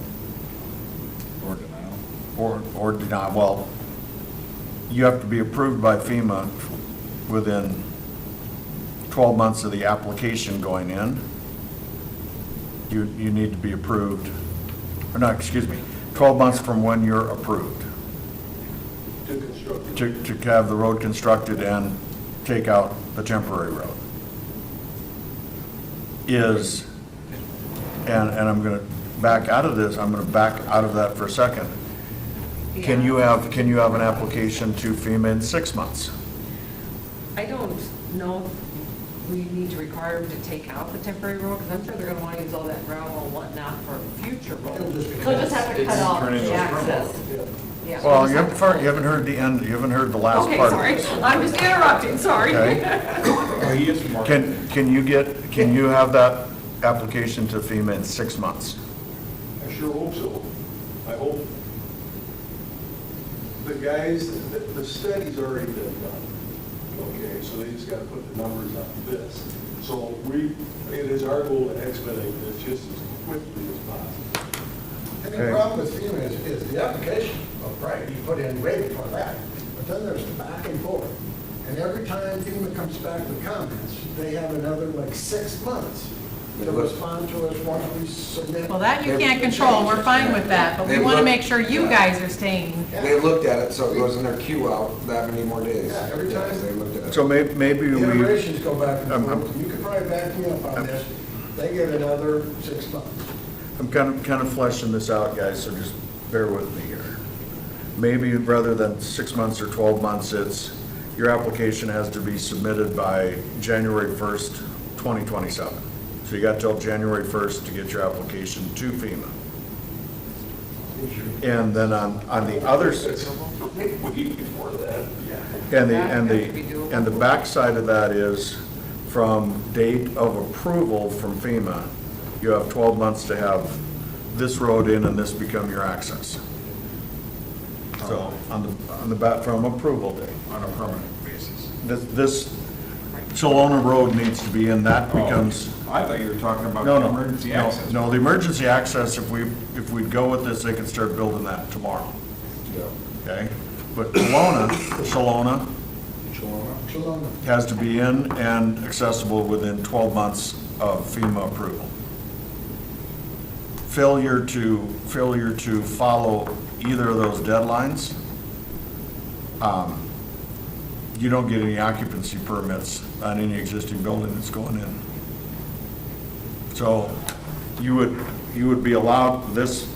Or denial. Or deny, well, you have to be approved by FEMA within 12 months of the application going in. You need to be approved, or not, excuse me, 12 months from when you're approved to construct. to have the road constructed and take out the temporary road. Is, and I'm gonna back out of this, I'm gonna back out of that for a second. Can you have an application to FEMA in 6 months? I don't know if we need to require them to take out the temporary road, because I'm sure they're gonna wanna use all that gravel and whatnot for future roads. It'll just be- So just have to cut off the access. Yeah. Well, you haven't heard the end, you haven't heard the last Okay, part. sorry, I'm just interrupting, sorry. Okay. Oh, he is more. Can you have that application to FEMA in 6 months? I sure hope so. I hope. The guys, the study's already been done, okay, so they just gotta put the numbers on this. So it is our goal to expedite this just as quickly as possible. And Okay. the problem with FEMA is the application, right, you put in way before that, but then there's the back and forth. And every time FEMA comes back with comments, they have another like 6 months to respond to us once we submit. Well, that you can't control, and we're fine with that, but we want to make sure you guys are staying. They looked at it, so it goes in their queue out that many more days. Yeah, every time. They looked at it. So maybe The we, iterations go back and I'm- forth, you could probably back me up on this, they get another 6 months. I'm kind of fleshing this out, guys, so just bear with me here. Maybe rather than 6 months or 12 months, it's, your application has to be submitted by January 1st, 2027. So you got till January 1st to get your application to FEMA. And then on the other, Way before that. and the backside of that is from date of approval from FEMA, you have 12 months to have this road in and this become your access. So on the back, from approval date. On a permanent basis. This Chelona Road needs to be in, that becomes, I thought you were talking about no, the no. emergency no, access. No, the emergency access, if we'd go with this, they could start building that tomorrow, Yeah. okay? but Shalona has to be in and accessible within 12 months of FEMA approval. Failure to follow either of those deadlines, you don't get any occupancy permits on any existing building that's going in. So you would be allowed, this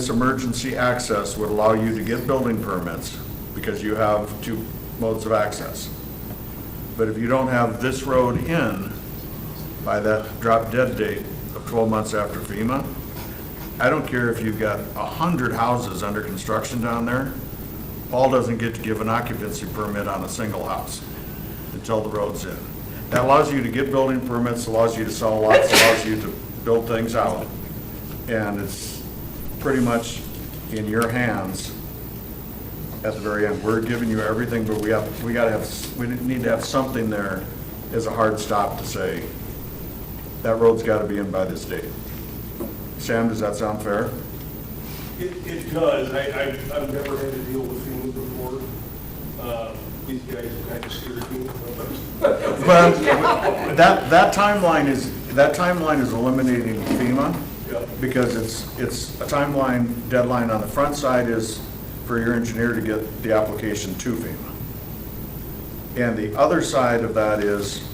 emergency access would allow you to get building permits because you have two modes of access. But if you don't have this road in by that drop dead date of 12 months after FEMA, I don't care if you've got 100 houses under construction down there, Paul doesn't get to give an occupancy permit on a single house until the road's in. That allows you to get building permits, allows you to sell lots, allows you to build things out. And it's pretty much in your hands at the very end. We're giving you everything, but we need to have something there as a hard stop to say, that road's gotta be in by this date. Sam, does that sound fair? It does. I've never had to deal with FEMA before. These guys are kind of scared me. But that timeline is eliminating FEMA because it's a timeline deadline on the front side is for your engineer to get the application to FEMA. And the other side of that is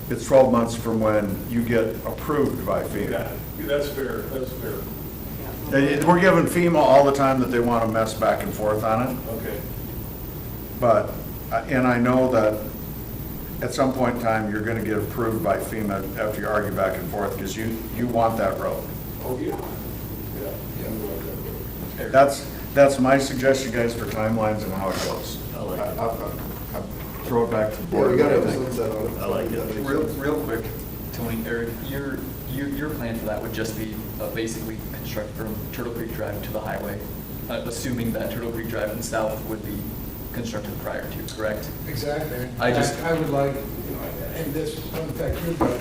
it's 12 months from when you get approved by FEMA. Yeah, that's fair, that's fair. And we're giving FEMA all the time that they want to mess back and forth on it. Okay. But, and I know that at some point in time, you're going to get approved by FEMA after you argue back and forth because you want that road. Oh, yeah. That's my suggestion, guys, for timelines and how it goes. I like it. I'll throw it back to the Yeah, board. we gotta have sunset on it. I like it. Real quick, Tony, Eric, your plan for that would just be basically construct from Turtle Creek Drive to the highway, assuming that Turtle Creek Drive in the south would be constructed prior to, correct? Exactly. I just- I would like, and this doesn't affect you, but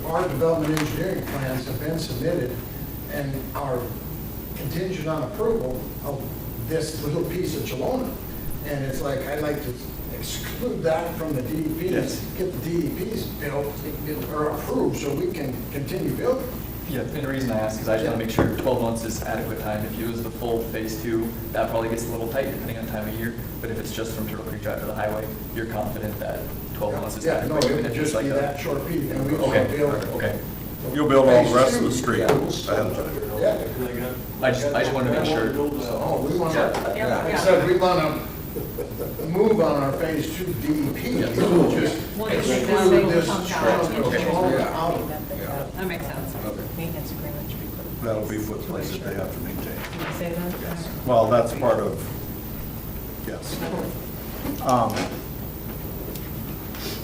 our development engineering plans have been submitted and are contingent on approval of this little piece of Chelona. And it's like, I'd like to exclude that from the DEPs, Yes. get the DEPs built or approved so we can continue building. Yeah, and the reason I ask is I just want to make sure 12 months is adequate time. If you use the full phase two, that probably gets a little tight depending on time of year. But if it's just from Turtle Creek Drive to the highway, you're confident that 12 months is Yeah, no, adequate. it even would if it's just like be a- that short period and we will Okay, build. okay. You'll build all the rest of the street. Yeah. Yeah. I just wanted to make sure. Oh, we want to, Yeah. so we want to move on our phase two DEP, we'll just We'll just exclude make that this big strong chunk out. Chelona out of it. That makes sense. Maintenance agreement should be put in. That'll be what they have to maintain. Did you say that? Well, that's part of, yes.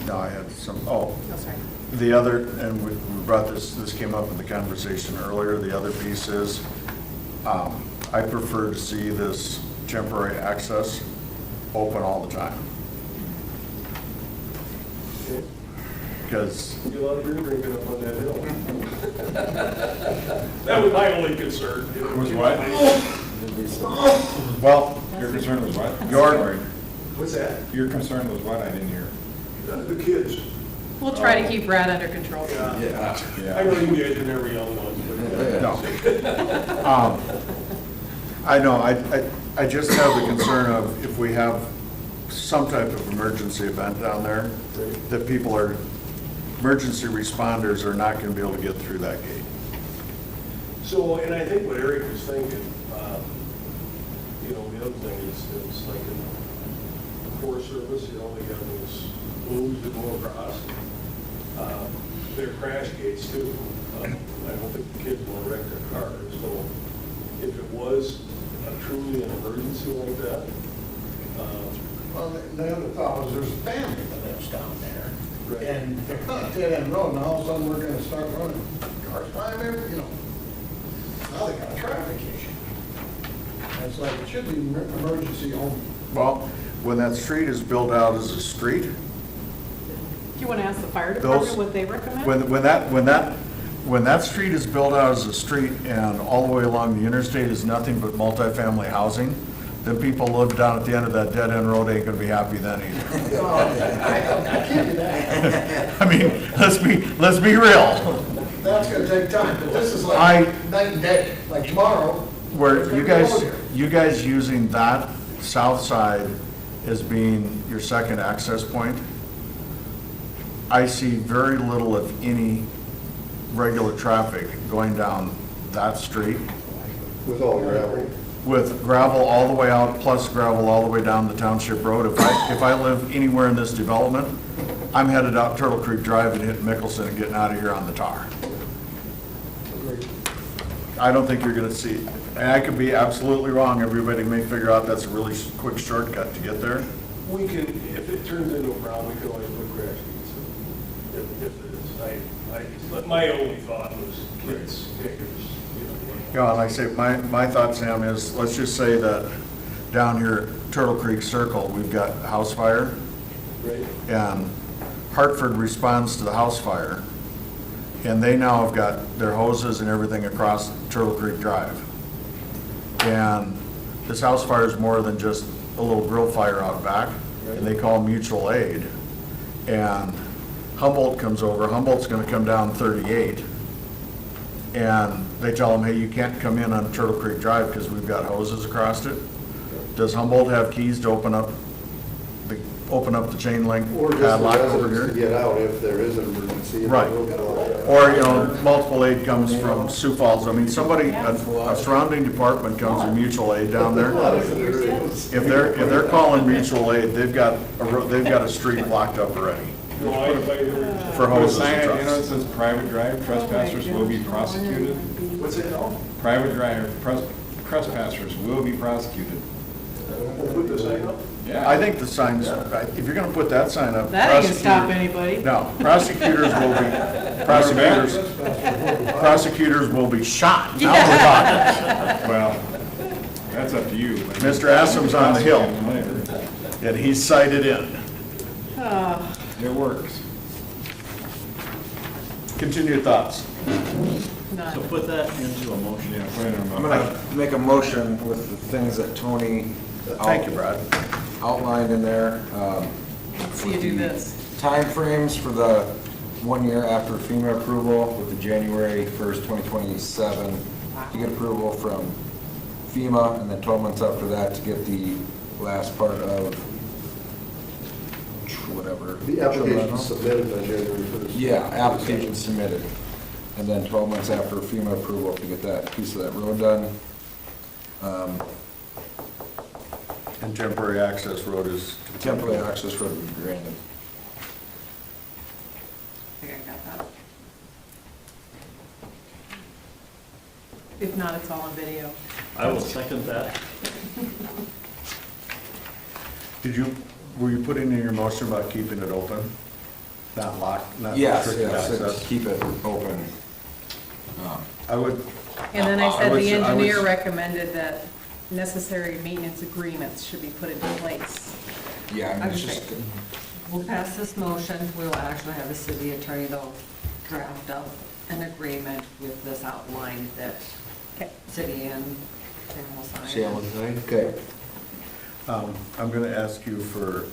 No, I had some, Oh, sorry. the other, and we brought this came up in the conversation earlier, the other piece is, I prefer to see this temporary access open all the time. Because, You love beer drinking up on that hill. That was my only concern. Was what? well, Your concern was what? your, What's that? Your concern was what? I didn't hear. The kids. We'll try to keep Brad under control. Yeah. Yeah. I know you guys are never young ones, but. no. I know, I just have the concern of if we have some type of emergency event down there, that emergency responders are not gonna be able to get through that gate. So, and I think what Eric was thinking, the other thing is, it's like in the Forest Service, they got those blues that go across. They're crash gates too. I don't think the kids want to wreck their cars, so if it was truly an emergency like that, Well, the other thought was there's a family that lives down there. Right. And they're on a dead-end road, and all of a sudden we're gonna start running cars by there, now they got a traffic issue. And it's like, it should be emergency only. Well, when that street is built out as a street, Do you want to ask the fire Those- department what they recommend? when that street is built out as a street and all the way along the interstate is nothing but multifamily housing, then people live down at the end of that dead-end road ain't gonna be happy then either. I can't do that. I mean, let's be real. That's gonna take time, but this is I- like night and day, like tomorrow. Where you guys, Over here. you guys using that south side as being your second access point, I see very little, if any, regular traffic going down that street With all gravel. with gravel all the way out, plus gravel all the way down the township road. If I live anywhere in this development, I'm headed out Turtle Creek Drive and hitting Mickelson and getting out of here on the tar. I don't think you're gonna see, and I could be absolutely wrong, everybody may figure out that's a really quick shortcut to get there. We can, if it turns into a problem, we can always put grass seeds. If it is, but my only thought was kids, takers, you know. Yeah, and like I say, my thought, Sam, is, let's just say that down here, Turtle Creek Circle, we've got a house fire, Right. and Hartford responds to the house fire, and they now have got their hoses and everything across Turtle Creek Drive. And this house fire is more than just a little grill fire out back, and they call mutual aid. And Humboldt comes over, Humboldt's gonna come down 38, and they tell them, hey, you can't come in on Turtle Creek Drive because we've got hoses across it. Does Humboldt have keys to open up the chain link Or just the padlock over residents to here? get out if there is an emergency. Right. Or, you know, multiple aid comes from Sioux Falls. I mean, somebody, a surrounding department comes in mutual aid down there. If they're calling mutual aid, they've got a street blocked up already No, I heard. for Put a hoses sign, and you know, it trucks. says private drive, trespassers will be prosecuted. What's it called? Private drive, trespassers will be prosecuted. We'll put the sign up. Yeah. I think the signs, if you're gonna put that sign up. That ain't gonna stop prosecutor- anybody. No, prosecutors will be shot. Now we're talking. Well, that's up to you. but- Mr. Assom's on the hill. Later. And he's sighted in. It works. Continue your thoughts. So put that into a motion. Yeah, put it in a I'm motion. gonna make a motion with the things that Tony Thank you, Brad. outlined in there. So you do this. Timeframes for the 1 year after FEMA approval with the January 1st, 2027 to get approval from FEMA, and then 12 months after that to get the last part of whatever. The application submitted by January 1st. Yeah, application submitted. And then 12 months after FEMA approval to get that piece of that road done. And temporary access road is. Temporary access road would be granted. I think I got that. If not, it's all on video. I will second that. Were you putting in your motion about keeping it open? Not locked, not Yes, restricted yes, access? keep it open. I would, And then I I said would the say- I would engineer s- recommended that necessary maintenance agreements should be put into place. Yeah, I mean, it's just, Okay. We'll pass this motion, we'll actually have the city attorney though draft up an agreement with this outline that Okay. city and Sam will sign. Shall we say? Okay. I'm going to ask you for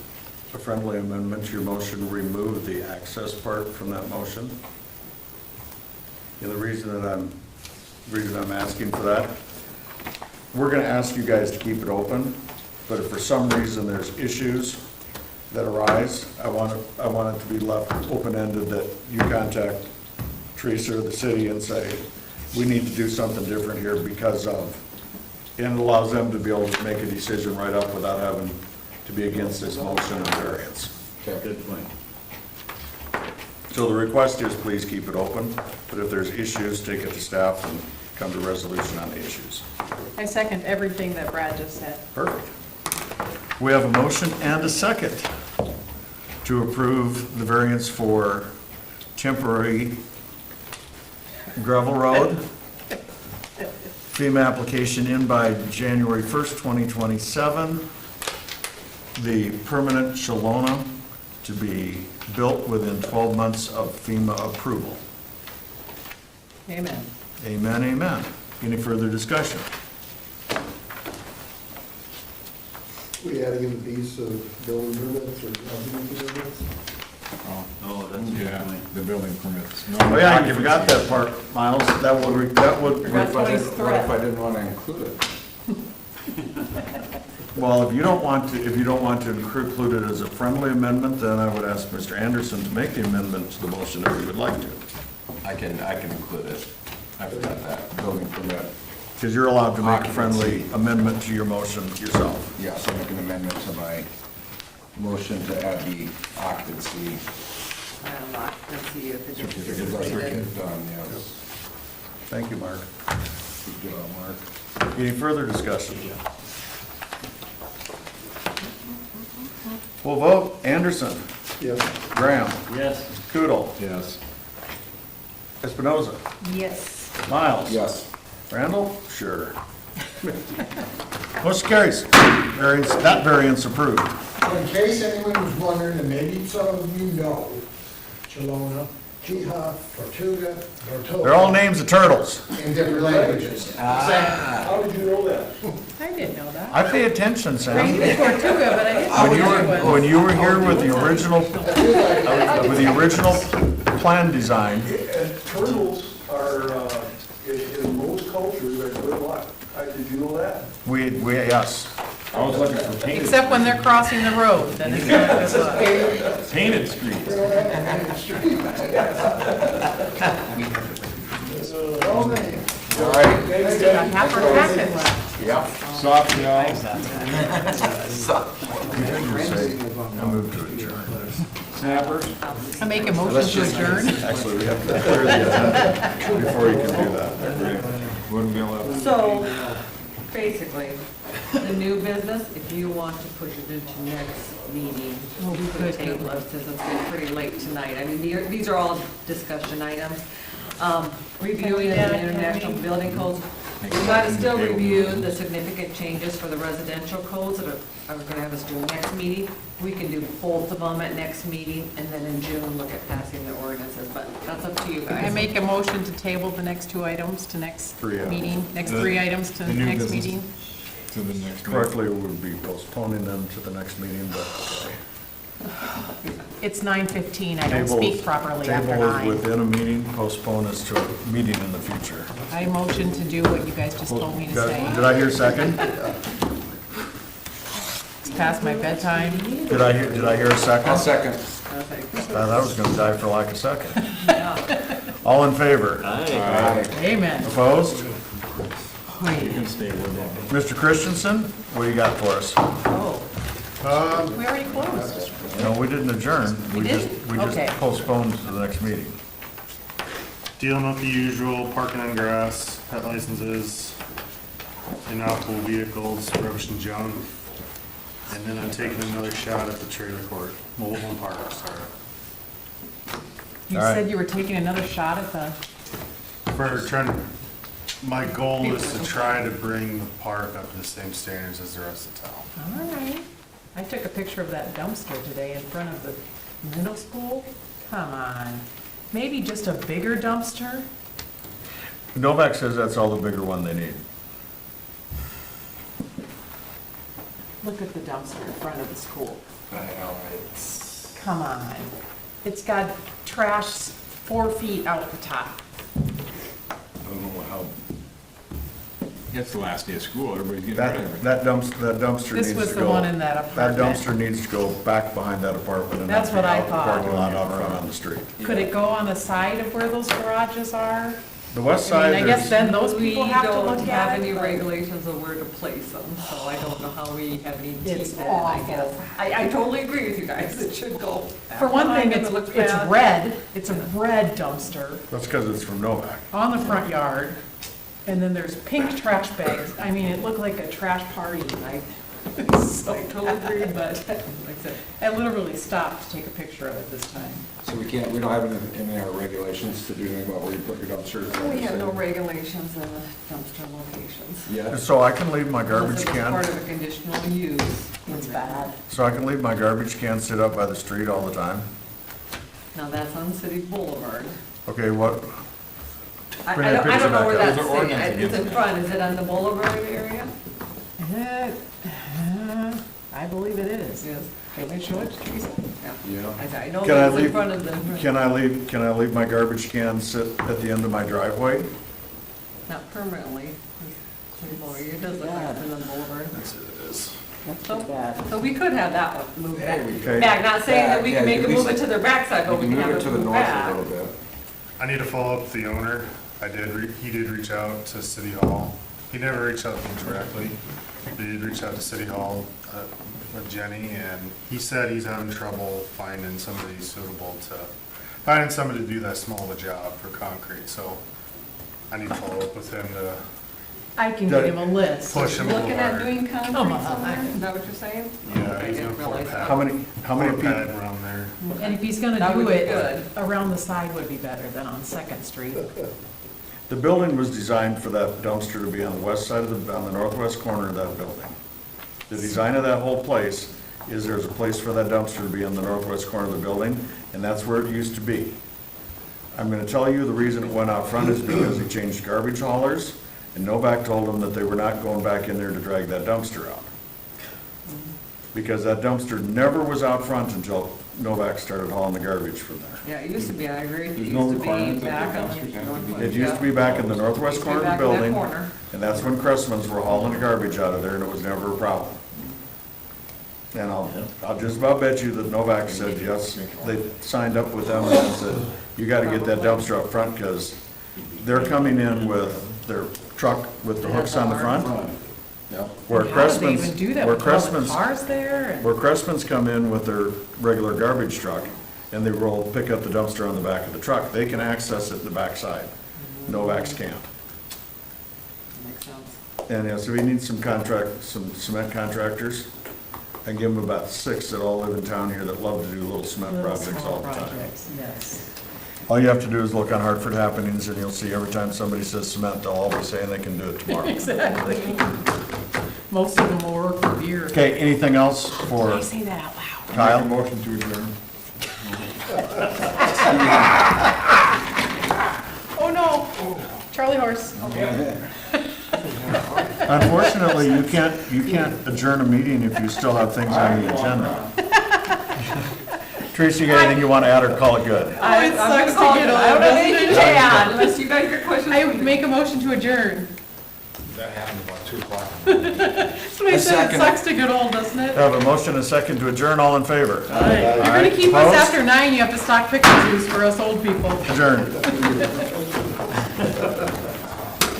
a friendly amendment to your motion, remove the access part from that motion. And the reason I'm asking for that, we're going to ask you guys to keep it open, but if for some reason there's issues that arise, I want it to be left open-ended, that you contact Teresa or the city and say, we need to do something different here because of, and it allows them to be able to make a decision right up without having to be against this motion and variance. Good point. So the request is please keep it open, but if there's issues, take it to staff and come to resolution on the issues. I second everything that Brad just said. Perfect. We have a motion and a second to approve the variance for temporary gravel road. FEMA application in by January 1st, 2027. The permanent Shalona to be built within 12 months of FEMA approval. Amen. Amen, amen. Any further discussion? adding in the piece of building permits or occupancy permits. Oh, that's a good Yeah, point. the building permits. Oh, yeah, you forgot that part, Miles. That would, That's what he's What if I didn't want to include it? well, if you don't want to include it as a friendly amendment, then I would ask Mr. Anderson to make the amendment to the motion if he would like to. I can include it. I forgot that, building permit. Because you're allowed to make a friendly amendment to your motion yourself. Yes, I'll make an amendment to my motion to add the occupancy Let's see if it certificate done, yes. Thank you, Mark. Good job, Mark. Any further discussion? We'll vote. Anderson, Yes. Graham, Yes. Kudel, Yes. Espinoza, Yes. Miles. Yes. Randall? Sure. Motion carries. That variance approved. So in case anyone was wondering, and maybe some of you know, Chelona, Jiha, Tortuga, Tortoga. They're all names of turtles. In different languages. How did you know that? I didn't know that. I pay attention, I Sam. knew Tortuga, but I didn't know the other one. When you were here with the original plan design, And turtles are, in most cultures, are good luck. Did you know that? yes. I was looking for painted. Except when they're crossing the road, then it's not good luck. Painted streets. All right. Got half our packet left. Yep. Soft shell. I moved to adjourn. Snappers. I make a motion to adjourn. Actually, we have to clear the agenda before you can do that. Wouldn't be allowed. So, basically, the new business, if you want to push it into next meeting, we could table it since it's getting pretty late tonight. I mean, these are all discussion items. Reviewing the international building codes. We got to still review the significant changes for the residential codes that are going to have us do next meeting. We can do both of them at next meeting, and then in June, look at passing the ordinances, but that's up to you guys. I make a motion to table the next two items to next Three items. meeting, next The- three items to the new next business. meeting. To the next one. Correctly, we would be postponing them to the next meeting, but okay. It's 9:15, I don't Table- speak properly after Table is 9. within a meeting, postpone is to a meeting in the future. I motion to do what you guys just told me to say. Did I hear second? It's past my bedtime. Did I hear a second? I'll second. Thought I was gonna die for like a second. All in favor? Aye. Amen. Opposed? You can stay with it. Mr. Christensen, what do you got for us? Oh, We already closed. No, we didn't adjourn. We just didn't? We just Okay. postponed to the next meeting. Dealing with the usual parking on grass, pet licenses, inoperable vehicles, rubbish and junk. And then I'm taking another shot at the trailer court, mobile home park, sorry. You All right. said you were taking another shot at the, For trying to, my goal is to try to bring the park up to the same standards as the rest of town. all right. I took a picture of that dumpster today in front of the middle school. Come on. Maybe just a bigger dumpster? Novak says that's all the bigger one they need. Look at the dumpster in front of the school. I know, it's, Come on. It's got trash 4 feet out the top. I don't know how. It's the last day of school, everybody's getting rid of it. That dumpster needs This to go. was the one in that That apartment. dumpster needs to go back behind that apartment and not That's be what I out the thought. parking lot out front on the street. Could it go on the side of where those garages are? The west I side, mean, I guess there's, then those people have to We look don't have at any it. but- regulations of where to place them, so I don't know how we have any It's teeth in it, I awful. guess. I totally agree with you guys, it should go. For one thing, behind it's and it looks it's bad. red. It's a red dumpster that's because it's from Novak. on the front yard. And then there's pink trash bags. I mean, it looked like a trash party. I So totally agree, but like I said, I literally stopped to take a picture of it this time. so we don't have any of our regulations to do anything about where you put your dumpsters. we have no regulations in the dumpster locations. Yeah. So I can leave my garbage Unless it's part can, of a conditional use. It's bad. so I can leave my garbage can sit up by the street all the time? Now, that's on City Boulevard. Okay, what, I Bring that don't picture know where back up. that's There's an sitting, ordinance it's in against it. front, is it on the Boulevard area? I believe it is. Yes. Can we show it, Teresa? Yeah. I know Can I that's in leave- front of the, Can I leave my garbage can sit at the end of my driveway? not permanently. It doesn't happen on the boulevard. That's it, it is. So we could have that one moved back. Okay. Back, not saying that we Yeah, can make at it move least- it to their backside, You but we can can move have it to it the moved north a back. little bit. I need to follow up with the owner. He did reach out to City Hall. He never reached out to me directly. He did reach out to City Hall with Jenny, and he said he's having trouble finding somebody to do that small of a job for concrete, so I need to follow up with him to I can give him a list. push him a little Looking at harder. doing concrete Come on. somewhere, is that what you're saying? Yeah, I he's didn't gonna pour realize pad. How many Pour people? pad around there. And if he's gonna That do would be it, good. around the side would be better than on Second Street. The building was designed for that dumpster to be on the west side of on the northwest corner of that building. The design of that whole place is there's a place for that dumpster to be on the northwest corner of the building, and that's where it used to be. I'm gonna tell you, the reason it went out front is because he changed garbage haulers, and Novak told them that they were not going back in there to drag that dumpster out. Because that dumpster never was out front until Novak started hauling the garbage from there. Yeah, it used to be, I agree, it There's used no to be requirement that back the on dumpsters have to be- the. It used to be back in the northwest Used to be corner of the back in that building, corner. and that's when Cressman's were hauling the garbage out of there, and it was never a problem. And I'll just about bet you that Novak said, yes, they signed up with them and said, you gotta get that dumpster up front, because they're coming in with their truck with the hooks on the front. Where How do they Cressman's, even do that where with all the Cressman's, cars there? and- where Cressman's come in with their regular garbage truck, and they pick up the dumpster on the back of the truck, they can access it in the backside. Novak's can't. Makes sense. And, yeah, so we need some cement contractors. I give them about 6 that all live in town here that love to do little cement Little projects small all the time. projects, yes. All you have to do is look on Hartford Happenings, and you'll see every time somebody says cement, they'll all be saying they can do it tomorrow. Exactly. Most of them will work for beer. Okay, anything else Did I for say that out loud? Kyle? Motion to adjourn. Oh, no. Charlie horse. Unfortunately, you can't adjourn a meeting if you still have things on the agenda. Teresa, you got anything you want to add or call it good? Oh, it sucks to get I don't old, have doesn't anything it? to add, unless you guys got questions. I would make a motion to adjourn. That happened about 2 o'clock. That's what I I said, it second sucks to get old, doesn't it? I have a motion and a second to adjourn, all in favor? If you're gonna keep us Opposed? after 9, you have to stock pickle juice for us old people. Adjourned.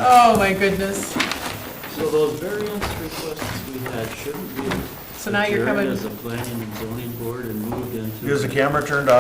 Oh, my goodness. So those variance requests we had shouldn't be So now you're adjourned coming. as a planning and zoning board and moved into. Is the camera turned off